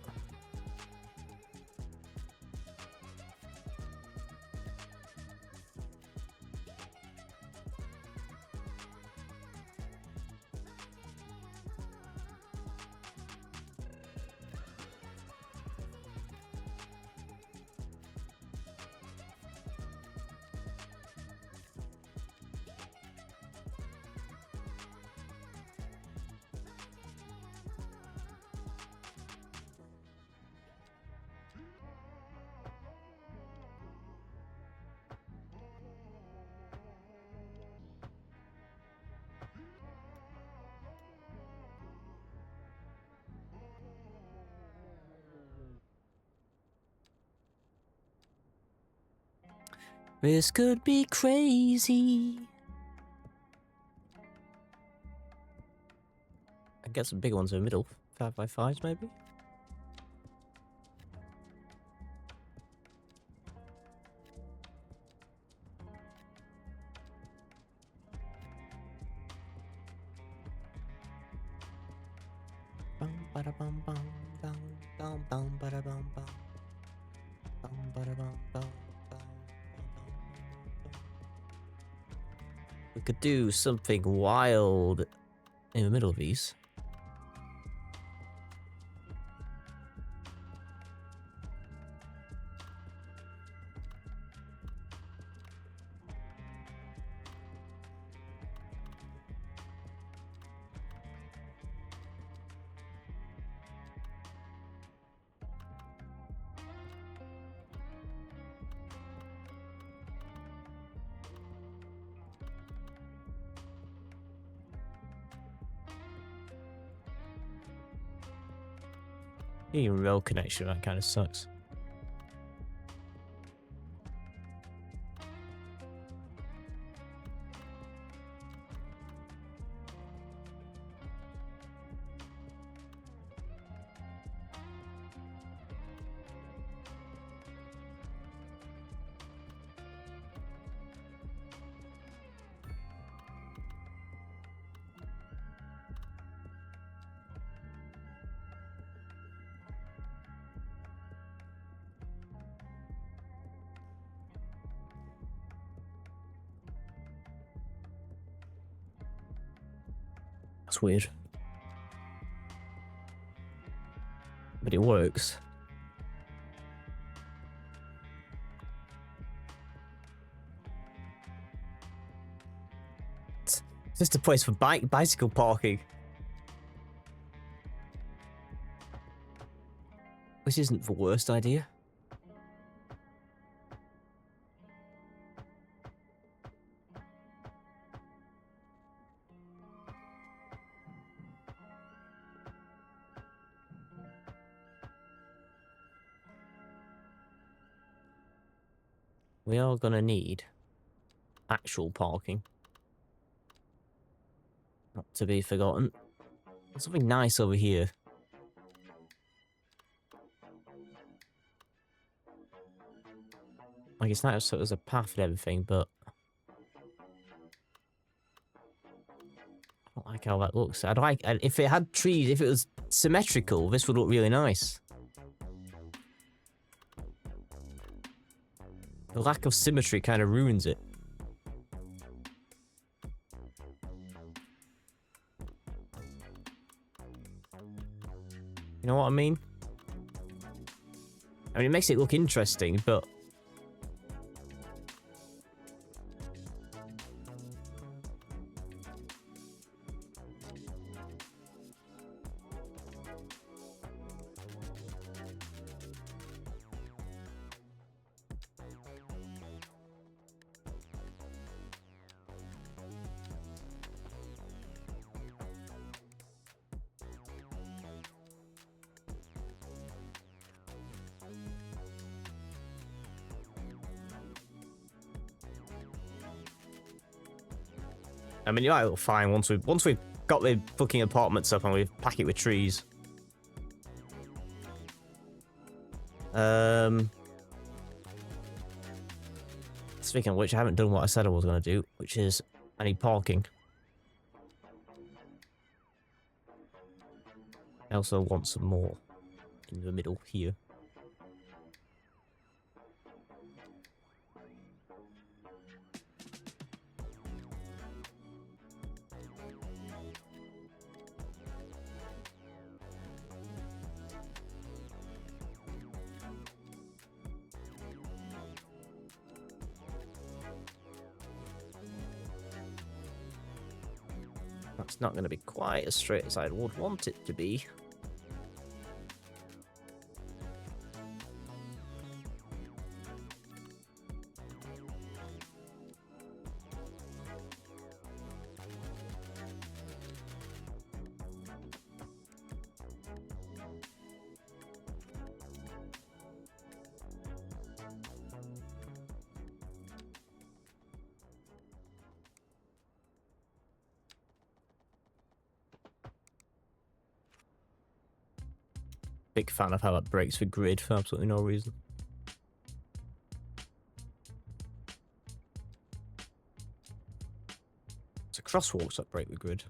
This could be crazy. I get some big ones in the middle. 5x5s maybe? Bum bada bum bum bum bum bum bada bum bum bum bada bum bum. We could do something wild in the middle of these. Even rail connection, that kind of sucks. That's weird. But it works. It's just a place for bicycle parking. Which isn't the worst idea. We are gonna need actual parking. Not to be forgotten. There's something nice over here. Like, it's nice, so there's a path and everything, but I don't like how that looks. I'd like, if it had trees, if it was symmetrical, this would look really nice. The lack of symmetry kind of ruins it. You know what I mean? I mean, it makes it look interesting, but I mean, yeah, it'll fine once we've got the fucking apartments up and we pack it with trees. Speaking of which, I haven't done what I said I was going to do, which is I need parking. I also want some more in the middle here. That's not going to be quite as straight as I would want it to be. Big fan of how that breaks the grid for absolutely no reason. It's a crosswalks that break the grid.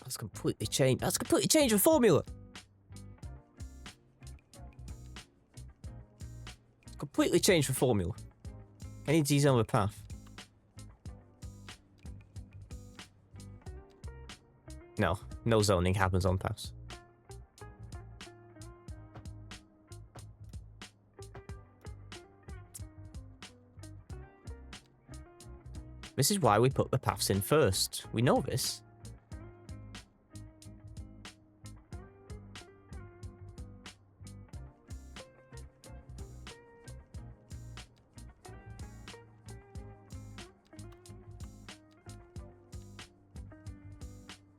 That's completely changed. That's completely changed the formula. Completely changed the formula. I need to use another path. No zoning happens on paths. This is why we put the paths in first. We know this.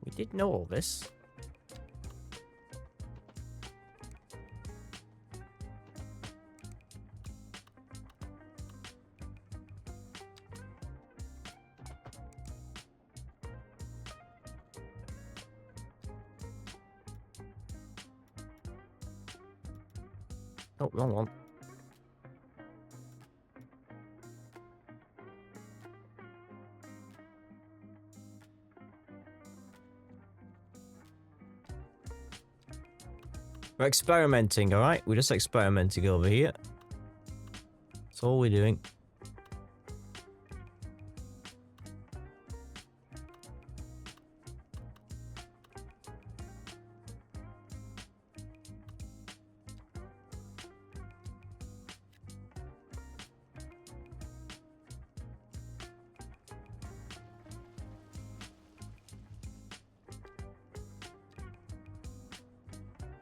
We did know all this. Oh, wrong one. We're experimenting, alright? We're just experimenting over here. That's all we're doing.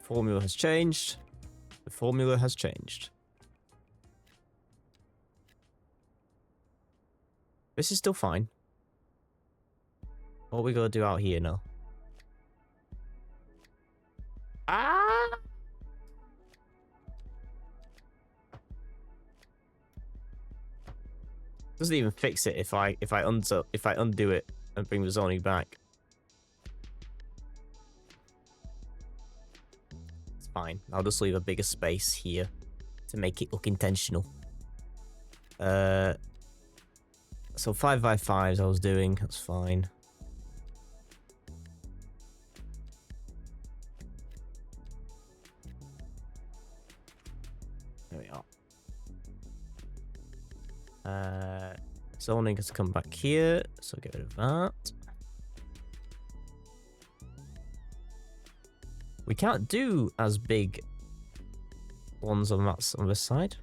Formula has changed. The formula has changed. This is still fine. What are we gonna do out here now? Ah! Doesn't even fix it if I undo it and bring the zoning back. Fine. I'll just leave a bigger space here to make it look intentional. So 5x5s I was doing, that's fine. There we are. Zoning has come back here, so get rid of that. We can't do as big ones on that on this side.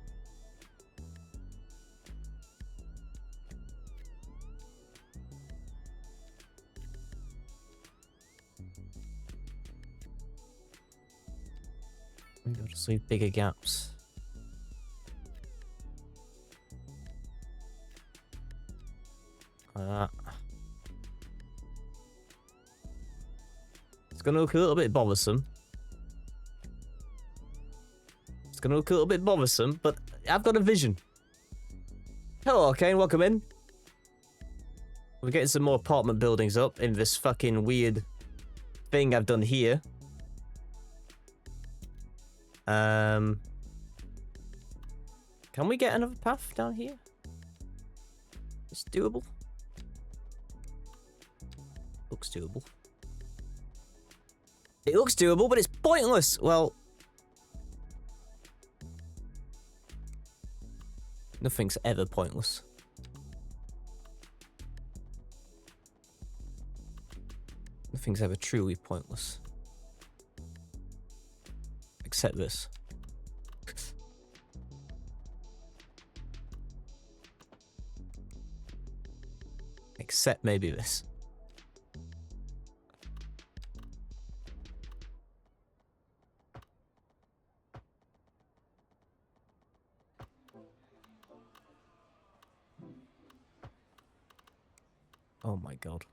Maybe I'll just leave bigger gaps. Like that. It's going to look a little bit bothersome. It's gonna look a little bit bothersome, but I've got a vision. Hello, Arcane. Welcome in. We're getting some more apartment buildings up in this fucking weird thing I've done here. Can we get another path down here? It's doable. Looks doable. It looks doable, but it's pointless. Well, nothing's ever pointless. Nothing's ever truly pointless. Except this. Except maybe this. Oh my god.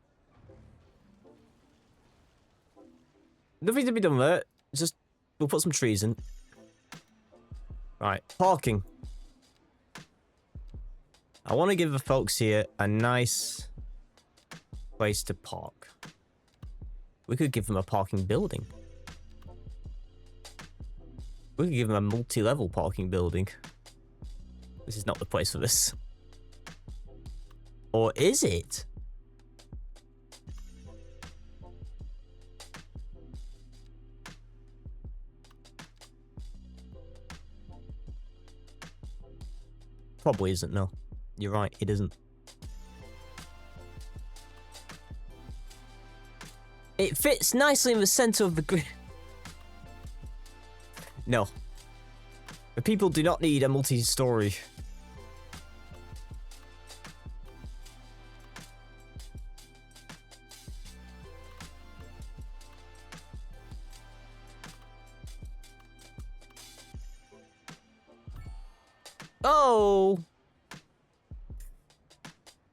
Nothing to be done there. Just, we'll put some trees in. Right, parking. I want to give the folks here a nice place to park. We could give them a parking building. We could give them a multi-level parking building. This is not the place for this. Or is it? Probably isn't, no. You're right, it isn't. It fits nicely in the center of the grid. No. The people do not need a multi-story. Oh!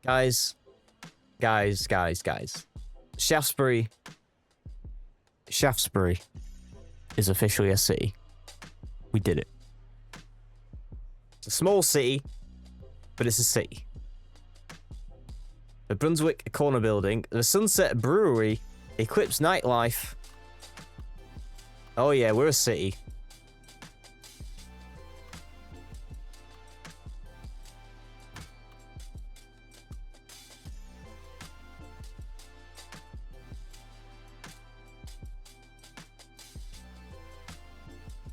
Guys. Shaftesbury is officially a city. We did it. It's a small city, but it's a city. The Brunswick Corner Building, the Sunset Brewery, Eclipse Nightlife. Oh yeah, we're a city.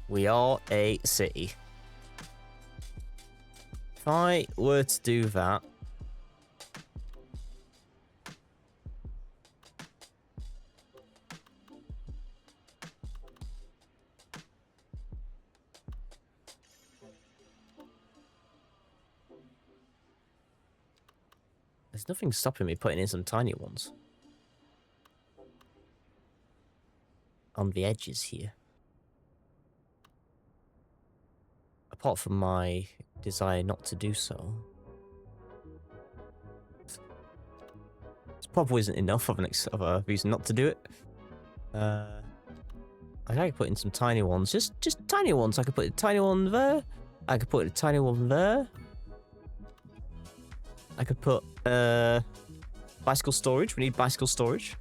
We are a city. If I were to do that... There's nothing stopping me putting in some tiny ones. On the edges here. Apart from my desire not to do so. This probably isn't enough of a reason not to do it. I could put in some tiny ones. Just tiny ones. I could put a tiny one there. I could put a tiny one there. I could put bicycle storage. We need bicycle storage.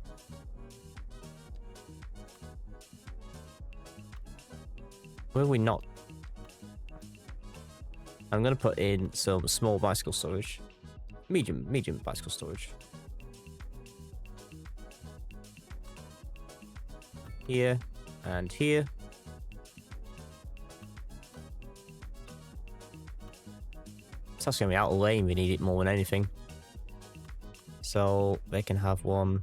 Where are we not? I'm gonna put in some small bicycle storage. Medium bicycle storage. Here and here. It's actually gonna be out of lane, we need it more than anything. So they can have one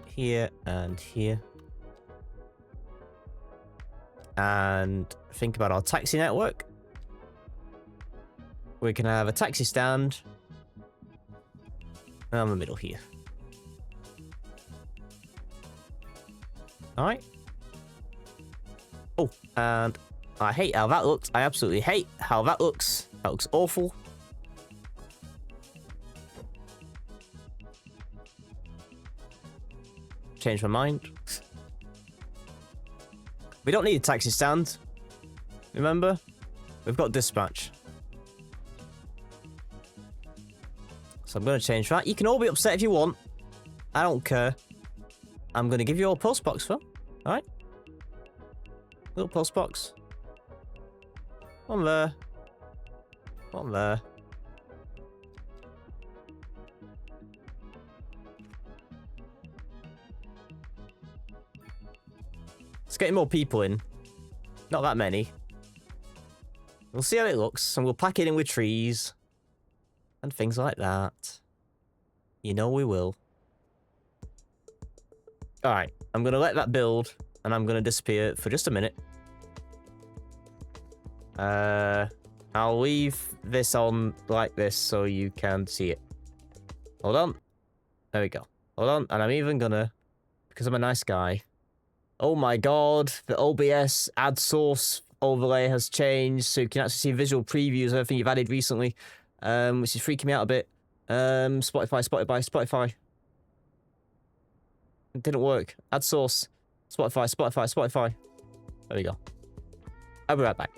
here and here. And think about our taxi network. We can have a taxi stand in the middle here. Alright. Oh, and I hate how that looks. I absolutely hate how that looks. That looks awful. Change my mind. We don't need a taxi stand. Remember? We've got dispatch. So I'm going to change that. You can all be upset if you want. I don't care. I'm going to give you all a post box, though. Alright? Little post box. One there. One there. Let's get more people in. Not that many. We'll see how it looks, and we'll pack it in with trees. And things like that. You know we will. Alright, I'm going to let that build, and I'm going to disappear for just a minute. I'll leave this on like this so you can see it. Hold on. There we go. Hold on, and I'm even going to, because I'm a nice guy. Oh my god, the OBS ad source overlay has changed, so you can actually see visual previews of everything you've added recently, which is freaking me out a bit. Spotify. It didn't work. Ad source. Spotify. There we go. I'll be right back.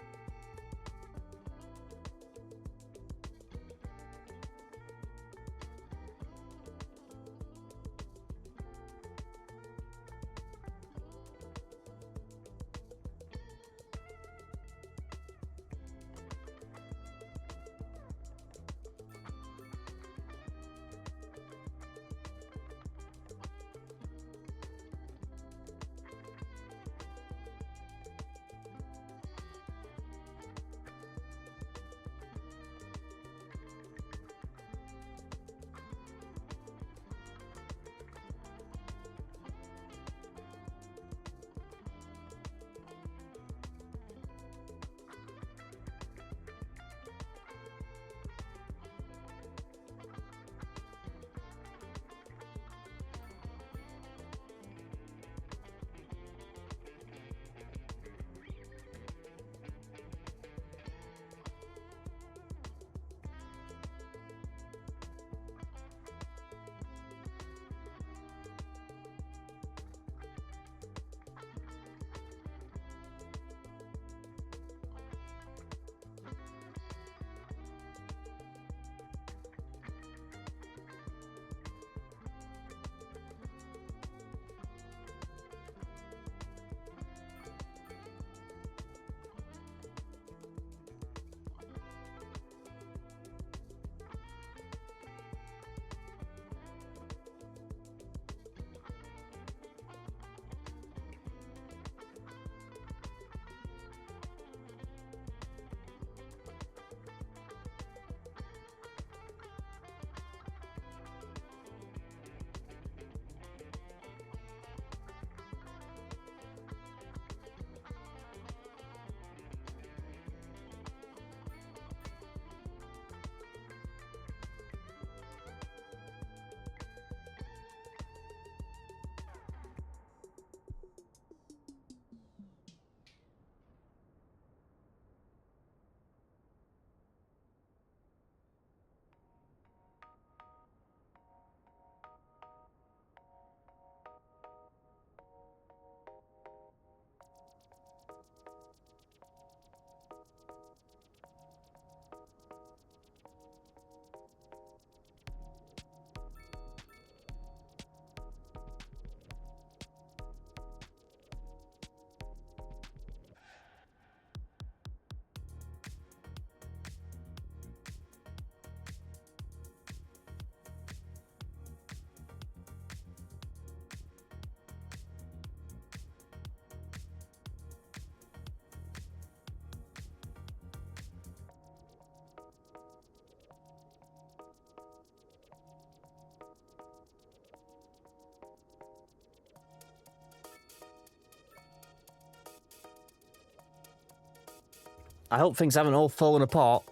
I hope things haven't all fallen apart.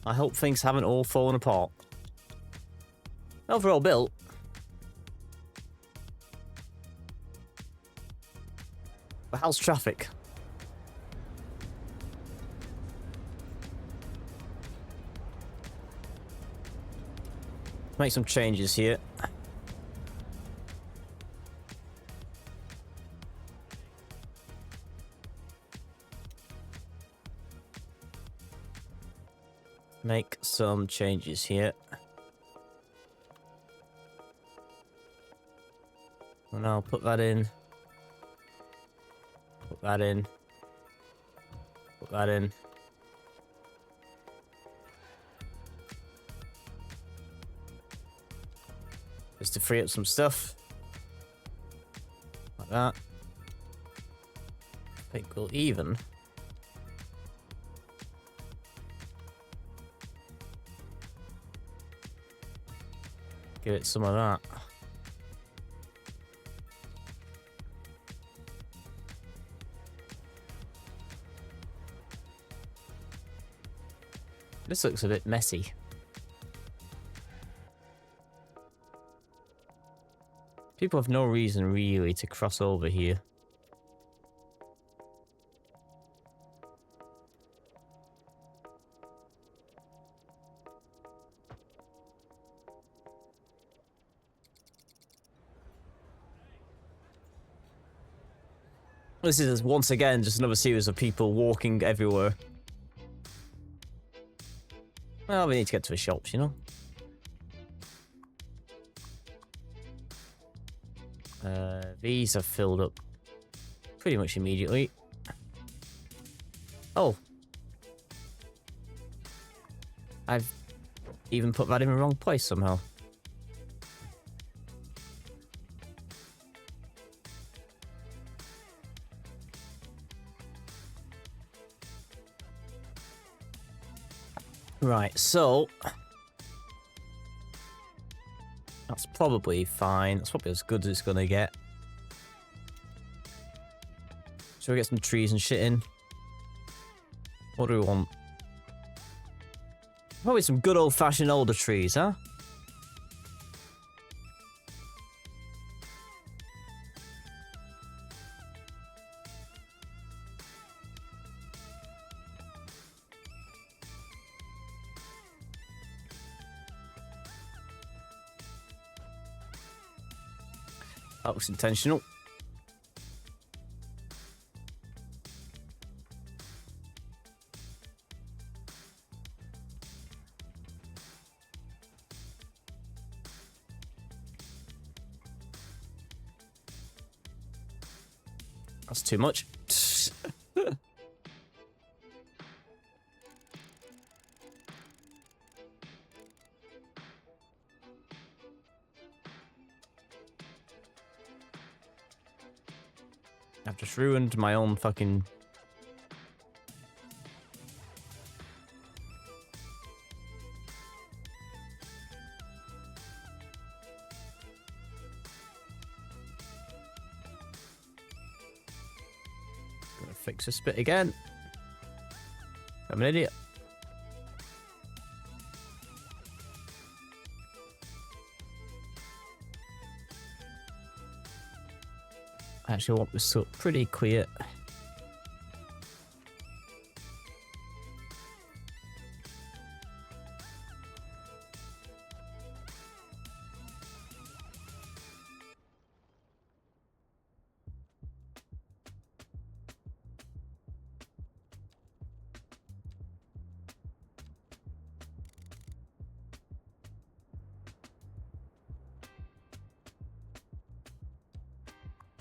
I hope things haven't all fallen apart. Overall built. But how's traffic? Make some changes here. make some changes here. And I'll put that in. Put that in. Put that in. Just to free up some stuff. Like that. I think we'll even. Give it some of that. This looks a bit messy. People have no reason really to cross over here. This is once again just another series of people walking everywhere. Well, we need to get to the shops, you know. These are filled up pretty much immediately. Oh. I've even put that in the wrong place somehow. Right, so that's probably fine. That's probably as good as it's gonna get. Shall we get some trees and shit in? What do we want? Probably some good old-fashioned older trees, huh? That was intentional. That's too much. I've just ruined my own fucking... Gonna fix this bit again. I'm an idiot. I actually want this to look pretty clear.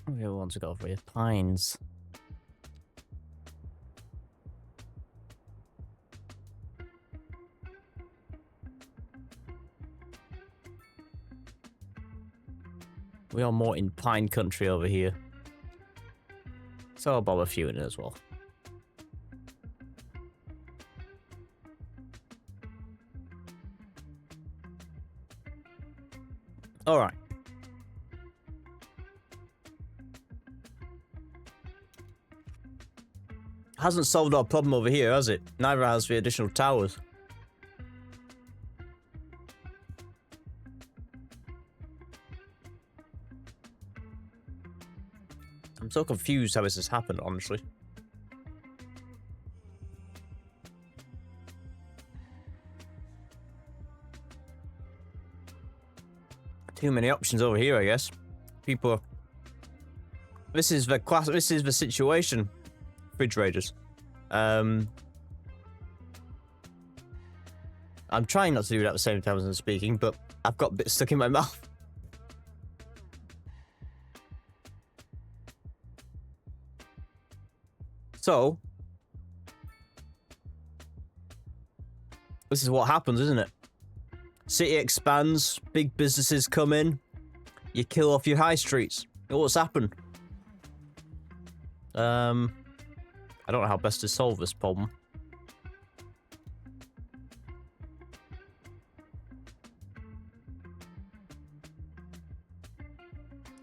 The other ones we got over here, pines. We are more in pine country over here. So I'll bob a few in it as well. Alright. Hasn't solved our problem over here, has it? Neither has the additional towers. I'm so confused how this has happened, honestly. Too many options over here, I guess. People. This is the class. This is the situation. Fridge raiders. I'm trying not to do it at the same time as I'm speaking, but I've got bits stuck in my mouth. So, this is what happens, isn't it? City expands, big businesses come in, you kill off your high streets. What's happened? I don't know how best to solve this problem.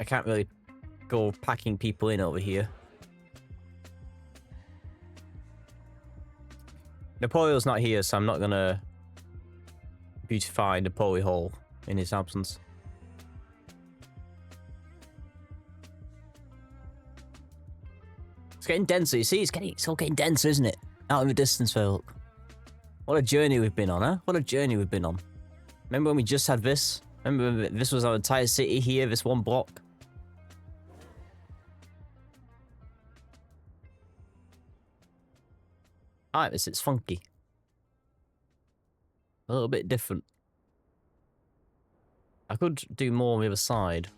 I can't really go packing people in over here. Napoleon's not here, so I'm not gonna beautify Napoleon Hall in his absence. It's getting denser, you see? It's all getting denser, isn't it? Out in the distance, Phil. What a journey we've been on, huh? What a journey we've been on. Remember when we just had this? Remember when this was our entire city here, this one block? I like this, it's funky. A little bit different. I could do more on the other side.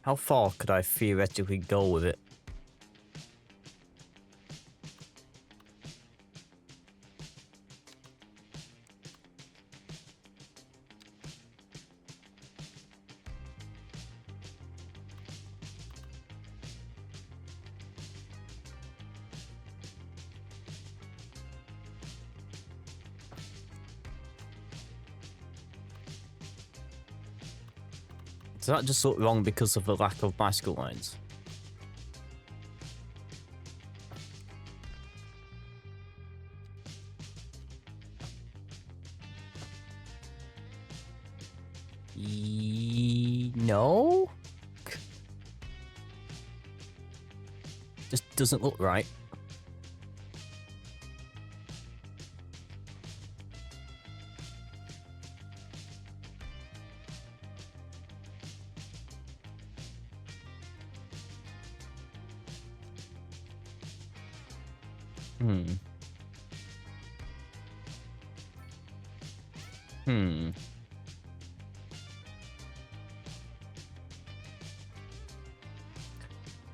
How far could I theoretically go with it? Does that just look wrong because of the lack of bicycle lines? No? Just doesn't look right.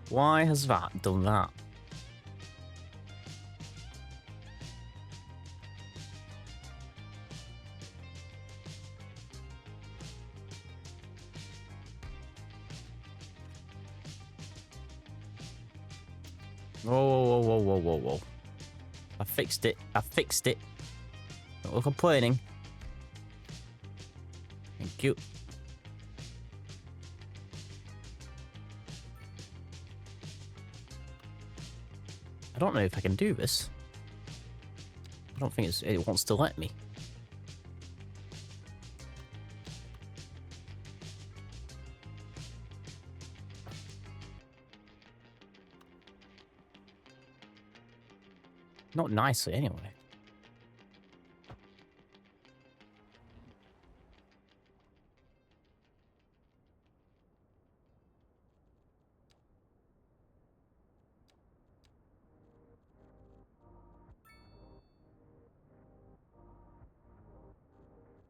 Why has that done that? Whoa. I fixed it. Not complaining. Thank you. I don't know if I can do this. I don't think it wants to let me. Not nicely, anyway.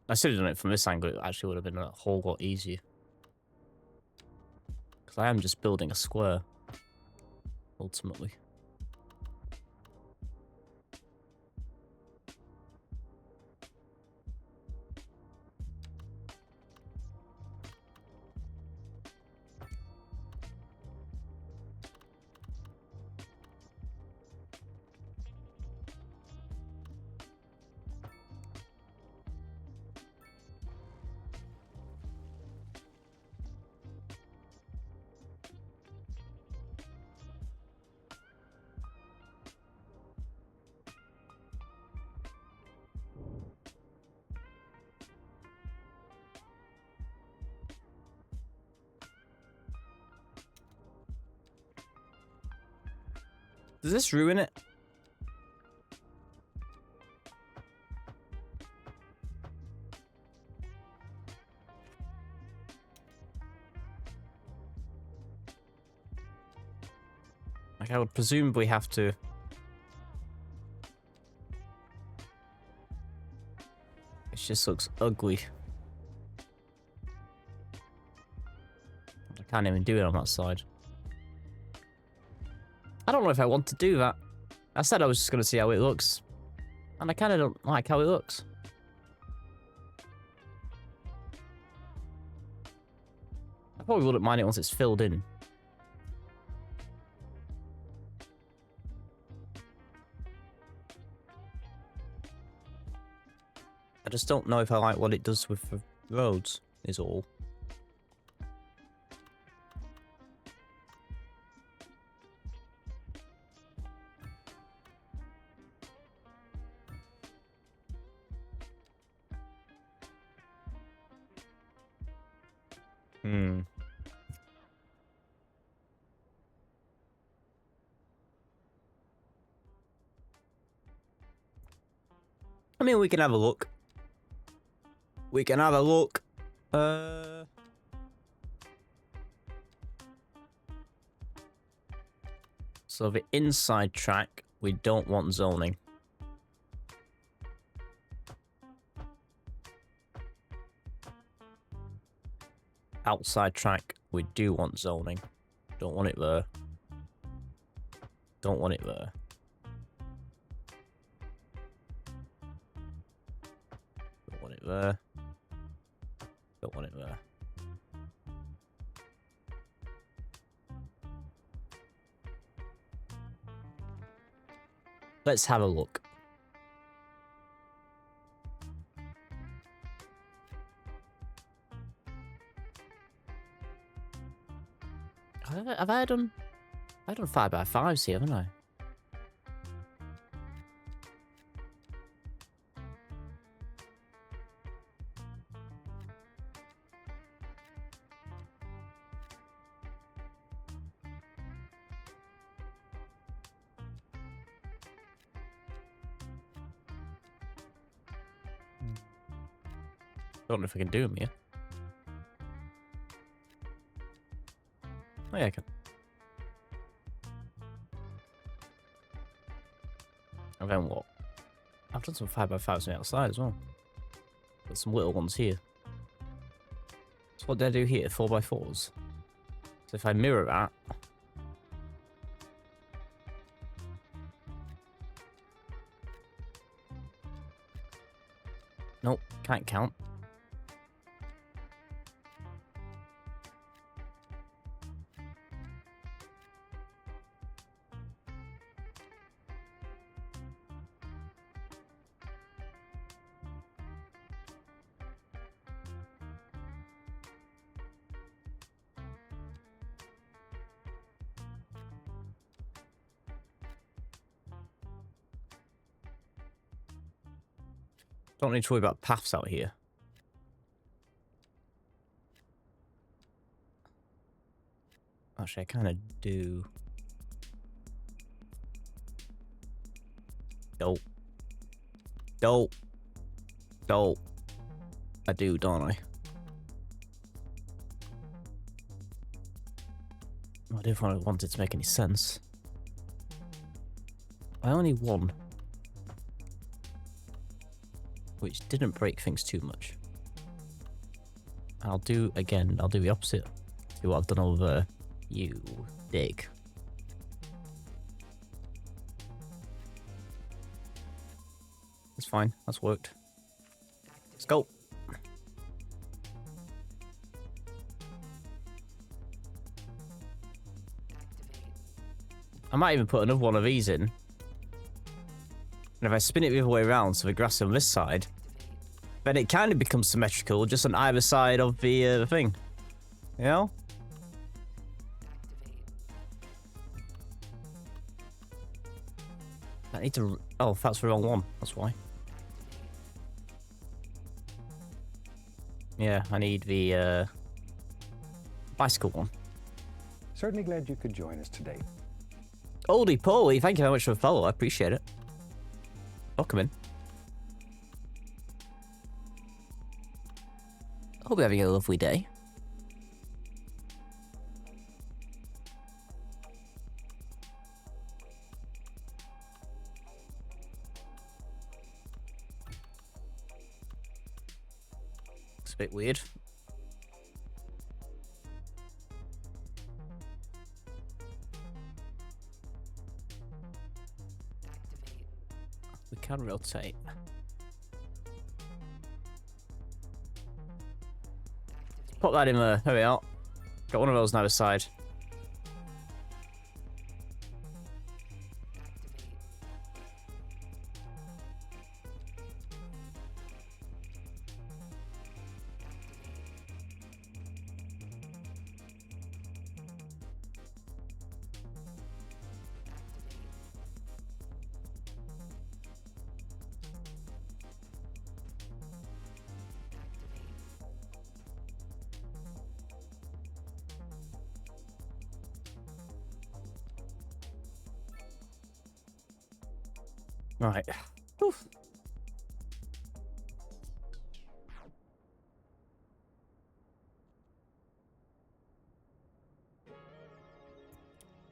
I should have done it from this angle. It actually would have been a whole lot easier. Because I am just building a square, ultimately. Does this ruin it? Like, I would presumably have to... It just looks ugly. I can't even do it on that side. I don't know if I want to do that. I said I was just going to see how it looks. And I kind of don't like how it looks. I probably wouldn't mind it once it's filled in. I just don't know if I like what it does with the roads, is all. I mean, we can have a look. We can have a look. So the inside track, we don't want zoning. Outside track, we do want zoning. Don't want it there. Don't want it there. Don't want it there. Don't want it there. Let's have a look. Have I done 5x5s here, haven't I? Don't know if I can do them here. Oh yeah, I can. And then what? I've done some 5x5s on the outside as well. Got some little ones here. So what did I do here? 4x4s. So if I mirror that... Nope, can't count. Don't need to worry about paths out here. Actually, I kind of do. Dope. Dope. Dope. I do, don't I? I didn't want it to make any sense. I only won. Which didn't break things too much. I'll do the opposite. See what I've done over there. You dig. That's fine, that's worked. Let's go. I might even put another one of these in. And if I spin it the other way around, so the grass on this side, then it kind of becomes symmetrical, just on either side of the thing. You know? I need to... Oh, that's the wrong one. That's why. Yeah, I need the bicycle one. Certainly glad you could join us today. Oldie Polly, thank you very much for the follow. I appreciate it. Welcome in. Hope you're having a lovely day. a bit weird. We can rotate. Put that in there. There we are. Got one of those on either side. Right. Oof.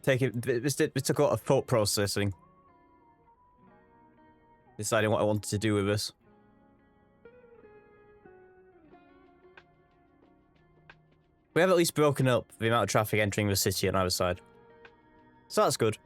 This took a lot of thought processing. Deciding what I wanted to do with this. We have at least broken up the amount of traffic entering the city on either side. So that's good.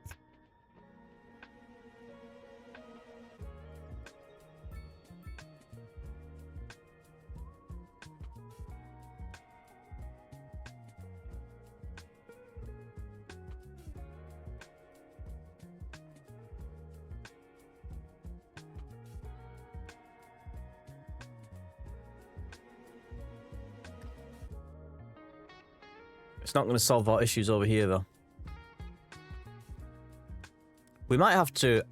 It's not going to solve our issues over here, though. We might have to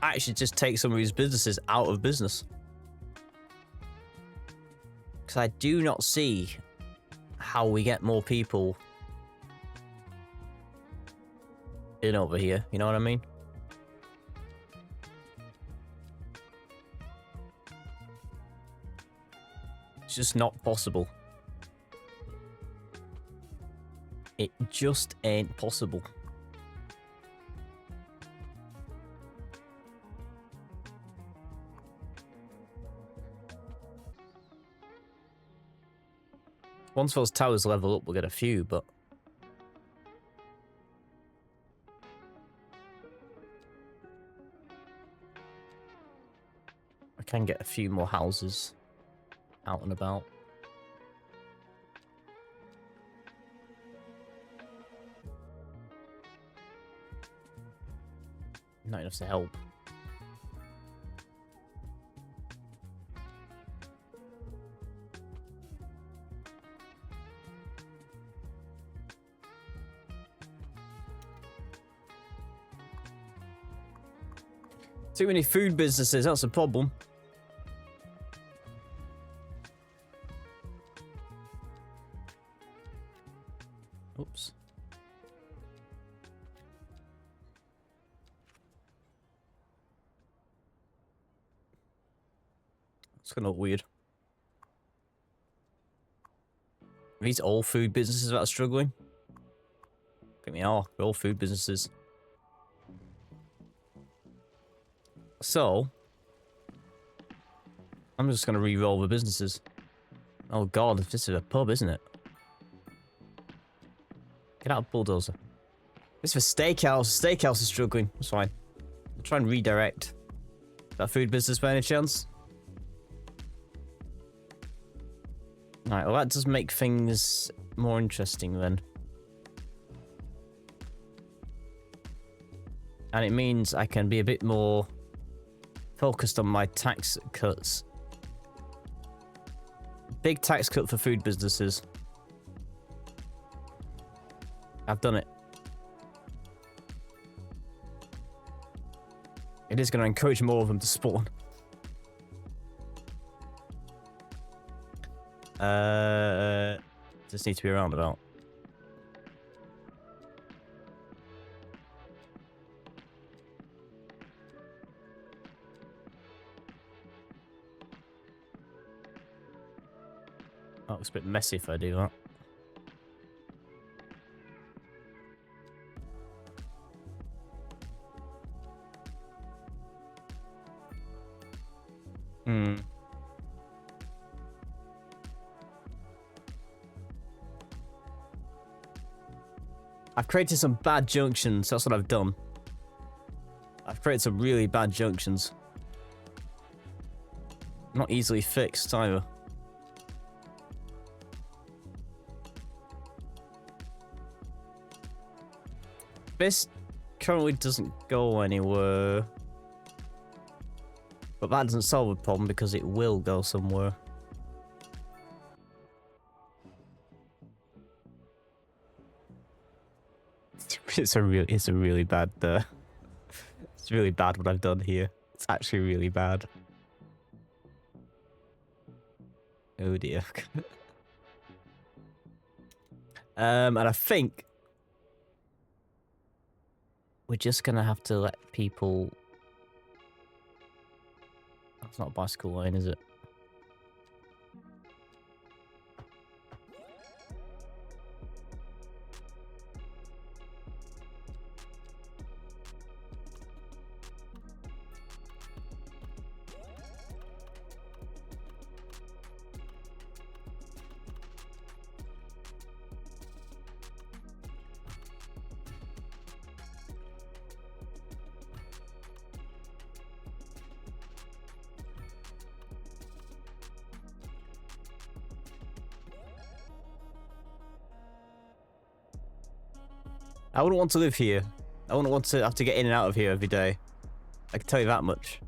actually just take some of these businesses out of business. Because I do not see how we get more people in over here. You know what I mean? It's just not possible. It just ain't possible. Once those towers level up, we'll get a few, but... I can get a few more houses out and about. Not enough to help. Too many food businesses, that's a problem. Oops. It's gonna look weird. Are these all food businesses that are struggling? I think they are. They're all food businesses. So, I'm just gonna re-roll the businesses. Oh god, this is a pub, isn't it? Get out, bulldozer. This is a steakhouse. Steakhouse is struggling. That's fine. I'll try and redirect that food business by any chance. Alright, well that does make things more interesting then. And it means I can be a bit more focused on my tax cuts. Big tax cut for food businesses. I've done it. It is going to encourage more of them to spawn. Just need to be a roundabout. That looks a bit messy if I do that. created some bad junctions. That's what I've done. I've created some really bad junctions. Not easily fixed either. This currently doesn't go anywhere. But that doesn't solve the problem because it will go somewhere. It's a really bad it's really bad what I've done here. It's actually really bad. Oh dear. And I think we're just gonna have to let people. That's not a bicycle lane, is it? I wouldn't want to live here. I wouldn't want to have to get in and out of here every day. I can tell you that much.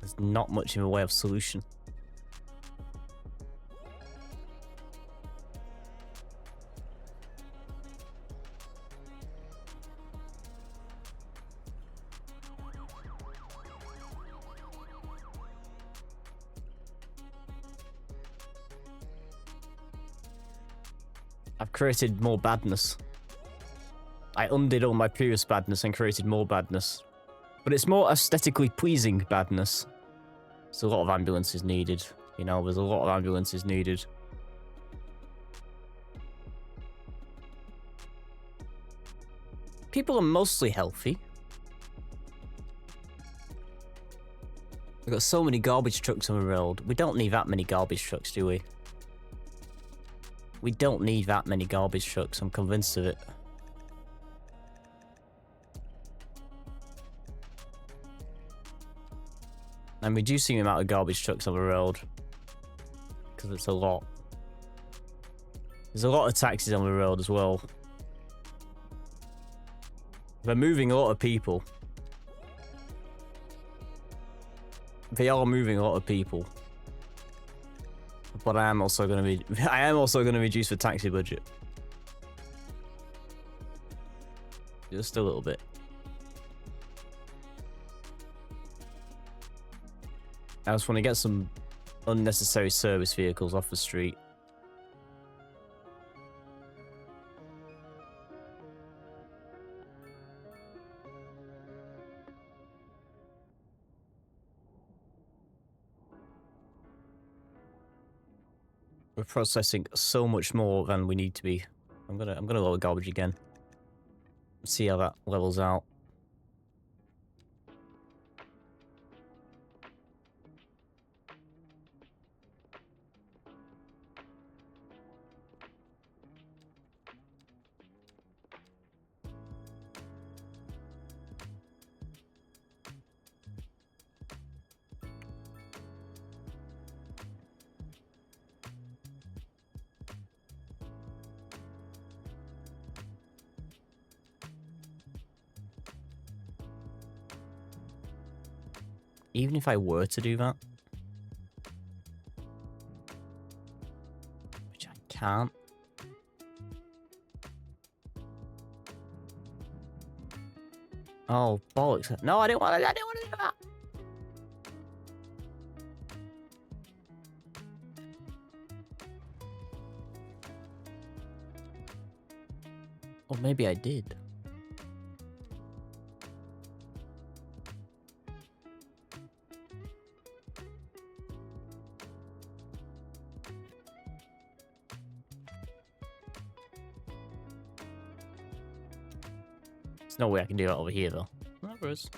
There's not much in the way of solution. I've created more badness. I undid all my previous badness and created more badness. But it's more aesthetically pleasing badness. There's a lot of ambulances needed. You know, there's a lot of ambulances needed. People are mostly healthy. We've got so many garbage trucks on the road. We don't need that many garbage trucks, do we? We don't need that many garbage trucks, I'm convinced of it. I'm reducing the amount of garbage trucks on the road. Because it's a lot. There's a lot of taxis on the road as well. They're moving a lot of people. They are moving a lot of people. But I am also going to reduce the taxi budget. Just a little bit. I just want to get some unnecessary service vehicles off the street. We're processing so much more than we need to be. I'm gonna lower garbage again. See how that levels out. Even if I were to do that, which I can't. Oh, bollocks. No, I didn't want to do that. Or maybe I did. No way I can do that over here, though. No, there is.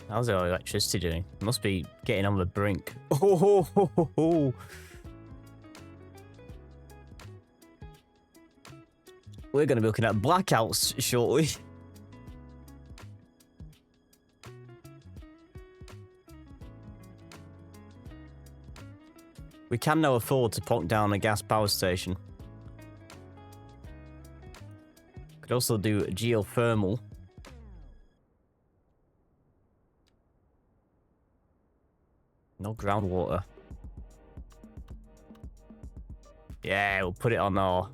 How's our electricity doing? It must be getting on the brink. Oh. We're going to be looking at blackouts shortly. We can now afford to plonk down a gas power station. Could also do geothermal. No groundwater. Yeah, we'll put it on our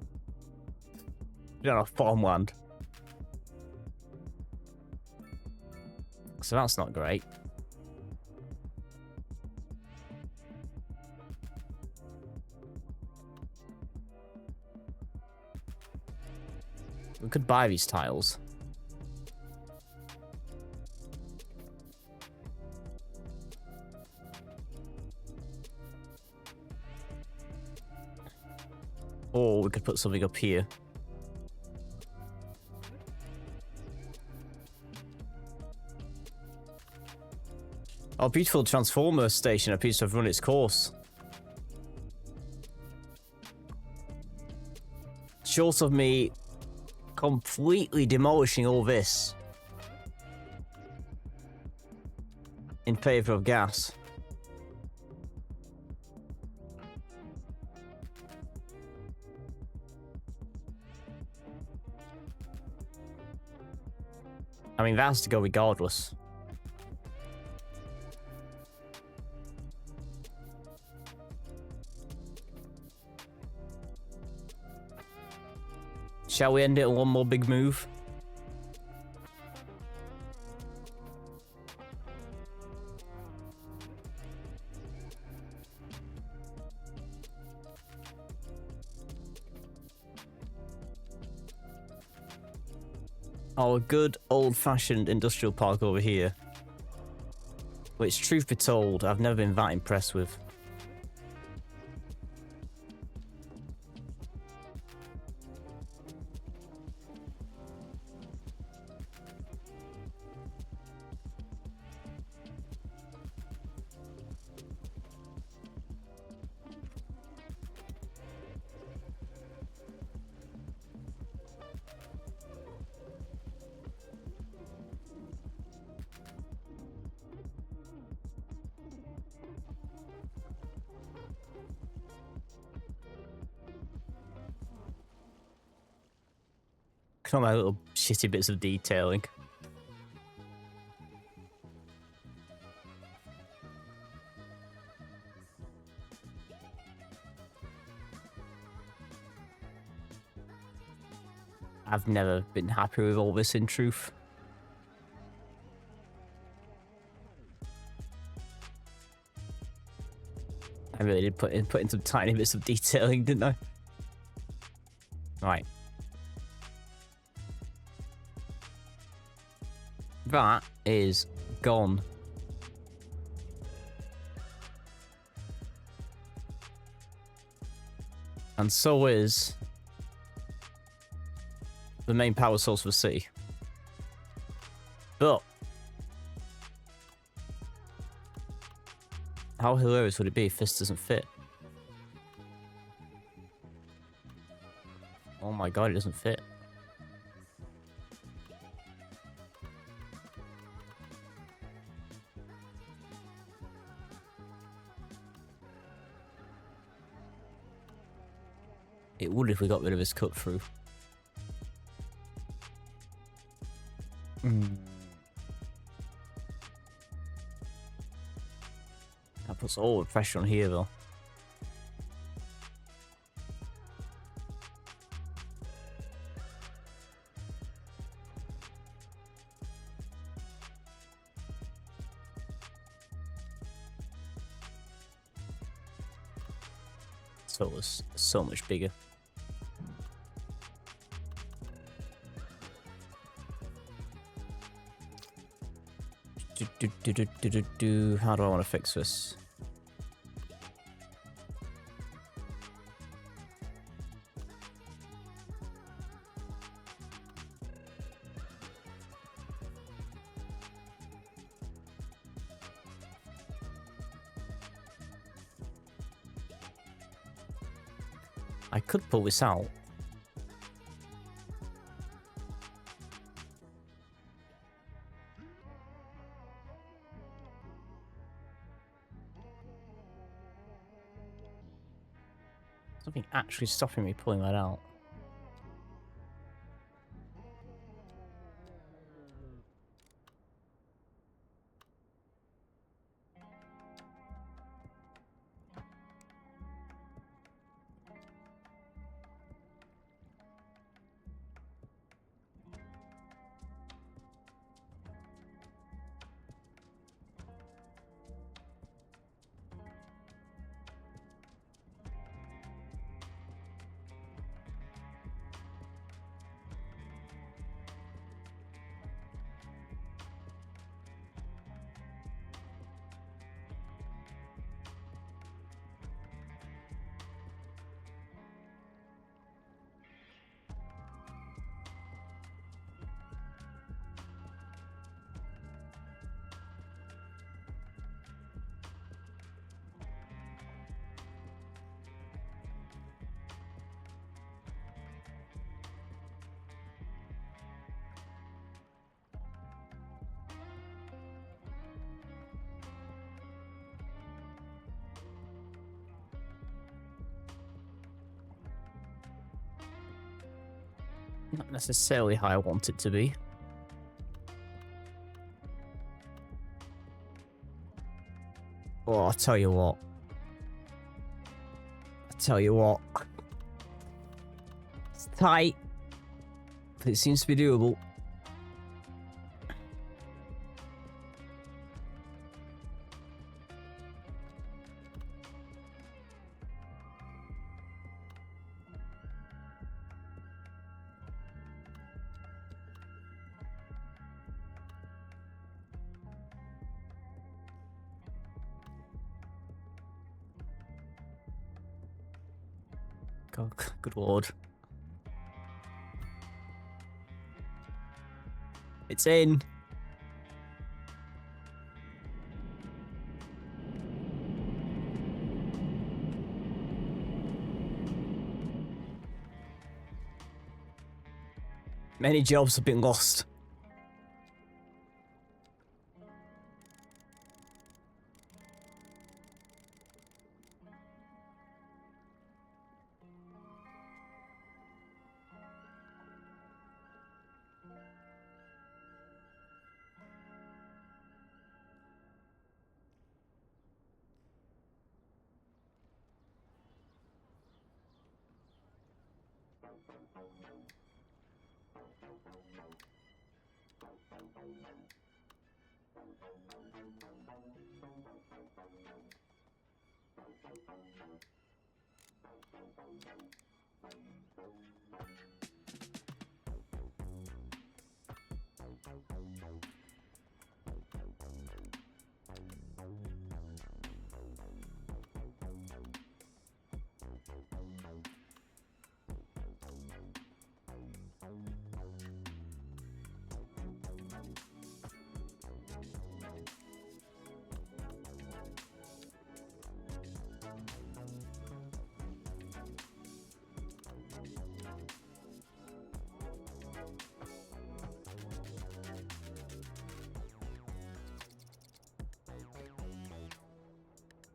farmland. So that's not great. We could buy these tiles. Or we could put something up here. Our beautiful transformer station appears to have run its course. Short of me completely demolishing all this in favor of gas. I mean, that has to go regardless. Shall we end it on one more big move? Our good old-fashioned industrial park over here, which, truth be told, I've never been that impressed with. Come on, my little shitty bits of detailing. I've never been happy with all this, in truth. I really did put in some tiny bits of detailing, didn't I? Right. That is gone. And so is the main power source for the city. But how hilarious would it be if this doesn't fit? Oh my god, it doesn't fit. It would if we got rid of this cut through. That puts all the pressure on here though. So it was so much bigger. How do I want to fix this? I could pull this out. Something actually stopping me pulling that out. Not necessarily how I want it to be. Oh, I'll tell you what. It's tight, but it seems to be doable. God, good lord. It's in. Many jobs have been lost.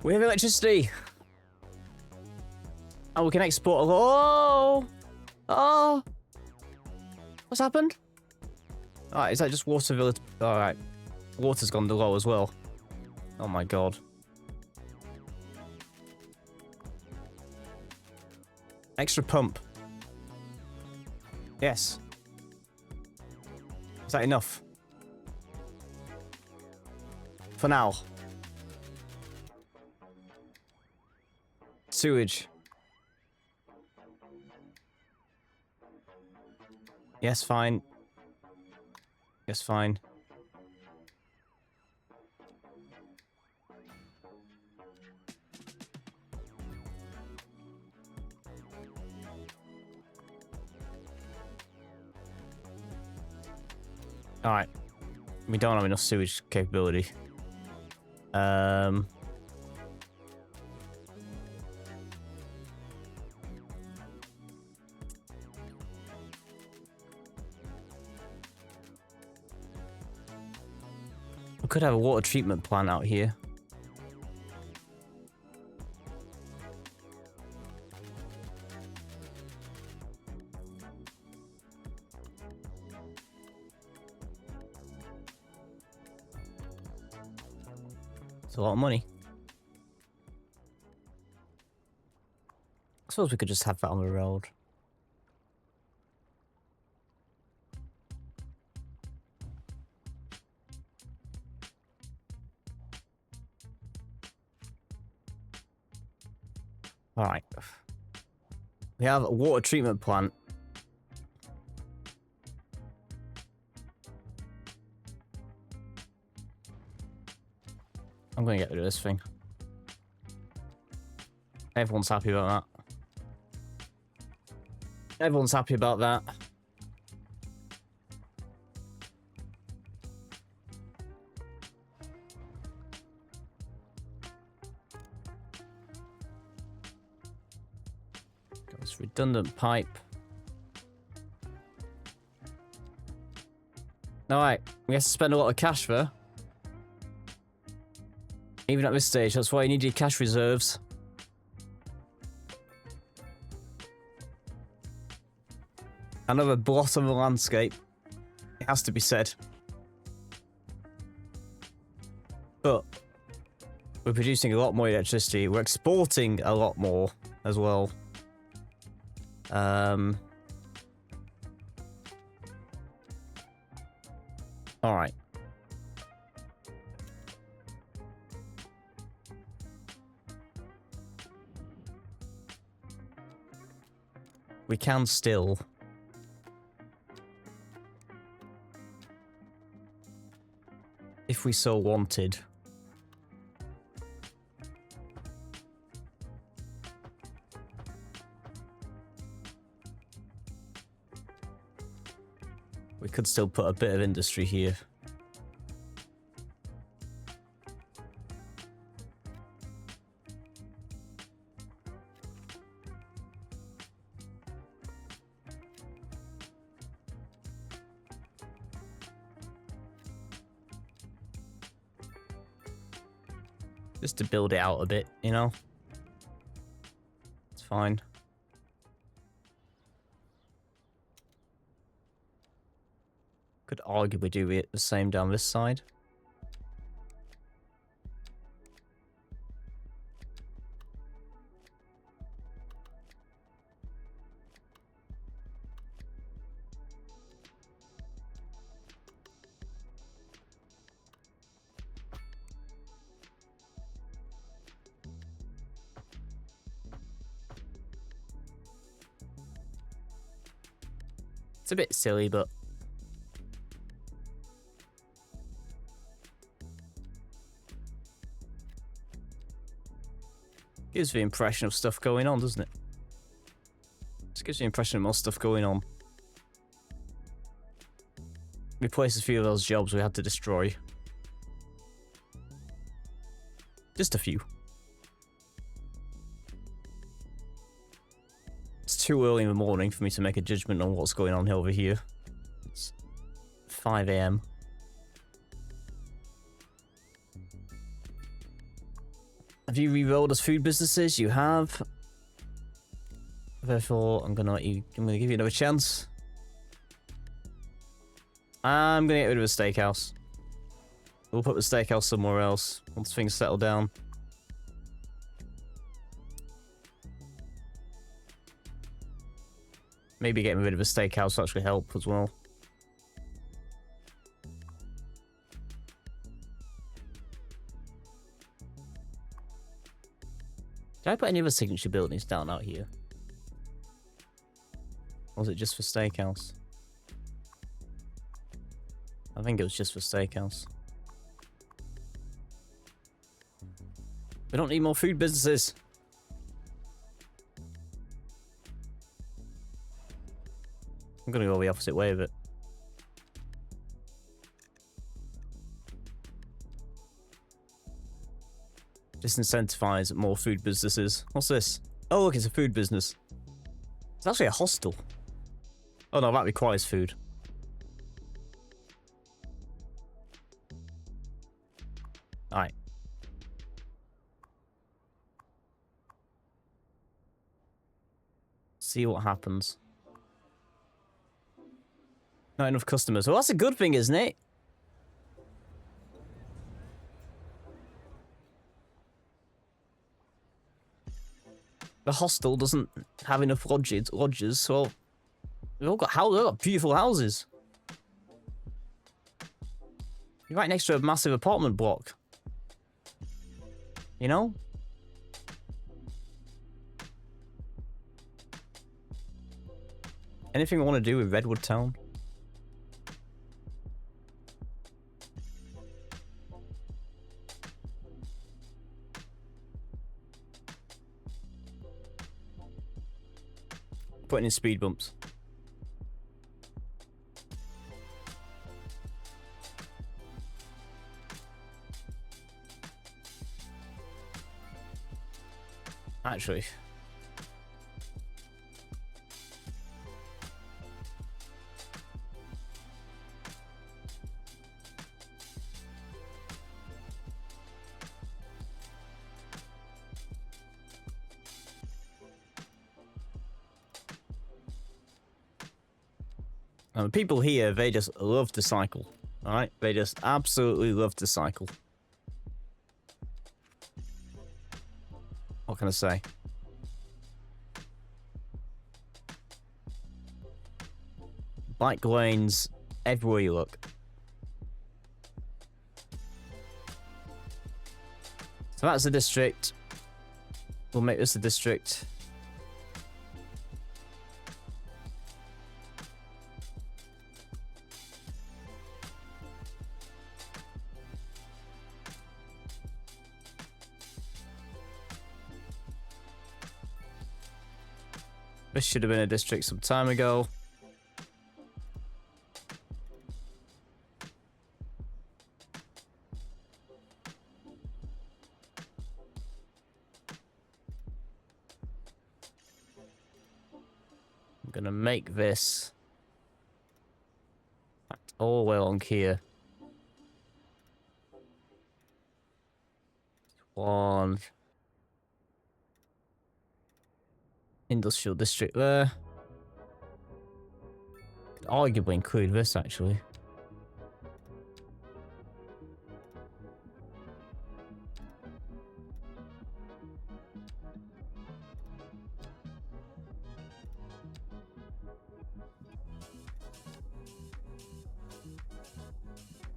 We have electricity. Oh, we can export. Oh! Oh! What's happened? Alright, is that just water village? Alright. Water's gone low as well. Oh my god. Extra pump. Yes. Is that enough? For now. Sewage. Yes, fine. Yes, fine. Alright. We don't have enough sewage capability. could have a water treatment plant out here. It's a lot of money. I suppose we could just have that on the road. Alright. We have a water treatment plant. I'm gonna get rid of this thing. Everyone's happy about that. Everyone's happy about that. Got this redundant pipe. Alright, we have to spend a lot of cash for. Even at this stage, that's why you need your cash reserves. Another blot on the landscape. It has to be said. But we're producing a lot more electricity. We're exporting a lot more as well. Alright. We can still... if we so wanted. We could still put a bit of industry here. Just to build it out a bit, you know? It's fine. Could arguably do it the same down this side. It's a bit silly, but gives the impression of stuff going on, doesn't it? Just gives the impression of more stuff going on. Replace a few of those jobs we had to destroy. Just a few. It's too early in the morning for me to make a judgment on what's going on over here. It's 5 AM. Have you re-rolled as food businesses? You have. Therefore, I'm gonna give you another chance. I'm gonna get rid of a steakhouse. We'll put the steakhouse somewhere else once things settle down. Maybe getting rid of a steakhouse will actually help as well. Did I put any other signature buildings down out here? Or was it just for steakhouse? I think it was just for steakhouse. We don't need more food businesses. I'm gonna go the opposite way of it. Disincentivize more food businesses. What's this? Oh, look, it's a food business. It's actually a hostel. Oh no, that requires food. See what happens. Not enough customers. Well, that's a good thing, isn't it? The hostel doesn't have enough lodgers, so they've all got beautiful houses. You're right next to a massive apartment block. You know? Anything I want to do with Redwood Town? Putting in speed bumps. Actually. And the people here, they just love to cycle. Alright? They just absolutely love to cycle. What can I say? Bike lanes everywhere you look. So that's the district. We'll make this a district. This should have been a district some time ago. I'm gonna make this all the way along here. One industrial district there. Could arguably include this actually.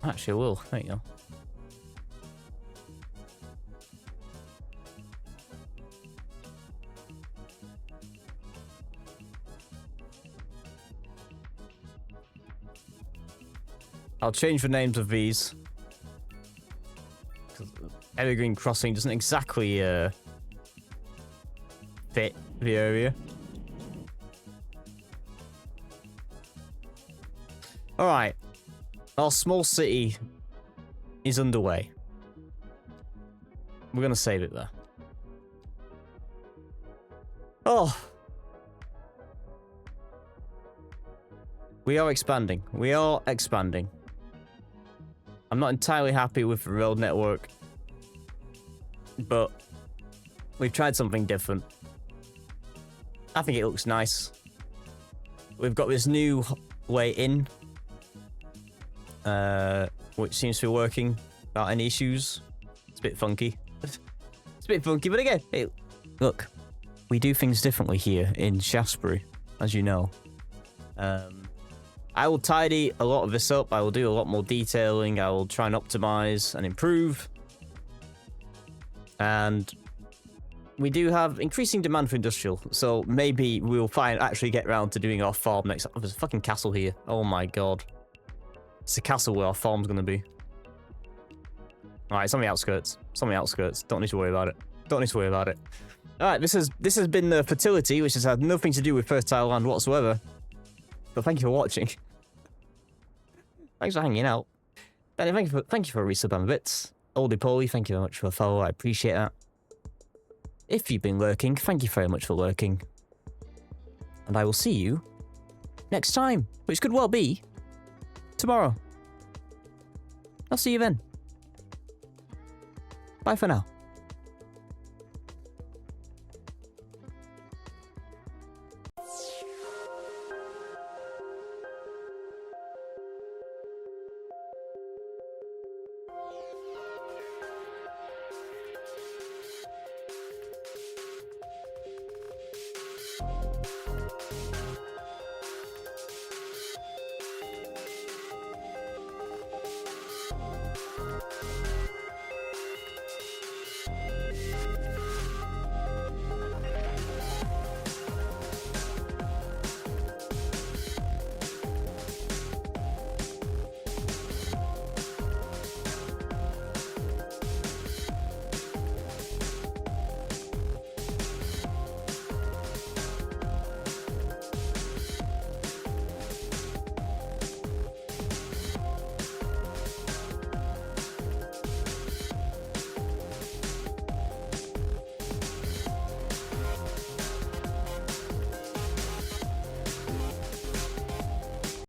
Actually, I will. There you go. I'll change the names of these. Because Evergreen Crossing doesn't exactly fit the area. Alright. Our small city is underway. We're going to save it there. Oh. We are expanding. We are expanding. I'm not entirely happy with the road network, but we've tried something different. I think it looks nice. We've got this new way in, which seems to be working without any issues. It's a bit funky. It's a bit funky, but again, hey, look, we do things differently here in Shaftesbury, as you know. I will tidy a lot of this up. I will do a lot more detailing. I will try and optimize and improve. And we do have increasing demand for industrial. So maybe we'll actually get around to doing our farm next. Oh, there's a fucking castle here. Oh my god. It's a castle where our farm's going to be. Alright, it's on the outskirts. It's on the outskirts. Don't need to worry about it. Don't need to worry about it. Alright, this has been the fertility, which has had nothing to do with fertile land whatsoever. But thank you for watching. Thanks for hanging out. Danny, thank you for a resub and bits. Oldie Poly, thank you very much for a follow. I appreciate that. If you've been lurking, thank you very much for lurking. And I will see you next time, which could well be tomorrow. I'll see you then. Bye for now.